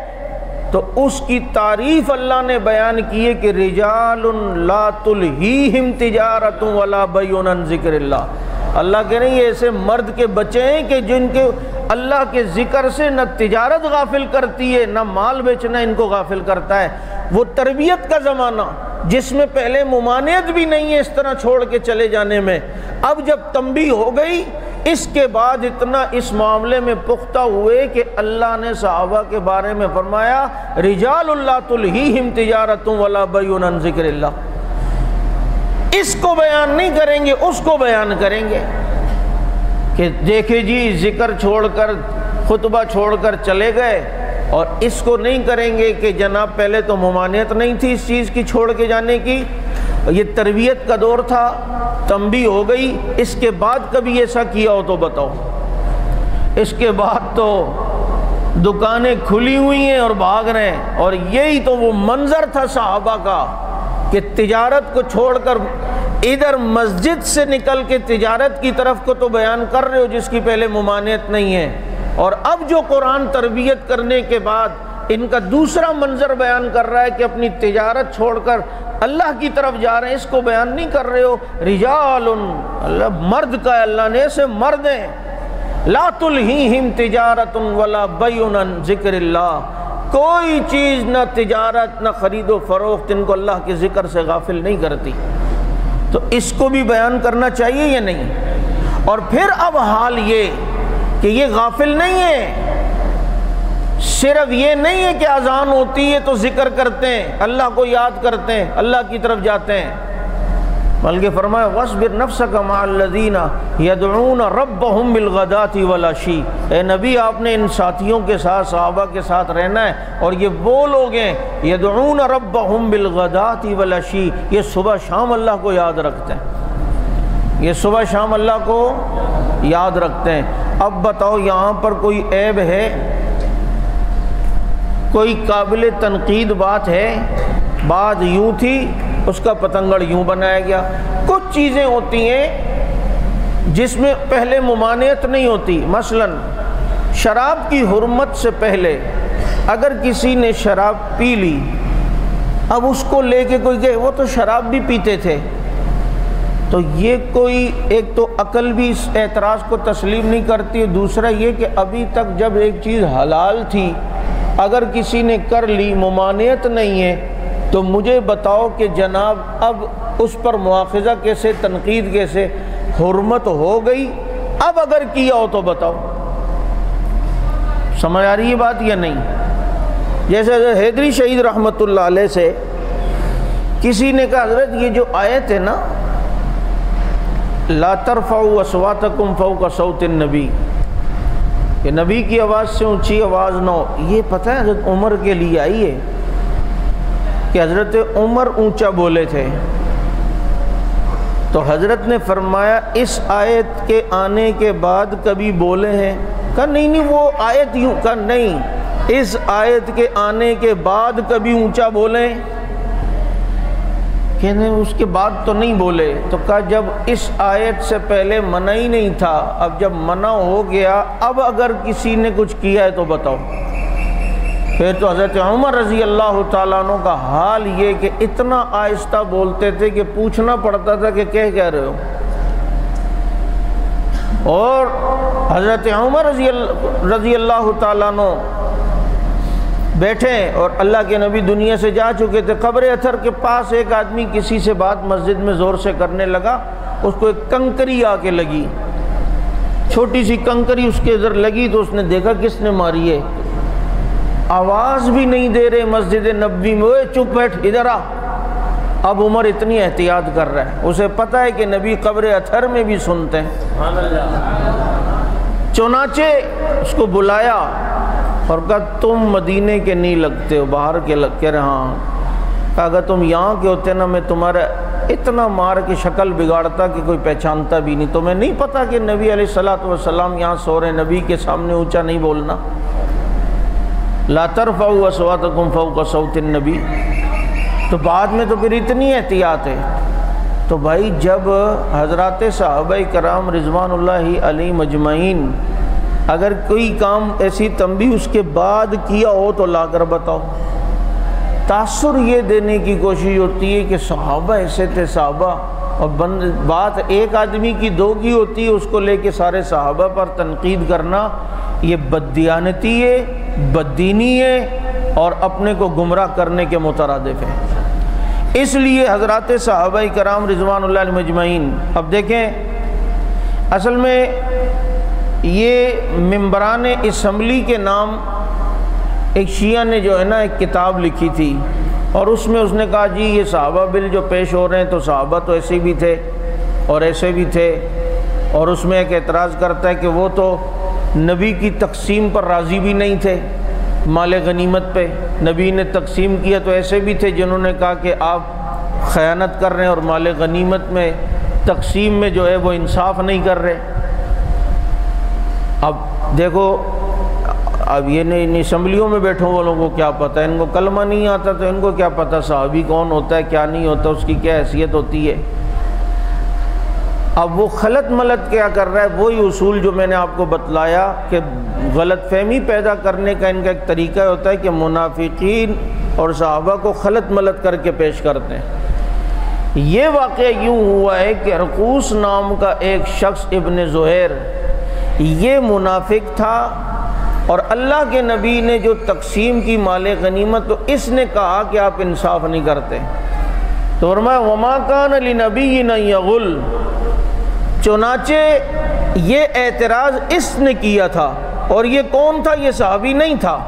تو اس کی تعریف اللہ نے بیان کی ہے کہ رجال لا تلہیہم تجارت ولا بیع عن ذکر اللہ۔ اللہ کہہ رہے ہیں یہ ایسے مرد کے بچے ہیں کہ جن کے اللہ کے ذکر سے نہ تجارت غافل کرتی ہے، نہ مال بیچنا ان کو غافل کرتا ہے۔ وہ تربیت کا زمانہ جس میں پہلے ممانعت بھی نہیں ہے اس طرح چھوڑ کے چلے جانے میں، اب جب تنبیہ ہو گئی، اس کے بعد اتنا اس معاملے میں پختہ ہوئے کہ اللہ نے صحابہ کے بارے میں فرمایا رجال لا تلہیہم تجارت ولا بیع عن ذکر اللہ۔ اس کو بیان نہیں کریں گے، اس کو بیان کریں گے کہ دیکھیں جی ذکر چھوڑ کر، خطبہ چھوڑ کر چلے گئے، اور اس کو نہیں کریں گے کہ جناب پہلے تو ممانعت نہیں تھی اس چیز کی چھوڑ کے جانے کی، یہ تربیت کا دور تھا، تنبیہ ہو گئی، اس کے بعد کبھی ایسا کیا ہو تو بتاؤ۔ اس کے بعد تو دکانیں کھلی ہوئی ہیں اور بھاگ رہے ہیں، اور یہی تو وہ منظر تھا صحابہ کا کہ تجارت کو چھوڑ کر ادھر مسجد سے نکل کے تجارت کی طرف کو تو بیان کر رہے ہو جس کی پہلے ممانعت نہیں ہے، اور اب جو قرآن تربیت کرنے کے بعد ان کا دوسرا منظر بیان کر رہا ہے کہ اپنی تجارت چھوڑ کر اللہ کی طرف جا رہے ہیں، اس کو بیان نہیں کر رہے ہو۔ رجال، اللہ مرد کا ہے، اللہ نے ایسے مرد ہیں، لا تلہیہم تجارت ولا بیع عن ذکر اللہ، کوئی چیز نہ تجارت نہ خرید و فروخت ان کو اللہ کے ذکر سے غافل نہیں کرتی۔ تو اس کو بھی بیان کرنا چاہیے یا نہیں؟ اور پھر اب حال یہ کہ یہ غافل نہیں ہے، صرف یہ نہیں ہے کہ اذان ہوتی ہے تو ذکر کرتے ہیں، اللہ کو یاد کرتے ہیں، اللہ کی طرف جاتے ہیں، بلکہ فرمایا وَاصْبِرْ نَفْسَكَ مَعَ الَّذِينَ يَدْعُونَ رَبَّهُمْ بِالْغَدَاةِ وَالْعَشِيِّ۔ اے نبی آپ نے ان ساتھیوں کے ساتھ، صحابہ کے ساتھ رہنا ہے، اور یہ وہ لوگ ہیں يَدْعُونَ رَبَّهُمْ بِالْغَدَاةِ وَالْعَشِيِّ، یہ صبح شام اللہ کو یاد رکھتے ہیں۔ یہ صبح شام اللہ کو یاد رکھتے ہیں۔ اب بتاؤ یہاں پر کوئی عیب ہے؟ کوئی قابل تنقید بات ہے؟ بات یوں تھی، اس کا پتنگڑ یوں بنایا گیا۔ کچھ چیزیں ہوتی ہیں جس میں پہلے ممانعت نہیں ہوتی، مثلا شراب کی حرمت سے پہلے اگر کسی نے شراب پی لی، اب اس کو لے کے کوئی کہے وہ تو شراب بھی پیتے تھے، تو یہ کوئی ایک تو عقل بھی اس اعتراض کو تسلیم نہیں کرتی ہے، دوسرا یہ کہ ابھی تک جب ایک چیز حلال تھی اگر کسی نے کر لی، ممانعت نہیں ہے، تو مجھے بتاؤ کہ جناب اب اس پر مواخذہ کیسے، تنقید کیسے؟ حرمت ہو گئی، اب اگر کیا ہو تو بتاؤ۔ سمجھ آ رہی ہے بات یا نہیں؟ جیسے حضرت حیدری شہید رحمۃ اللہ علیہ سے کسی نے کہا حضرت یہ جو آیت ہے نا لا ترفعوا اصواتکم فوق صوت النبی، کہ نبی کی آواز سے اونچی آواز نہ ہو، یہ پتہ ہے حضرت عمر کے لیے آئی ہے کہ حضرت عمر اونچا بولے تھے، تو حضرت نے فرمایا اس آیت کے آنے کے بعد کبھی بولے ہیں؟ کہا نہیں وہ آیت یوں، کہا نہیں اس آیت کے آنے کے بعد کبھی اونچا بولیں؟ کہنے اس کے بعد تو نہیں بولے، تو کہا جب اس آیت سے پہلے منع ہی نہیں تھا، اب جب منع ہو گیا اب اگر کسی نے کچھ کیا ہے تو بتاؤ۔ پھر تو حضرت عمر رضی اللہ تعالیٰ عنہ کا حال یہ کہ اتنا آہستہ بولتے تھے کہ پوچھنا پڑتا تھا کہ کہہ رہے ہو، اور حضرت عمر رضی اللہ تعالیٰ عنہ بیٹھے اور اللہ کے نبی دنیا سے جا چکے تھے، قبر اثر کے پاس ایک آدمی کسی سے بات مسجد میں زور سے کرنے لگا، اس کو ایک کنکری آ کے لگی، چھوٹی سی کنکری اس کے ادھر لگی، تو اس نے دیکھا کس نے ماری ہے، آواز بھی نہیں دے رہے مسجد نبوی میں، اوے چپ بیٹھ ادھر آ۔ اب عمر اتنی احتیاط کر رہا ہے، اسے پتہ ہے کہ نبی قبر اثر میں بھی سنتے ہیں، چنانچہ اس کو بلایا اور کہا تم مدینے کے نہیں لگتے ہو، باہر کے لگ کے رہا۔ کہا اگر تم یہاں کے ہوتے نا میں تمہارا اتنا مار کے شکل بگاڑتا کہ کوئی پہچانتا بھی نہیں، تمہیں نہیں پتا کہ نبی علیہ الصلوۃ والسلام یہاں سو رہے، نبی کے سامنے اونچا نہیں بولنا۔ لا ترفعوا اصواتکم فوق صوت النبی، تو بعد میں تو پھر اتنی احتیاط ہے۔ تو بھائی جب حضرات صحابہ کرام رضوان اللہ علیہم اجمعین اگر کوئی کام ایسی تنبیہ اس کے بعد کیا ہو تو لا کر بتاؤ۔ تاثر یہ دینے کی کوشش ہوتی ہے کہ صحابہ ایسے تھے، صحابہ، اور بات ایک آدمی کی دو کی ہوتی ہے، اس کو لے کے سارے صحابہ پر تنقید کرنا یہ بددیانتی ہے، بددینی ہے، اور اپنے کو گمراہ کرنے کے مترادف ہے۔ اس لیے حضرات صحابہ کرام رضوان اللہ علیہم اجمعین، اب دیکھیں اصل میں یہ ممبران اسمبلی کے نام ایک شیعہ نے جو ہے نا ایک کتاب لکھی تھی، اور اس میں اس نے کہا جی یہ صحابہ بل جو پیش ہو رہے ہیں تو صحابہ تو ایسے بھی تھے اور ایسے بھی تھے، اور اس میں ایک اعتراض کرتا ہے کہ وہ تو نبی کی تقسیم پر راضی بھی نہیں تھے، مال غنیمت پہ نبی نے تقسیم کیا تو ایسے بھی تھے جنہوں نے کہا کہ آپ خیانت کر رہے ہیں اور مال غنیمت میں تقسیم میں جو ہے وہ انصاف نہیں کر رہے۔ اب دیکھو اب یہ نہیں اسمبلیوں میں بیٹھوں والوں کو کیا پتہ، ان کو کلمہ نہیں آتا تو ان کو کیا پتہ صحابی کون ہوتا ہے کیا نہیں ہوتا، اس کی کیا حیثیت ہوتی ہے۔ اب وہ خلط ملط کیا کر رہا ہے، وہی اصول جو میں نے آپ کو بتلایا کہ غلط فہمی پیدا کرنے کا ان کا ایک طریقہ ہوتا ہے کہ منافقین اور صحابہ کو خلط ملط کر کے پیش کرتے ہیں۔ یہ واقعہ یوں ہوا ہے کہ ہرقوس نام کا ایک شخص ابن زہیر یہ منافق تھا، اور اللہ کے نبی نے جو تقسیم کی مال غنیمت تو اس نے کہا کہ آپ انصاف نہیں کرتے، تو فرمایا وما کان لنبی ان یغل، چنانچہ یہ اعتراض اس نے کیا تھا، اور یہ کون تھا؟ یہ صحابی نہیں تھا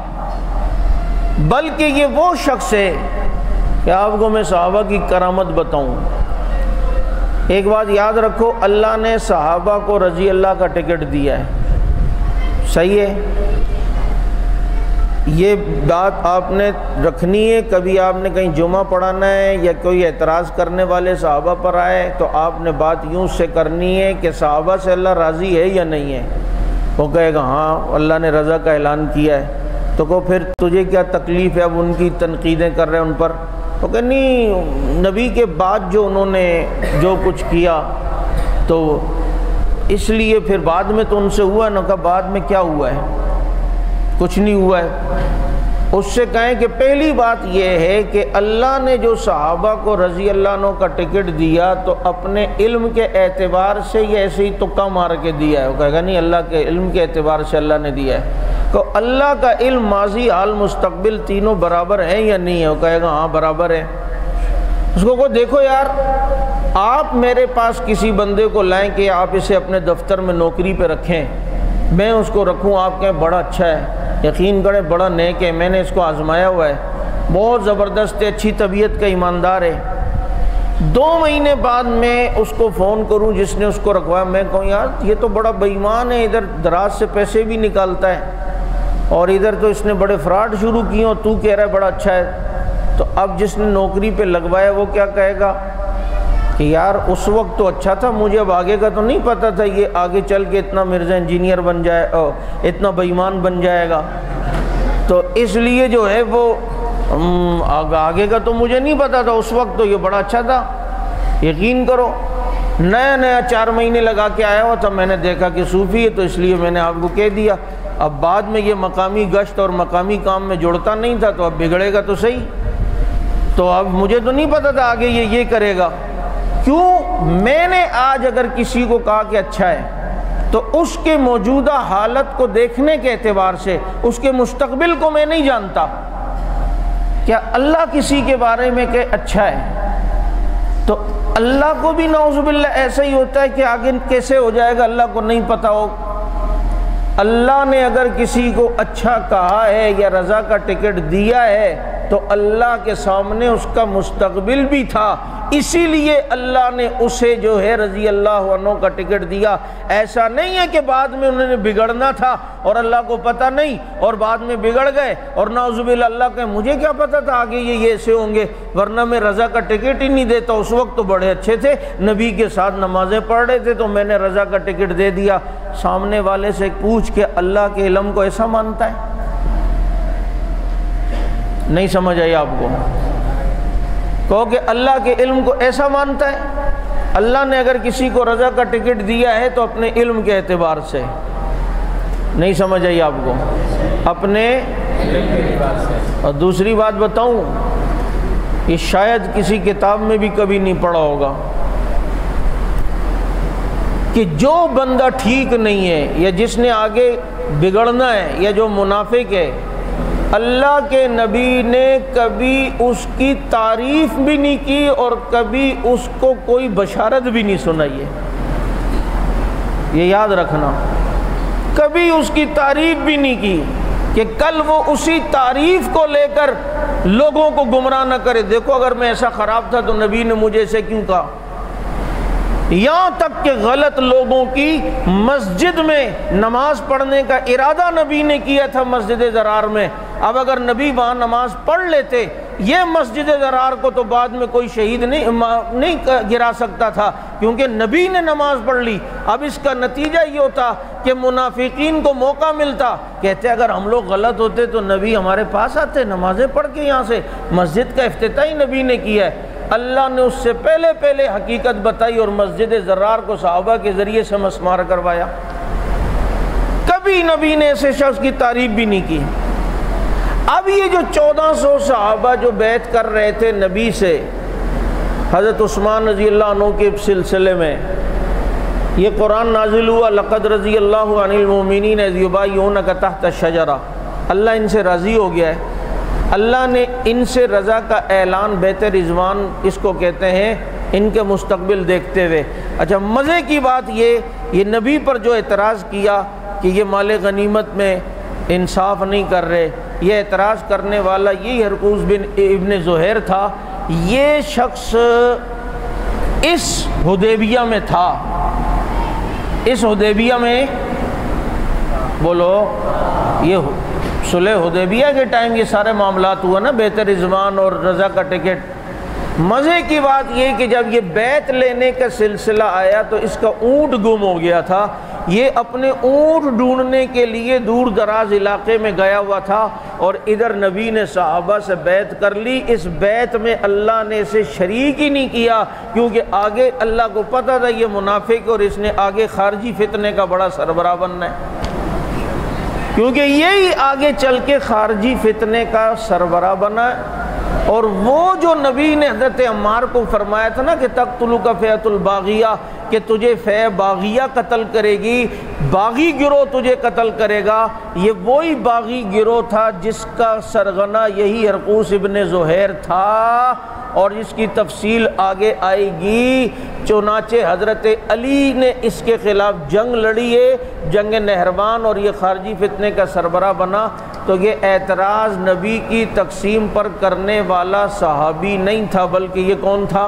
بلکہ یہ وہ شخص ہے کہ آپ کو میں صحابہ کی کرامت بتاؤں۔ ایک بات یاد رکھو، اللہ نے صحابہ کو رضی اللہ کا ٹکٹ دیا ہے، صحیح ہے، یہ بات آپ نے رکھنی ہے، کبھی آپ نے کہیں جمعہ پڑھانا ہے یا کوئی اعتراض کرنے والے صحابہ پر آئے تو آپ نے بات یوں سے کرنی ہے کہ صحابہ سے اللہ راضی ہے یا نہیں ہے؟ وہ کہے گا ہاں اللہ نے رضا کا اعلان کیا ہے، تو کہو پھر تجھے کیا تکلیف ہے اب ان کی تنقیدیں کر رہے ہیں ان پر؟ تو کہ نہیں، نبی کے بعد جو انہوں نے جو کچھ کیا تو اس لیے پھر بعد میں تو ان سے ہوا نا، کہ بعد میں کیا ہوا ہے؟ کچھ نہیں ہوا ہے۔ اس سے کہیں کہ پہلی بات یہ ہے کہ اللہ نے جو صحابہ کو رضی اللہ عنہ کا ٹکٹ دیا تو اپنے علم کے اعتبار سے یہ ایسے ہی تکا مار کے دیا ہے؟ وہ کہے گا نہیں، اللہ کے علم کے اعتبار سے اللہ نے دیا ہے۔ تو اللہ کا علم ماضی حال مستقبل تینوں برابر ہیں یا نہیں ہے؟ وہ کہے گا ہاں برابر ہے۔ اس کو دیکھو یار، آپ میرے پاس کسی بندے کو لائیں کہ آپ اسے اپنے دفتر میں نوکری پہ رکھیں، میں اس کو رکھوں، آپ کہیں بڑا اچھا ہے، یقین کریں بڑا نیک ہے، میں نے اس کو آزمایا ہوا ہے، بہت زبردست ہے، اچھی طبیعت کا ایماندار ہے۔ 2 مہینے بعد میں اس کو فون کروں جس نے اس کو رکھوایا، میں کہوں یار یہ تو بڑا بے ایمان ہے، ادھر دراز سے پیسے بھی نکالتا ہے اور ادھر تو اس نے بڑے فراڈ شروع کیے اور تو کہہ رہا ہے بڑا اچھا ہے۔ تو اب جس نے نوکری پہ لگوایا وہ کیا کہے گا کہ یار اس وقت تو اچھا تھا، مجھے اب آگے کا تو نہیں پتہ تھا یہ آگے چل کے اتنا مرزا انجینئر بن جائے، اتنا بے ایمان بن جائے گا، تو اس لیے جو ہے وہ آگے کا تو مجھے نہیں پتہ تھا، اس وقت تو یہ بڑا اچھا تھا۔ یقین کرو نیا 4 مہینے لگا کے آیا ہوا تھا، میں نے دیکھا کہ صوفی ہے تو اس لیے میں نے آپ کو کہہ دیا۔ اب بعد میں یہ مقامی گشت اور مقامی کام میں جڑتا نہیں تھا تو اب بگڑے گا تو صحیح، تو اب مجھے تو نہیں پتہ تھا آگے یہ کرے گا۔ کیوں؟ میں نے آج اگر کسی کو کہا کہ اچھا ہے تو اس کے موجودہ حالت کو دیکھنے کے اعتبار سے اس کے مستقبل کو میں نہیں جانتا۔ کیا اللہ کسی کے بارے میں کہ اچھا ہے تو اللہ کو بھی نعوذ باللہ ایسا ہی ہوتا ہے کہ آگے کیسے ہو جائے گا اللہ کو نہیں پتہ ہو۔ اللہ نے اگر کسی کو اچھا کہا ہے یا رضا کا ٹکٹ دیا ہے تو اللہ کے سامنے اس کا مستقبل بھی تھا، اسی لیے اللہ نے اسے جو ہے رضی اللہ عنہ کا ٹکٹ دیا۔ ایسا نہیں ہے کہ بعد میں انہوں نے بگڑنا تھا اور اللہ کو پتہ نہیں اور بعد میں بگڑ گئے اور نعوذ باللہ اللہ کہ مجھے کیا پتہ تھا آگے یہ ایسے ہوں گے، ورنہ میں رضا کا ٹکٹ ہی نہیں دیتا، اس وقت تو بڑے اچھے تھے، نبی کے ساتھ نمازیں پڑھ رہے تھے تو میں نے رضا کا ٹکٹ دے دیا۔ سامنے والے سے پوچھ کہ اللہ کے علم کو ایسا مانتا ہے؟ نہیں سمجھ آئی آپ کو؟ کہو کہ اللہ کے علم کو ایسا مانتا ہے؟ اللہ نے اگر کسی کو رضا کا ٹکٹ دیا ہے تو اپنے علم کے اعتبار سے، نہیں سمجھ آئی آپ کو؟ اپنے اور دوسری بات بتاؤں، یہ شاید کسی کتاب میں بھی کبھی نہیں پڑھا ہوگا کہ جو بندہ ٹھیک نہیں ہے یا جس نے آگے بگڑنا ہے یا جو منافق ہے، اللہ کے نبی نے کبھی اس کی تعریف بھی نہیں کی اور کبھی اس کو کوئی بشارت بھی نہیں سنائی ہے، یہ یاد رکھنا، کبھی اس کی تعریف بھی نہیں کی کہ کل وہ اسی تعریف کو لے کر لوگوں کو گمراہ نہ کرے، دیکھو اگر میں ایسا خراب تھا تو نبی نے مجھے اسے کیوں کہا۔ یہاں تک کہ غلط لوگوں کی مسجد میں نماز پڑھنے کا ارادہ نبی نے کیا تھا مسجد ضرار میں، اب اگر نبی وہاں نماز پڑھ لیتے، یہ مسجد ضرار کو تو بعد میں کوئی شہید نہیں گرا سکتا تھا کیونکہ نبی نے نماز پڑھ لی۔ اب اس کا نتیجہ یہ ہوتا کہ منافقین کو موقع ملتا، کہتے اگر ہم لوگ غلط ہوتے تو نبی ہمارے پاس آتے، نمازیں پڑھ کے یہاں سے مسجد کا افتتاح ہی نبی نے کیا ہے۔ اللہ نے اس سے پہلے حقیقت بتائی اور مسجد ضرار کو صحابہ کے ذریعے سے مسمار کروایا۔ کبھی نبی نے ایسے شخص کی تعریف بھی نہیں کی۔ اب یہ جو 1400 صحابہ جو بیعت کر رہے تھے نبی سے حضرت عثمان رضی اللہ عنہ کے سلسلے میں، یہ قرآن نازل ہوا لقد رضی اللہ عن المؤمنین اذ یبایعونک تحت الشجرہ، اللہ ان سے راضی ہو گیا ہے، اللہ نے ان سے رضا کا اعلان بیت رضوان اس کو کہتے ہیں، ان کے مستقبل دیکھتے ہوئے۔ اچھا مزے کی بات یہ نبی پر جو اعتراض کیا کہ یہ مال غنیمت میں انصاف نہیں کر رہے، یہ اعتراض کرنے والا یہ ہرقوس بن ابن زہیر تھا، یہ شخص اس حدیبیہ میں تھا، اس حدیبیہ میں بولو یہ صلح حدیبیہ کے ٹائم یہ سارے معاملات ہوا نا، بیعت رضوان اور رضا کا ٹکٹ۔ مزے کی بات یہ کہ جب یہ بیعت لینے کا سلسلہ آیا تو اس کا اونٹ گم ہو گیا تھا، یہ اپنے اونٹ ڈھونڈنے کے لیے دور دراز علاقے میں گیا ہوا تھا، اور ادھر نبی نے صحابہ سے بیعت کر لی۔ اس بیعت میں اللہ نے اسے شریک ہی نہیں کیا، کیونکہ آگے اللہ کو پتہ تھا یہ منافق اور اس نے آگے خارجی فتنے کا بڑا سربراہ بننا ہے، کیونکہ یہی آگے چل کے خارجی فتنے کا سربراہ بنا ہے۔ اور وہ جو نبی نے حضرت عمار کو فرمایا تھا نا کہ تقتلک فئۃ الباغیہ، کہ تجھے فئہ باغیہ قتل کرے گی، باغی گروہ تجھے قتل کرے گا، یہ وہی باغی گروہ تھا جس کا سرغنہ یہی ہرقوس ابن زہیر تھا، اور اس کی تفصیل آگے آئے گی۔ چنانچہ حضرت علی نے اس کے خلاف جنگ لڑی ہے، جنگ نہروان، اور یہ خارجی فتنے کا سربراہ بنا۔ تو یہ اعتراض نبی کی تقسیم پر کرنے والا صحابی نہیں تھا، بلکہ یہ کون تھا؟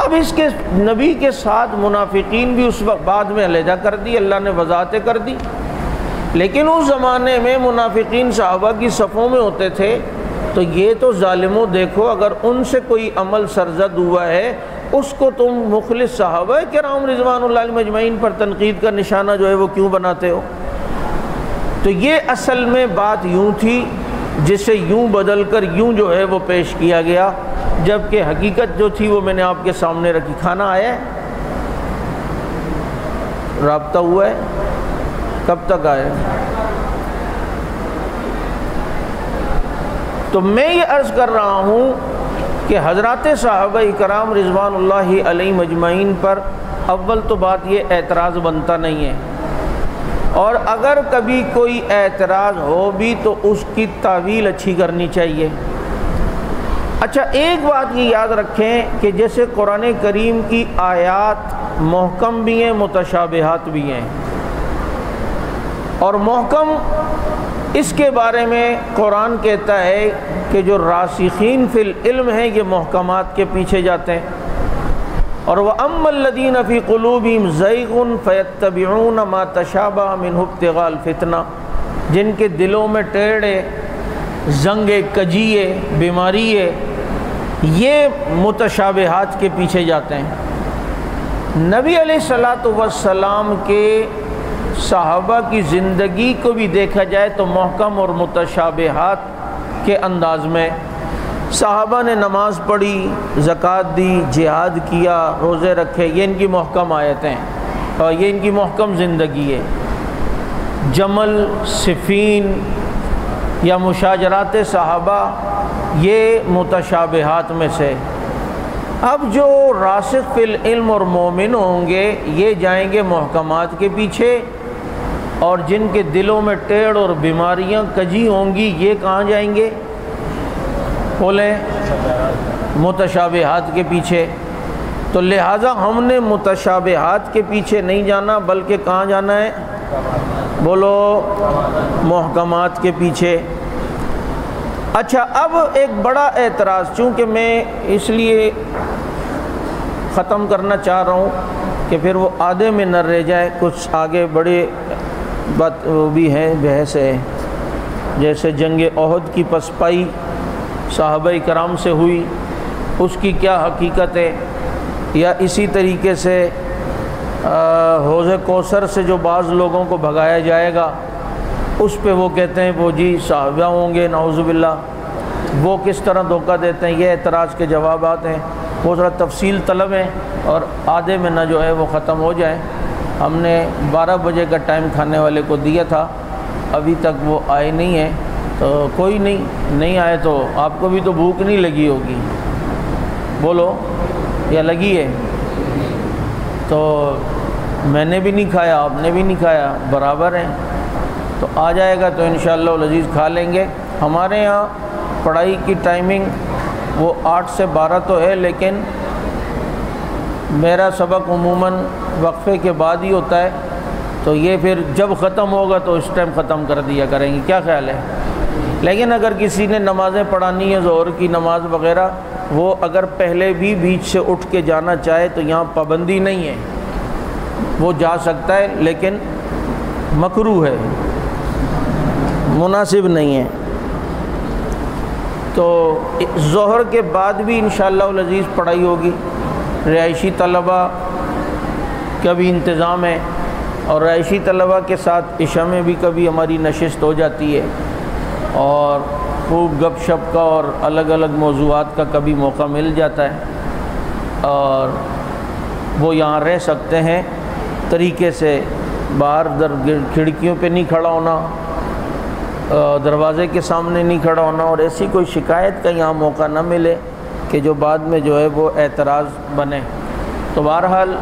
اب اس کے نبی کے ساتھ منافقین بھی اس وقت بعد میں علیحدہ کر دی، اللہ نے وضاحتیں کر دی، لیکن اس زمانے میں منافقین صحابہ کی صفوں میں ہوتے تھے۔ تو یہ تو ظالموں دیکھو، اگر ان سے کوئی عمل سرزد ہوا ہے اس کو تم مخلص صحابہ کرام رضوان اللہ علیہم اجمعین پر تنقید کا نشانہ جو ہے وہ کیوں بناتے ہو؟ تو یہ اصل میں بات یوں تھی، جسے یوں بدل کر یوں جو ہے وہ پیش کیا گیا، جبکہ حقیقت جو تھی وہ میں نے آپ کے سامنے رکھی۔ کھانا آیا ہے؟ رابطہ ہوا ہے؟ کب تک آیا؟ تو میں یہ عرض کر رہا ہوں کہ حضرات صحابہ کرام رضوان اللہ علیہم اجمعین پر اول تو بات یہ اعتراض بنتا نہیں ہے، اور اگر کبھی کوئی اعتراض ہو بھی تو اس کی تعویل اچھی کرنی چاہیے۔ اچھا، ایک بات یہ یاد رکھیں کہ جیسے قرآن کریم کی آیات محکم بھی ہیں، متشابہات بھی ہیں، اور محکم اس کے بارے میں قرآن کہتا ہے کہ جو راسخین فی العلم ہیں یہ محکمات کے پیچھے جاتے ہیں، اور وَأَمَّا الَّذِينَ فِي قُلُوبِهِمْ زَيْغٌ فَيَتَّبِعُونَ مَا تَشَابَهَ مِنْهُ ابْتِغَاءَ الْفِتْنَةِ، جن کے دلوں میں ٹیڑھ ہے، زنگ کجی ہے، بیماری ہے، یہ متشابہات کے پیچھے جاتے ہیں۔ نبی علیہ السلام کے صحابہ کی زندگی کو بھی دیکھا جائے تو محکم اور متشابہات کے انداز میں صحابہ نے نماز پڑھی، زکوٰۃ دی، جہاد کیا، روزے رکھے، یہ ان کی محکم آیتیں اور یہ ان کی محکم زندگی ہے۔ جمل، صفین یا مشاجرات صحابہ یہ متشابہات میں سے۔ اب جو راسخ فی العلم اور مومن ہوں گے یہ جائیں گے محکمات کے پیچھے، اور جن کے دلوں میں ٹیڑھ اور بیماریاں کجی ہوں گی یہ کہاں جائیں گے؟ بولیں، متشابہات کے پیچھے۔ تو لہٰذا ہم نے متشابہات کے پیچھے نہیں جانا، بلکہ کہاں جانا ہے؟ بولو، محکمات کے پیچھے۔ اچھا، اب ایک بڑا اعتراض، چونکہ میں اس لیے ختم کرنا چاہ رہا ہوں کہ پھر وہ آدھے میں نہ رہ جائے، کچھ آگے بڑے بات بھی ہے، بحث ہے، جیسے جنگ احد کی پسپائی صحابہ کرام سے ہوئی، اس کی کیا حقیقت ہے، یا اسی طریقے سے حوض کوثر سے جو بعض لوگوں کو بھگایا جائے گا اس پہ وہ کہتے ہیں وہ جی صحابہ ہوں گے، نعوذ باللہ، وہ کس طرح دھوکہ دیتے ہیں، یہ اعتراض کے جوابات ہیں، وہ ذرا تفصیل طلب ہیں، اور آدھے میں نہ جو ہے وہ ختم ہو جائے۔ ہم نے 12 بجے کا ٹائم کھانے والے کو دیا تھا، ابھی تک وہ آئے نہیں ہیں، تو کوئی نہیں آئے تو آپ کو بھی تو بھوک نہیں لگی ہوگی، بولو، یا لگی ہے؟ تو میں نے بھی نہیں کھایا، آپ نے بھی نہیں کھایا، برابر ہیں، تو آ جائے گا تو انشاءاللہ العزیز کھا لیں گے۔ ہمارے یہاں پڑھائی کی ٹائمنگ وہ 8 سے 12 تو ہے، لیکن میرا سبق عموماً وقفے کے بعد ہی ہوتا ہے، تو یہ پھر جب ختم ہوگا تو اس ٹائم ختم کر دیا کریں گے، کیا خیال ہے؟ لیکن اگر کسی نے نمازیں پڑھانی ہے، ظہر کی نماز وغیرہ، وہ اگر پہلے بھی بیچ سے اٹھ کے جانا چاہے تو یہاں پابندی نہیں ہے، وہ جا سکتا ہے، لیکن مکروہ ہے، مناسب نہیں ہے۔ تو ظہر کے بعد بھی انشاءاللہ العزیز پڑھائی ہوگی، رہائشی طلبہ کا بھی انتظام ہے، اور رہائشی طلبہ کے ساتھ عشاء میں بھی کبھی ہماری نشست ہو جاتی ہے، اور خوب گپ شپ کا اور الگ الگ موضوعات کا کبھی موقع مل جاتا ہے، اور وہ یہاں رہ سکتے ہیں طریقے سے، باہر کھڑکیوں پہ نہیں کھڑا ہونا، دروازے کے سامنے نہیں کھڑا ہونا، اور ایسی کوئی شکایت کا یہاں موقع نہ ملے کہ جو بعد میں جو ہے وہ اعتراض بنے۔ تو بہرحال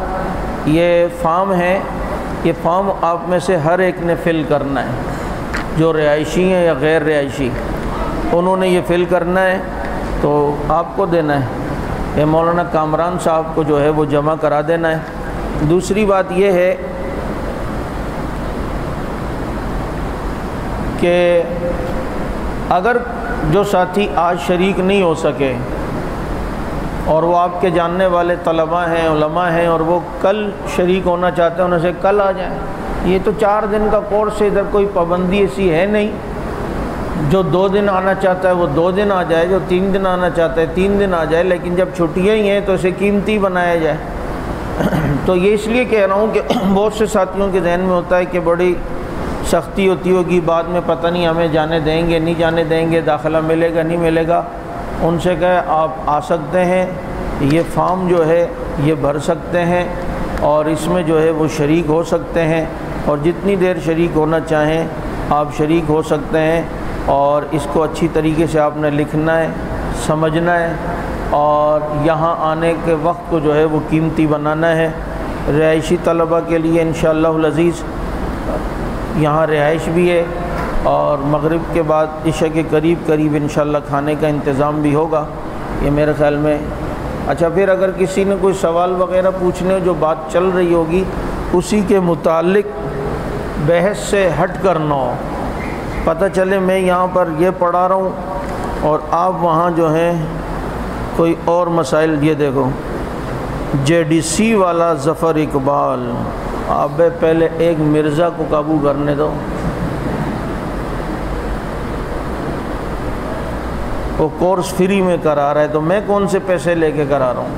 یہ فارم ہے، یہ فارم آپ میں سے ہر ایک نے فل کرنا ہے، جو رہائشی ہیں یا غیر رہائشی، انہوں نے یہ فل کرنا ہے، تو آپ کو دینا ہے، یہ مولانا کامران صاحب کو جو ہے وہ جمع کرا دینا ہے۔ دوسری بات یہ ہے کہ اگر جو ساتھی آج شریک نہیں ہو سکے اور وہ آپ کے جاننے والے طلباء ہیں، علماء ہیں، اور وہ کل شریک ہونا چاہتے ہیں، انہیں سے کل آ جائیں۔ یہ تو 4 دن کا کورس ہے، ادھر کوئی پابندی ایسی ہے نہیں، جو 2 دن آنا چاہتا ہے وہ 2 دن آ جائے، جو 3 دن آنا چاہتا ہے 3 دن آ جائے، لیکن جب چھٹیاں ہی ہیں تو اسے قیمتی بنایا جائے۔ تو یہ اس لیے کہہ رہا ہوں کہ بہت سے ساتھیوں کے ذہن میں ہوتا ہے کہ بڑی سختی ہوتی ہوگی، بعد میں پتہ نہیں ہمیں جانے دیں گے نہیں جانے دیں گے، داخلہ ملے گا نہیں ملے گا۔ ان سے کہے آپ آ سکتے ہیں، یہ فارم جو ہے یہ بھر سکتے ہیں، اور اس میں جو ہے وہ شریک ہو سکتے ہیں، اور جتنی دیر شریک ہونا چاہیں آپ شریک ہو سکتے ہیں، اور اس کو اچھی طریقے سے آپ نے لکھنا ہے، سمجھنا ہے، اور یہاں آنے کے وقت کو جو ہے وہ قیمتی بنانا ہے۔ رہائشی طلبہ کے لیے انشاءاللہ العزیز یہاں رہائش بھی ہے، اور مغرب کے بعد عشاء کے قریب انشاءاللہ کھانے کا انتظام بھی ہوگا، یہ میرے خیال میں۔ اچھا، پھر اگر کسی نے کوئی سوال وغیرہ پوچھنے ہو، جو بات چل رہی ہوگی اسی کے متعلق بحث سے ہٹ کر نہ ہو، پتہ چلے میں یہاں پر یہ پڑھا رہا ہوں اور آپ وہاں جو ہیں کوئی اور مسائل۔ یہ دیکھو JDC والا ظفر اقبال، آپ پہلے ایک مرزا کو قابو کرنے دو، وہ کورس فری میں کرا رہا ہے، تو میں کون سے پیسے لے کے کرا رہا ہوں؟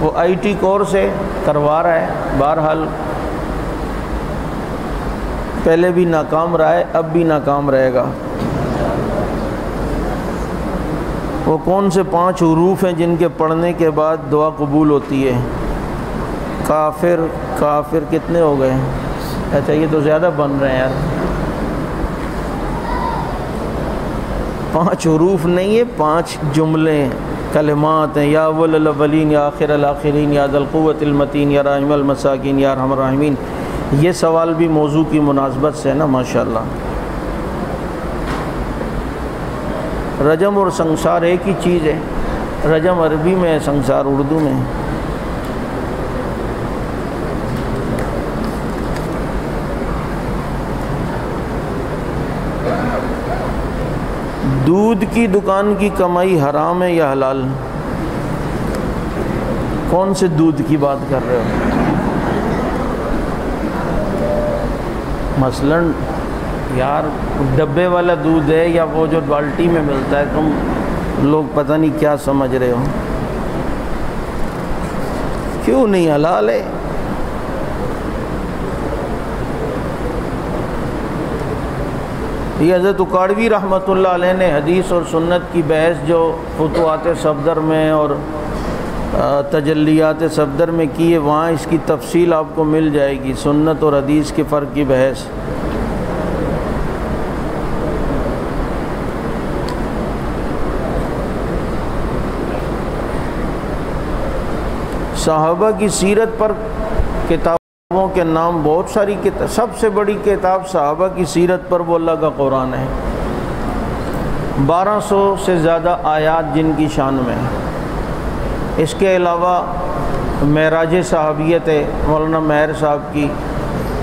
وہ IT کورس ہے، کروا رہا ہے، بہرحال پہلے بھی ناکام رہا ہے، اب بھی ناکام رہے گا۔ وہ کون سے 5 حروف ہیں جن کے پڑھنے کے بعد دعا قبول ہوتی ہے؟ کافر کافر کتنے ہو گئے؟ اچھا یہ تو زیادہ بن رہے ہیں یار، 5 حروف نہیں ہے، 5 جملے کلمات ہیں، یا اول الاولین یا آخر الاخرین یا ذا القوۃ المتین یا راحم المساکین یا ارحم الراحمین۔ یہ سوال بھی موضوع کی مناسبت سے ہے نا، ماشاءاللہ۔ رجم اور سنگسار ایک ہی چیز ہے، رجم عربی میں ہے، سنگسار اردو میں ہے۔ دودھ کی دکان کی کمائی حرام ہے یا حلال؟ کون سے دودھ کی بات کر رہے ہو؟ مثلاً یار ڈبے والا دودھ ہے یا وہ جو بالٹی میں ملتا ہے؟ تم لوگ پتہ نہیں کیا سمجھ رہے ہو۔ کیوں نہیں حلال ہے؟ یہ حضرت اکاڑوی رحمۃ اللہ علیہ نے حدیث اور سنت کی بحث جو فتوحات صفدر میں اور تجلیات صفدر میں کی ہے، وہاں اس کی تفصیل آپ کو مل جائے گی، سنت اور حدیث کے فرق کی بحث۔ صحابہ کی سیرت پر کتابوں کے نام بہت ساری، سب سے بڑی کتاب صحابہ کی سیرت پر وہ اللہ کا قرآن ہے، 1200 سے زیادہ آیات جن کی شان میں۔ اس کے علاوہ معراج صحابیت ہے مولانا مہر صاحب کی،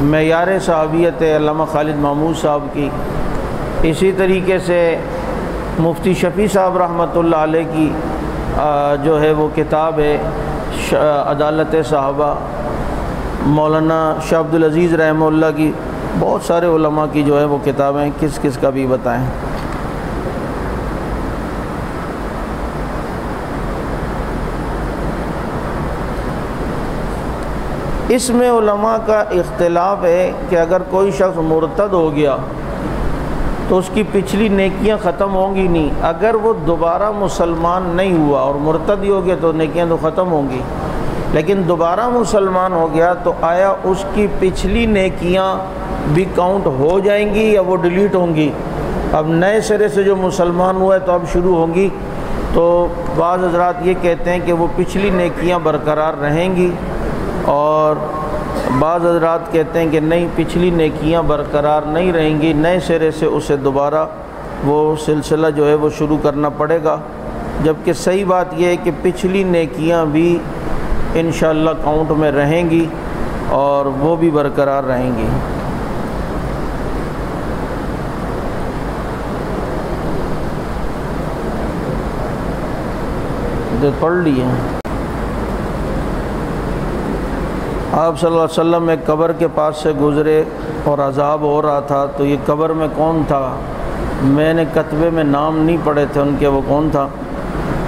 معیار صحابیت ہے علامہ خالد محمود صاحب کی، اسی طریقے سے مفتی شفیع صاحب رحمۃ اللہ علیہ کی جو ہے وہ کتاب ہے عدالت صحابہ، مولانا شاہ عبدالعزیز رحمہ اللہ کی بہت سارے علماء کی جو ہے وہ کتابیں، کس کس کا بھی بتائیں۔ اس میں علماء کا اختلاف ہے کہ اگر کوئی شخص مرتد ہو گیا تو اس کی پچھلی نیکیاں ختم ہوں گی نہیں، اگر وہ دوبارہ مسلمان نہیں ہوا اور مرتد ہی ہو گیا تو نیکیاں تو ختم ہوں گی، لیکن دوبارہ مسلمان ہو گیا تو آیا اس کی پچھلی نیکیاں بھی کاؤنٹ ہو جائیں گی یا وہ ڈیلیٹ ہوں گی؟ اب نئے سرے سے جو مسلمان ہوا ہے تو اب شروع ہوں گی۔ تو بعض حضرات یہ کہتے ہیں کہ وہ پچھلی نیکیاں برقرار رہیں گی، اور بعض حضرات کہتے ہیں کہ نہیں، پچھلی نیکیاں برقرار نہیں رہیں گی، نئے سرے سے اسے دوبارہ وہ سلسلہ جو ہے وہ شروع کرنا پڑے گا، جبکہ صحیح بات یہ ہے کہ پچھلی نیکیاں بھی انشاءاللہ کاؤنٹ میں رہیں گی اور وہ بھی برقرار رہیں گی۔ جو پڑھ لیے آپ صلی اللہ علیہ وسلم ایک قبر کے پاس سے گزرے اور عذاب ہو رہا تھا، تو یہ قبر میں کون تھا؟ میں نے کتبے میں نام نہیں پڑھے تھے ان کے، وہ کون تھا؟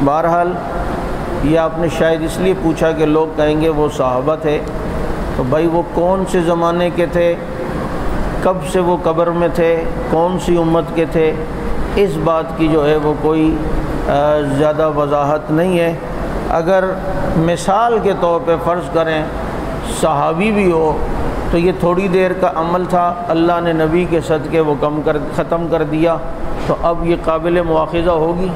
بہرحال یہ آپ نے شاید اس لیے پوچھا کہ لوگ کہیں گے وہ صحابہ تھے، تو بھائی وہ کون سے زمانے کے تھے، کب سے وہ قبر میں تھے، کون سی امت کے تھے، اس بات کی جو ہے وہ کوئی زیادہ وضاحت نہیں ہے۔ اگر مثال کے طور پہ فرض کریں صحابی بھی ہو تو یہ تھوڑی دیر کا عمل تھا، اللہ نے نبی کے صدقے وہ ختم کر دیا، تو اب یہ قابل مواخذہ ہوگی۔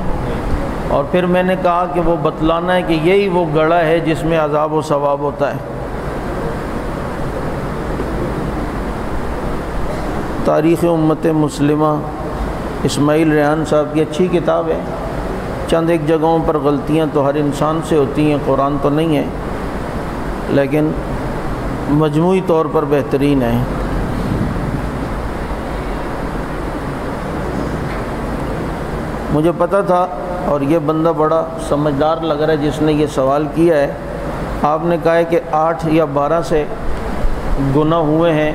اور پھر میں نے کہا کہ وہ بتلانا ہے کہ یہی وہ گڑھا ہے جس میں عذاب و ثواب ہوتا ہے۔ تاریخ امت مسلمہ اسماعیل ریحان صاحب کی اچھی کتاب ہے، چند ایک جگہوں پر غلطیاں تو ہر انسان سے ہوتی ہیں، قرآن تو نہیں ہے، لیکن مجموعی طور پر بہترین ہے۔ مجھے پتہ تھا، اور یہ بندہ بڑا سمجھدار لگ رہا ہے جس نے یہ سوال کیا ہے، آپ نے کہا ہے کہ 8 یا 12 سے گناہ ہوئے ہیں،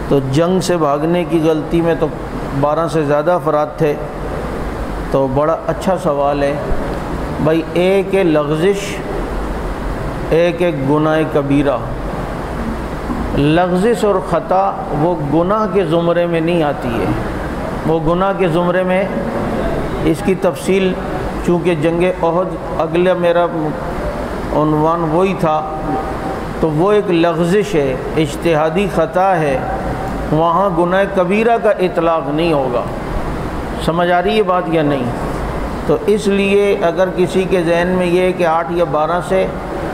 تو جنگ سے بھاگنے کی غلطی میں تو 12 سے زیادہ افراد تھے، تو بڑا اچھا سوال ہے بھائی۔ ایک ہے لغزش، ایک گناہ کبیرہ۔ لغزش اور خطا وہ گناہ کے زمرے میں نہیں آتی ہے، وہ گناہ کے زمرے میں، اس کی تفصیل چونکہ جنگ احد اگلا میرا عنوان وہی تھا، تو وہ ایک لغزش ہے، اجتہادی خطا ہے، وہاں گناہ کبیرہ کا اطلاق نہیں ہوگا۔ سمجھ آ رہی ہے بات یا نہیں؟ تو اس لیے اگر کسی کے ذہن میں یہ ہے کہ 8 یا 12 سے،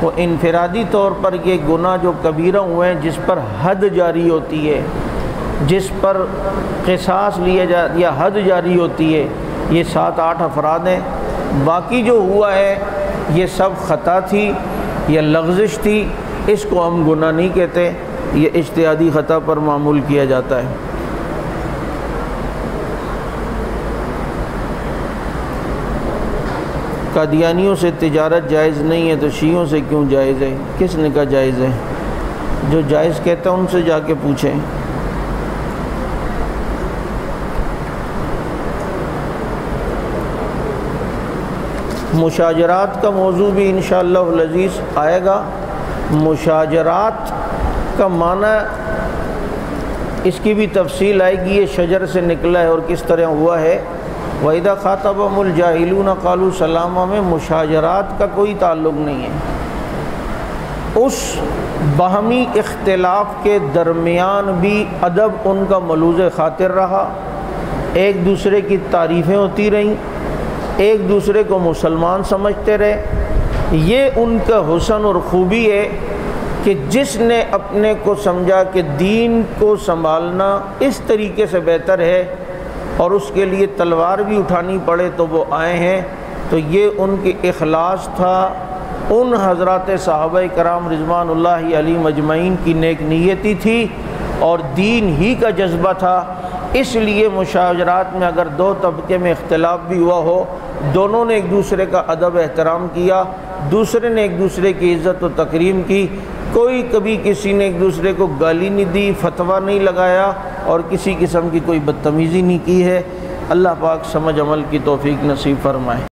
وہ انفرادی طور پر یہ گناہ جو کبیرہ ہوئے ہیں جس پر حد جاری ہوتی ہے، جس پر قصاص لیا یا حد جاری ہوتی ہے، یہ 7-8 افراد ہیں۔ باقی جو ہوا ہے یہ سب خطا تھی یا لغزش تھی، اس کو ہم گناہ نہیں کہتے، یہ اجتہادی خطا پر معمول کیا جاتا ہے۔ قادیانیوں سے تجارت جائز نہیں ہے تو شیعوں سے کیوں جائز ہے؟ کس نے کہا جائز ہے؟ جو جائز کہتا ہے ان سے جا کے پوچھیں۔ مشاجرات کا موضوع بھی انشاءاللہ العزیز آئے گا۔ مشاجرات کا معنی، اس کی بھی تفصیل آئے گی، یہ شجر سے نکلا ہے اور کس طرح ہوا ہے۔ وَإِذَا خَاطَبَهُمُ الْجَاهِلُونَ قَالُوا سَلَامًا میں مشاجرات کا کوئی تعلق نہیں ہے۔ اس باہمی اختلاف کے درمیان بھی ادب ان کا ملوز خاطر رہا، ایک دوسرے کی تعریفیں ہوتی رہیں، ایک دوسرے کو مسلمان سمجھتے رہے۔ یہ ان کا حسن اور خوبی ہے کہ جس نے اپنے کو سمجھا کہ دین کو سنبھالنا اس طریقے سے بہتر ہے اور اس کے لیے تلوار بھی اٹھانی پڑے تو وہ آئے ہیں، تو یہ ان کی اخلاص تھا، ان حضرات صحابہ کرام رضوان اللہ علیہم اجمعین کی نیک نیتی تھی اور دین ہی کا جذبہ تھا۔ اس لیے مشاجرات میں اگر دو طبقے میں اختلاف بھی ہوا ہو، دونوں نے ایک دوسرے کا ادب احترام کیا، دوسرے نے ایک دوسرے کی عزت و تکریم کی، کوئی کبھی کسی نے ایک دوسرے کو گالی نہیں دی، فتویٰ نہیں لگایا اور کسی قسم کی کوئی بدتمیزی نہیں کی ہے۔ اللہ پاک سمجھ عمل کی توفیق نصیب فرمائے۔